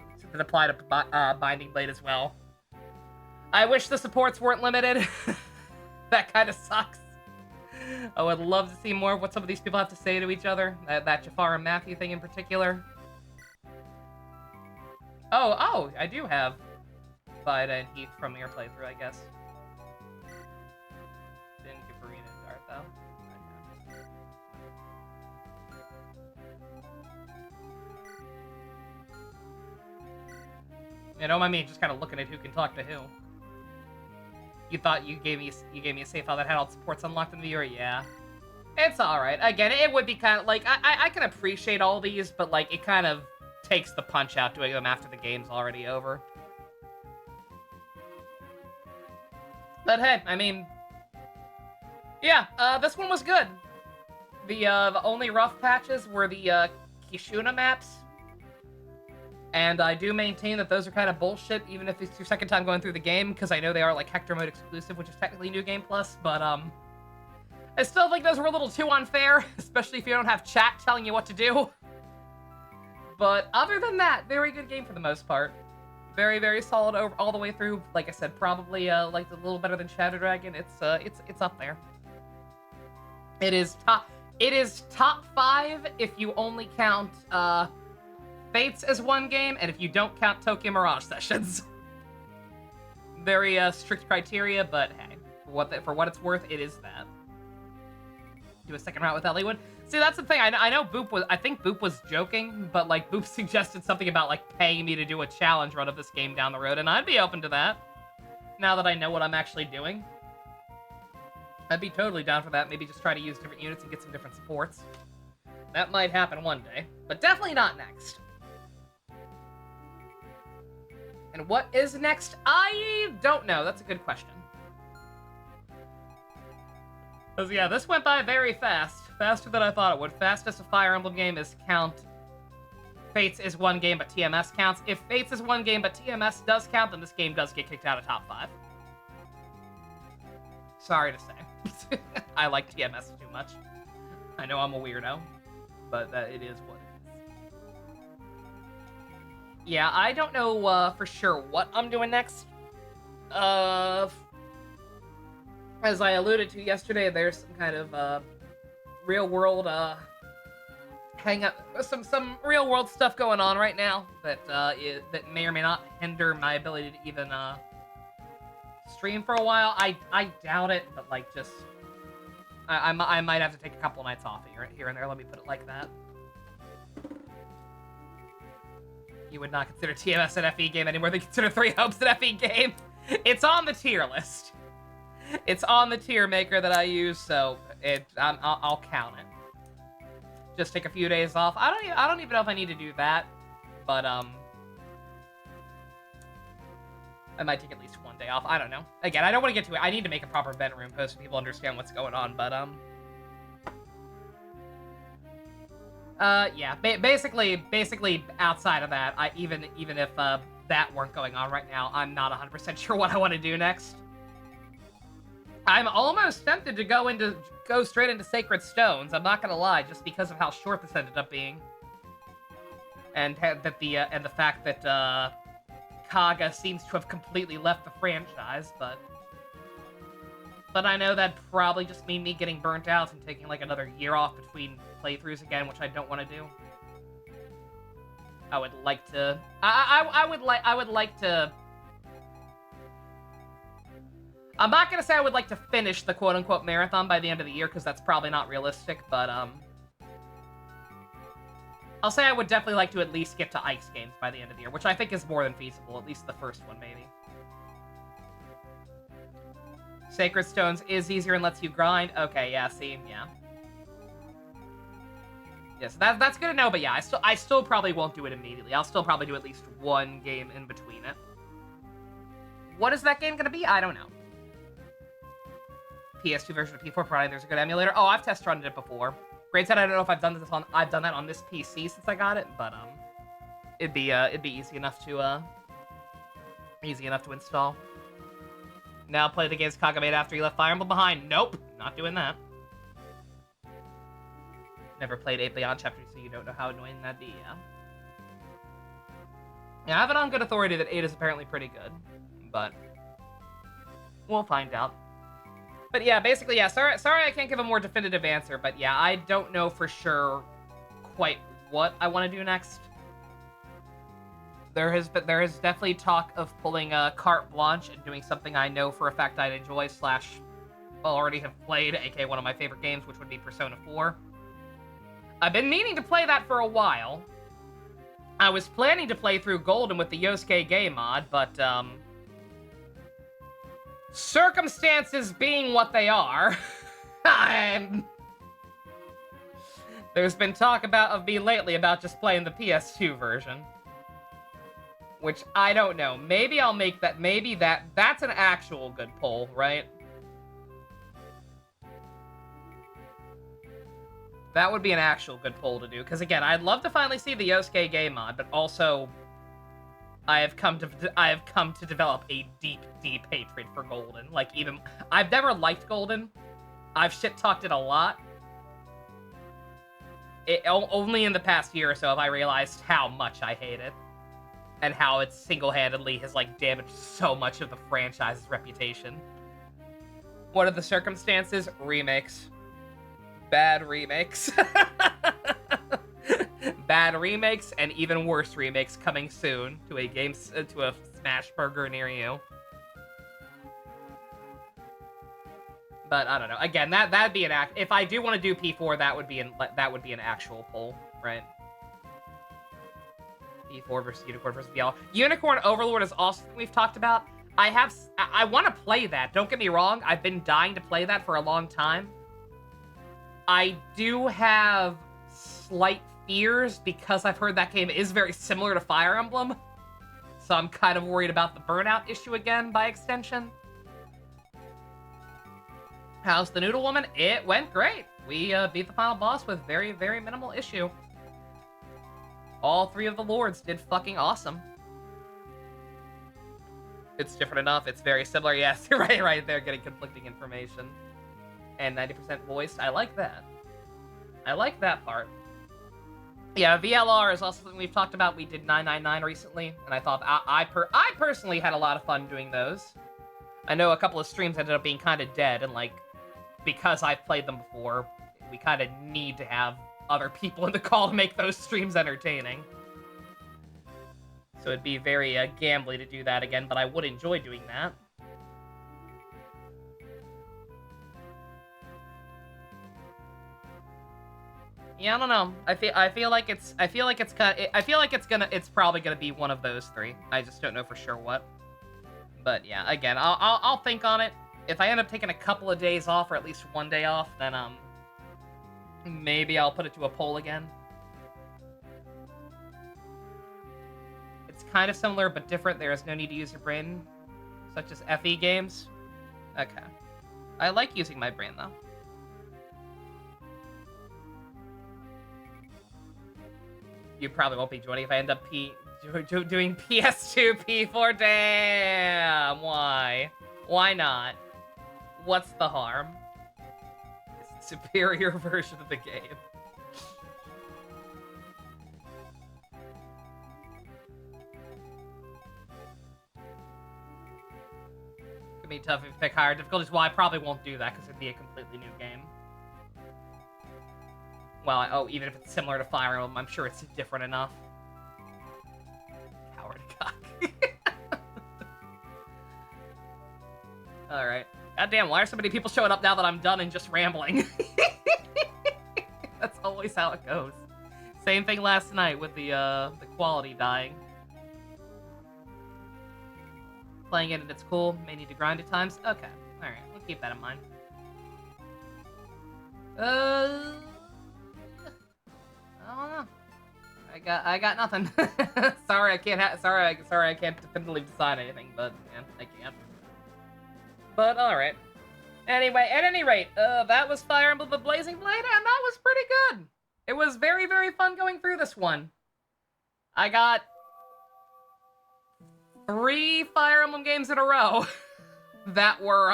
Binding Blade as well. I wish the supports weren't limited. That kind of sucks. I would love to see more of what some of these people have to say to each other. That Jafar and Matthew thing in particular. Oh, I do have Vida and Heath from your playthrough, I guess. Didn't get Farina and Dart, though. Yeah, don't mind me just kind of looking at who can talk to who. You thought you gave me a save file that had all the supports unlocked in the viewer? Yeah. It's alright. Again, it would be kind of, like, I can appreciate all these, but, like, it kind of takes the punch out doing them after the game's already over. But hey, I mean... Yeah, this one was good. The only rough patches were the, Kishuna maps. And I do maintain that those are kind of bullshit, even if it's your second time going through the game, because I know they are, like, Hector mode exclusive, which is technically New Game Plus, but, I still think those were a little too unfair, especially if you don't have chat telling you what to do. But other than that, very good game for the most part. Very, very solid all the way through. Like I said, probably, like, a little better than Shadow Dragon. It's up there. It is top 5 if you only count, Fates as one game, and if you don't count Tokyo Mirage Sessions. Very strict criteria, but hey, for what it's worth, it is that. Do a second round with Elliewood. See, that's the thing. I think Boop was joking, but like Boop suggested something about like paying me to do a challenge run of this game down the road, and I'd be open to that. Now that I know what I'm actually doing, I'd be totally down for that. Maybe just try to use different units and get some different supports. That might happen one day, but definitely not next. And what is next? I don't know. That's a good question. Because, yeah, this went by very fast. Faster than I thought it would. Fastest a Fire Emblem game is count Fates is one game, but TMS counts. If Fates is one game, but TMS does count, then this game does get kicked out of top 5. Sorry to say. I like TMS too much. I know I'm a weirdo. but it is what it is. Yeah, I don't know for sure what I'm doing next. As I alluded to yesterday, there's some kind of real world hang up, some real world stuff going on right now that that may or may not hinder my ability to even stream for a while. I doubt it, but like just I might have to take a couple nights off here and there. Let me put it like that. You would not consider TMS an FE game any more than consider Three Hopes an FE game. It's on the tier list. It's on the tier maker that I use, so I'll count it. Just take a few days off. I don't even know if I need to do that, but I might take at least one day off. I don't know. Again, I don't want to get to it. I need to make a proper vent room post so people understand what's going on, but yeah. Basically outside of that, even if that weren't going on right now, I'm not 100% sure what I want to do next. I'm almost tempted to go straight into Sacred Stones. I'm not gonna lie, just because of how short this ended up being, and the fact that Kaga seems to have completely left the franchise. But I know that'd probably just mean me getting burnt out and taking like another year off between playthroughs again, which I don't want to do. I would like to. I would like to. I'm not gonna say I would like to finish the quote-unquote marathon by the end of the year, because that's probably not realistic, but I'll say I would definitely like to at least get to Ice Games by the end of the year, which I think is more than feasible, at least the first one, maybe. Sacred Stones is easier and lets you grind? Okay, yeah, see, yeah. Yeah, so that's good to know, but yeah, I still probably won't do it immediately. I'll still probably do at least one game in between it. What is that game gonna be? I don't know. PS2 version of P4 provided there's a good emulator. Oh, I've test run it before. Great said I don't know if I've done that on this PC since I got it, but it'd be easy enough to install. Now play the games Kaga made after he left Fire Emblem behind. Nope, not doing that. Never played 8 Beyond Chapter 2, so you don't know how annoying that'd be, yeah. Yeah, I have it on good authority that 8 is apparently pretty good, but we'll find out. But yeah, basically, yeah, sorry I can't give a more definitive answer, but yeah, I don't know for sure quite what I want to do next. There has definitely talk of pulling a carte blanche and doing something I know for a fact I'd enjoy / already have played, aka one of my favorite games, which would be Persona 4. I've been meaning to play that for a while. I was planning to play through Golden with the Yosuke game mod, but circumstances being what they are, there's been talk of me lately about just playing the PS2 version. Which, I don't know. Maybe I'll make that, that's an actual good pull, right? That would be an actual good pull to do, because again, I'd love to finally see the Yosuke game mod, but also I have come to develop a deep, deep hatred for Golden. Like, even I've never liked Golden. I've shit-talked it a lot. Only in the past year or so have I realized how much I hate it, and how it single-handedly has like damaged so much of the franchise's reputation. What are the circumstances? Remakes. Bad remakes. Bad remakes and even worse remakes coming soon to a Smash Burger near you. But I don't know. Again, that'd be if I do want to do P4, that would be an actual poll, right? P4 versus Unicorn versus BL. Unicorn Overlord is also something we've talked about. I want to play that. Don't get me wrong. I've been dying to play that for a long time. I do have slight fears because I've heard that game is very similar to Fire Emblem. So I'm kind of worried about the burnout issue again by extension. How's the Noodle Woman? It went great. We beat the final boss with very, very minimal issue. All 3 of the lords did fucking awesome. It's different enough. It's very similar. Yes, right there, getting conflicting information. And 90% voiced. I like that. I like that part. Yeah, VLR is also something we've talked about. We did 999 recently, and I thought I personally had a lot of fun doing those. I know a couple of streams ended up being kind of dead, and like, because I've played them before, we kind of need to have other people in the call to make those streams entertaining. So it'd be very gambly to do that again, but I would enjoy doing that. Yeah, I don't know. I feel like it's probably gonna be one of those three. I just don't know for sure what. But yeah, again, I'll think on it. If I end up taking a couple of days off, or at least one day off, then maybe I'll put it to a poll again. It's kind of similar but different. There is no need to use your brain, such as FE games. Okay, I like using my brain though. You probably won't be joining if I end up doing PS2 P4. Damn, why? Why not? What's the harm? It's the superior version of the game. Could be tough if you pick higher difficulties. Well, I probably won't do that because it'd be a completely new game. Well, even if it's similar to Fire Emblem, I'm sure it's different enough. Coward cock. Alright. Goddamn, why are so many people showing up now that I'm done and just rambling? That's always how it goes. Same thing last night with the quality dying. Playing it and it's cool. May need to grind at times. Okay. Alright, we'll keep that in mind. I don't know. I got nothing. Sorry, I can't. Sorry, I can't definitively decide anything. But yeah, I can't. But all right. Anyway, at any rate, that was Fire Emblem: The Blazing Blade, and that was pretty good. It was very, very fun going through this one. I got 3 Fire Emblem games in a row that were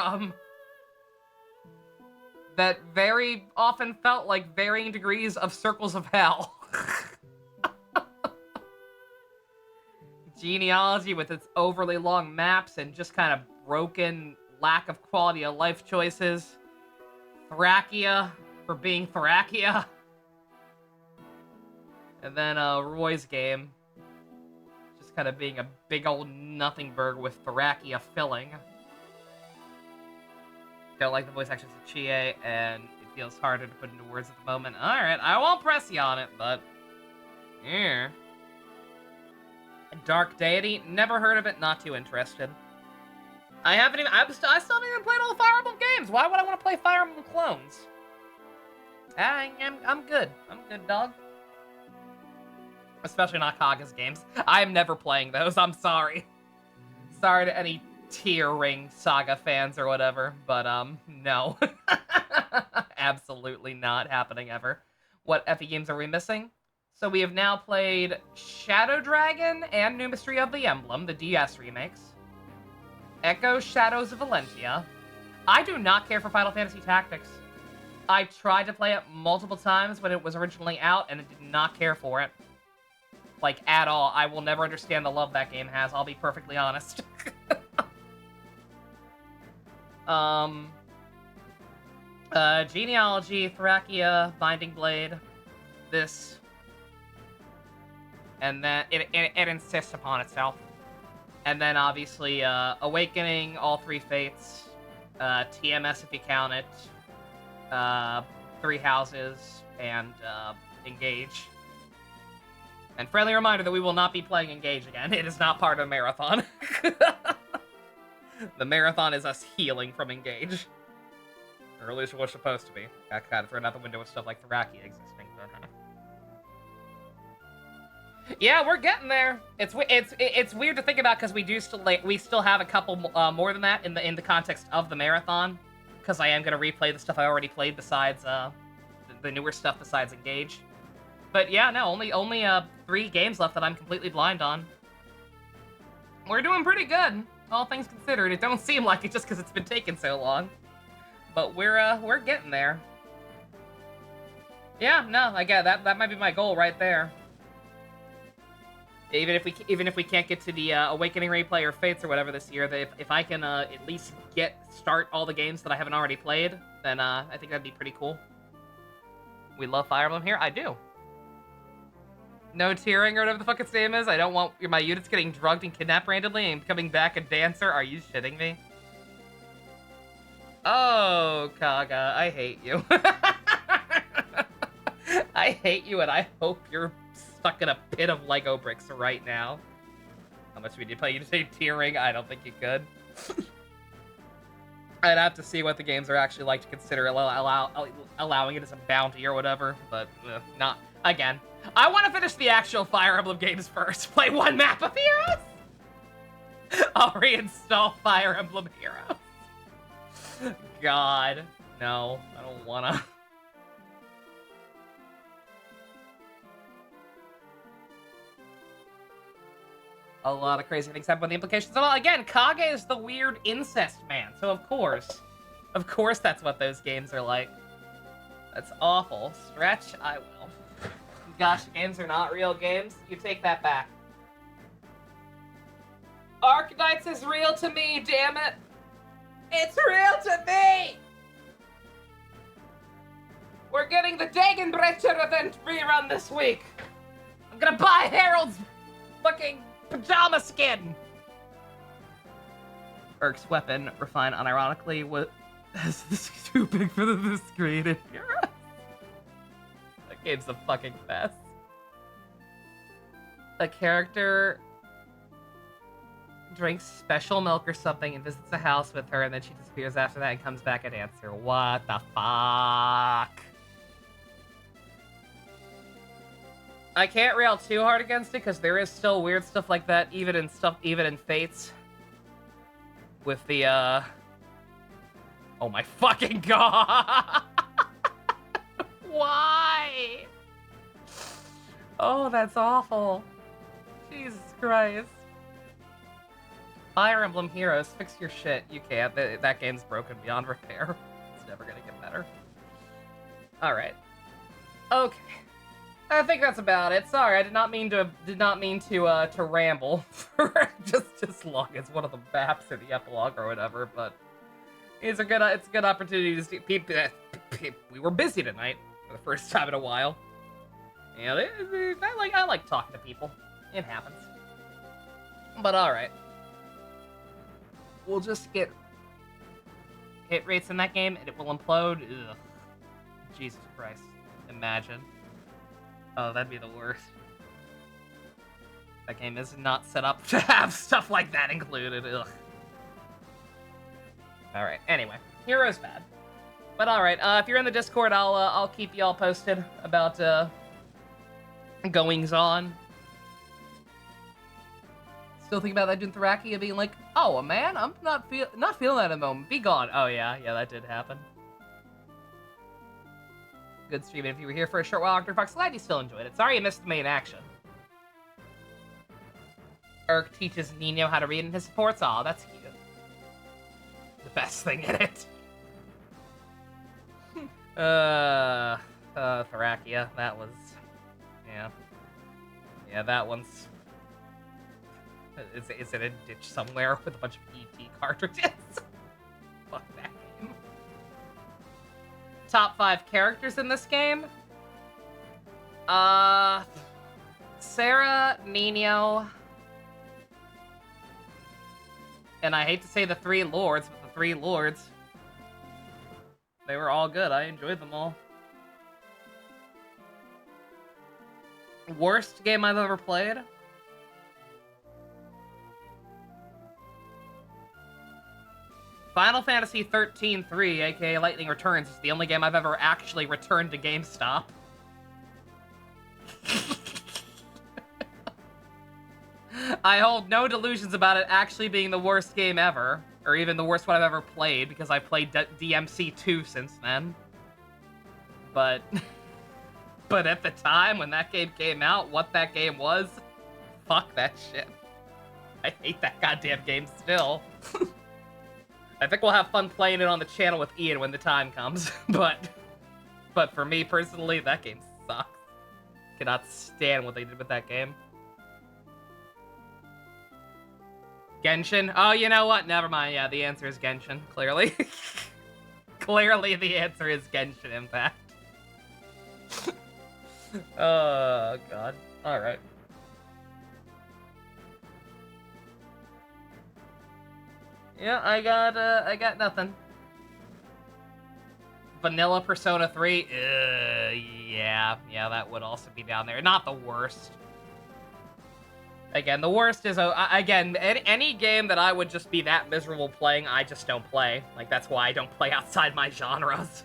that very often felt like varying degrees of circles of hell. Genealogy with its overly long maps and just kind of broken lack of quality of life choices. Thrakia for being Thrakia. And then Roy's game. Just kind of being a big old nothing burger with Thrakia filling. Don't like the voice actions of Chie, and it feels harder to put into words at the moment. Alright, I won't press you on it, but... yeah. Dark Deity, never heard of it, not too interested. I still haven't even played all the Fire Emblem games. Why would I want to play Fire Emblem clones? I'm good. I'm good, dog. Especially not Kaga's games. I'm never playing those, I'm sorry. Sorry to any Tier Ring Saga fans or whatever, but no. Absolutely not happening ever. What FE games are we missing? So we have now played Shadow Dragon and New Mystery of the Emblem, the DS remakes. Echo Shadows of Valentia. I do not care for Final Fantasy Tactics. I tried to play it multiple times when it was originally out, and I did not care for it. Like, at all. I will never understand the love that game has, I'll be perfectly honest. Genealogy, Thrakia, Binding Blade, this, and then it insists upon itself. And then obviously Awakening, All Three Fates, TMS if you count it, Three Houses, and Engage. And friendly reminder that we will not be playing Engage again. It is not part of the marathon. The marathon is us healing from Engage. Or at least it was supposed to be. Got kind of thrown out the window with stuff like Thrakia existing. Yeah, we're getting there. It's weird to think about because we still have a couple more than that in the context of the marathon. Because I am gonna replay the stuff I already played besides the newer stuff besides Engage. But yeah, no, only 3 games left that I'm completely blind on. We're doing pretty good, all things considered. It don't seem like it just because it's been taking so long. But we're getting there. Yeah, no, I get that. That might be my goal right there. Even if we can't get to the Awakening replay or Fates or whatever this year, if I can at least start all the games that I haven't already played, then I think that'd be pretty cool. We love Fire Emblem here. I do. No tearing or whatever the fuck its name is. I don't want my units getting drugged and kidnapped randomly and coming back a dancer. Are you shitting me? Oh, Kaga, I hate you. I hate you, and I hope you're stuck in a pit of Lego bricks right now. How much would you pay? You say tearing? I don't think you could. I'd have to see what the games are actually like to consider allowing it as a bounty or whatever, but not. Again, I want to finish the actual Fire Emblem games first. Play one map of Heroes! I'll reinstall Fire Emblem Heroes. God, no, I don't wanna. A lot of crazy things happen with the implications. Well, again, Kage is the weird incest man, so of course that's what those games are like. That's awful. Stretch, I will. Gosh, games are not real games. You take that back. Arknights is real to me, damn it. It's real to me! We're getting the Dagenbrecher event rerun this week. I'm gonna buy Harold's fucking pajama skin! Erk's weapon, refined unironically, was too big for the screen in Europe. That game's the fucking best. A character drinks special milk or something and visits a house with her, and then she disappears after that and comes back and answer. What the fuck? I can't rail too hard against it because there is still weird stuff like that, even in Fates. With the oh my fucking god! Why? Oh, that's awful. Jesus Christ. Fire Emblem Heroes, fix your shit. You can't. That game's broken beyond repair. It's never gonna get better. Alright. Okay. I think that's about it. Sorry, I did not mean to ramble for just as long as one of the maps or the epilogue or whatever, but it's a good opportunity to see people. We were busy tonight for the first time in a while. Yeah, I like talking to people. It happens. But all right, we'll just get hit rates in that game, and it will implode. Ugh. Jesus Christ! Imagine. Oh, that'd be the worst. That game is not set up to have stuff like that included. Ugh. All right. Anyway, Hero's bad, but all right. If you're in the Discord, I'll keep y'all posted about goings on. Still thinking about that dude Thrakia being like, "Oh man, I'm not feeling that at the moment. Be gone." Oh yeah, that did happen. Good stream, and if you were here for a short while, Dr. Fox, glad you still enjoyed it. Sorry you missed the main action. Erk teaches Nino how to read in his supports. Aw, that's cute. The best thing in it. Thrakia, that was... Yeah, that one's... Is it a ditch somewhere with a bunch of ET cartridges? Fuck that game. Top 5 characters in this game? Sarah, Nino, and I hate to say the 3 lords, but the 3 lords, they were all good. I enjoyed them all. Worst game I've ever played? Final Fantasy 13-3, aka Lightning Returns, is the only game I've ever actually returned to GameStop. I hold no delusions about it actually being the worst game ever, or even the worst one I've ever played, because I played DMC2 since then. But at the time when that game came out, what that game was, fuck that shit. I hate that goddamn game still. I think we'll have fun playing it on the channel with Ian when the time comes, but But for me personally, that game sucks. Cannot stand what they did with that game. Genshin? Oh, you know what? Never mind. Yeah, the answer is Genshin, clearly. Clearly the answer is Genshin Impact. Oh, God. Alright. Yeah, I got nothing. Vanilla Persona 3? Yeah, that would also be down there. Not the worst. Again, the worst is, again, any game that I would just be that miserable playing, I just don't play. Like, that's why I don't play outside my genres.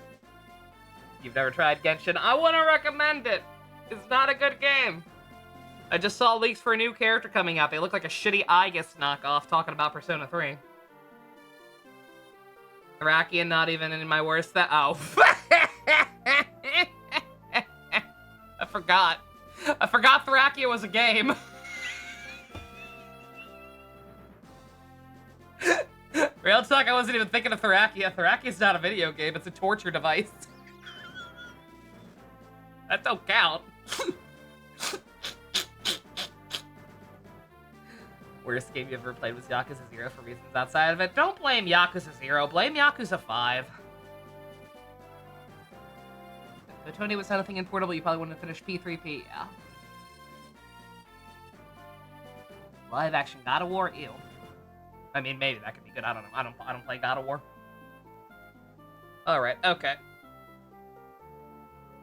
You've never tried Genshin? I wouldn't recommend it. It's not a good game. I just saw leaks for a new character coming out. They look like a shitty Aegis knockoff talking about Persona 3. Thrakian not even in my worst oh. I forgot. Thrakia was a game. Real talk, I wasn't even thinking of Thrakia. Thrakia's not a video game, it's a torture device. That don't count. Worst game you ever played was Yakuza 0 for reasons outside of it. Don't blame Yakuza 0, blame Yakuza 5. If Tony was anything in Portable, you probably wouldn't have finished P3P, yeah. Live action God of War? Ew. I mean, maybe that could be good. I don't know. I don't play God of War. Alright, okay.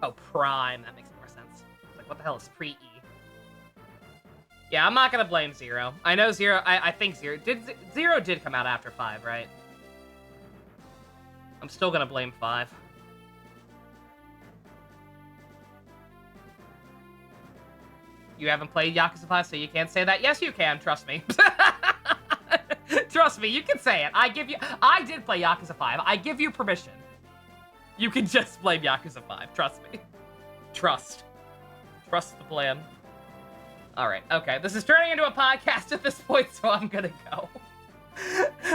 Oh, Prime. That makes more sense. Like, what the hell is pre-E? Yeah, I'm not gonna blame Zero. I know Zero. I think Zero did come out after 5, right? I'm still gonna blame 5. You haven't played Yakuza 5, so you can't say that? Yes, you can. Trust me. Trust me, you can say it. I did play Yakuza 5. I give you permission. You can just blame Yakuza 5. Trust me. Trust the plan. Alright, okay. This is turning into a podcast at this point, so I'm gonna go.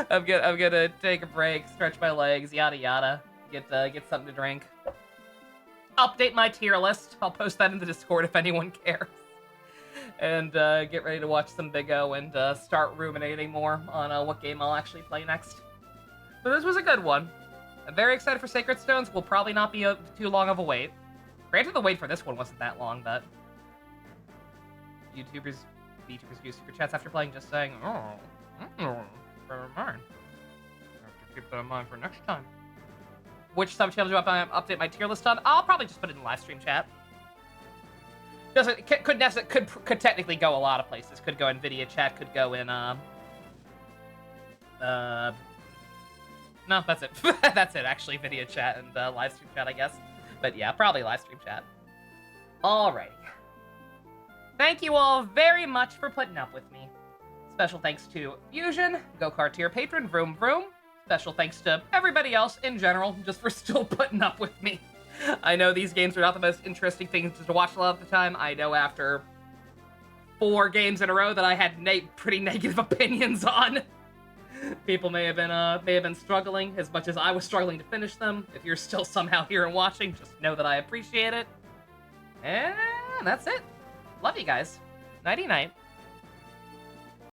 I'm gonna take a break, stretch my legs, yada yada. Get something to drink. Update my tier list. I'll post that in the Discord if anyone cares. And get ready to watch some Big O and start ruminating more on what game I'll actually play next. So this was a good one. I'm very excited for Sacred Stones. Will probably not be too long of a wait. Granted, the wait for this one wasn't that long, but... VTubers do super chats after playing, just saying, never mind. I have to keep that in mind for next time. Which sub-channel do I update my tier list on? I'll probably just put it in live stream chat. Could technically go a lot of places. Could go in Nvidia chat, could go in, no, that's it. That's it, actually, video chat and live stream chat, I guess. But yeah, probably live stream chat. Alrighty. Thank you all very much for putting up with me. Special thanks to Fusion, Go-Kart tier patron, Vroom Vroom. Special thanks to everybody else in general, just for still putting up with me. I know these games are not the most interesting things to watch a lot of the time. I know after 4 games in a row that I had pretty negative opinions on. People may have been struggling as much as I was struggling to finish them. If you're still somehow here and watching, just know that I appreciate it. And that's it. Love you guys. Nighty night.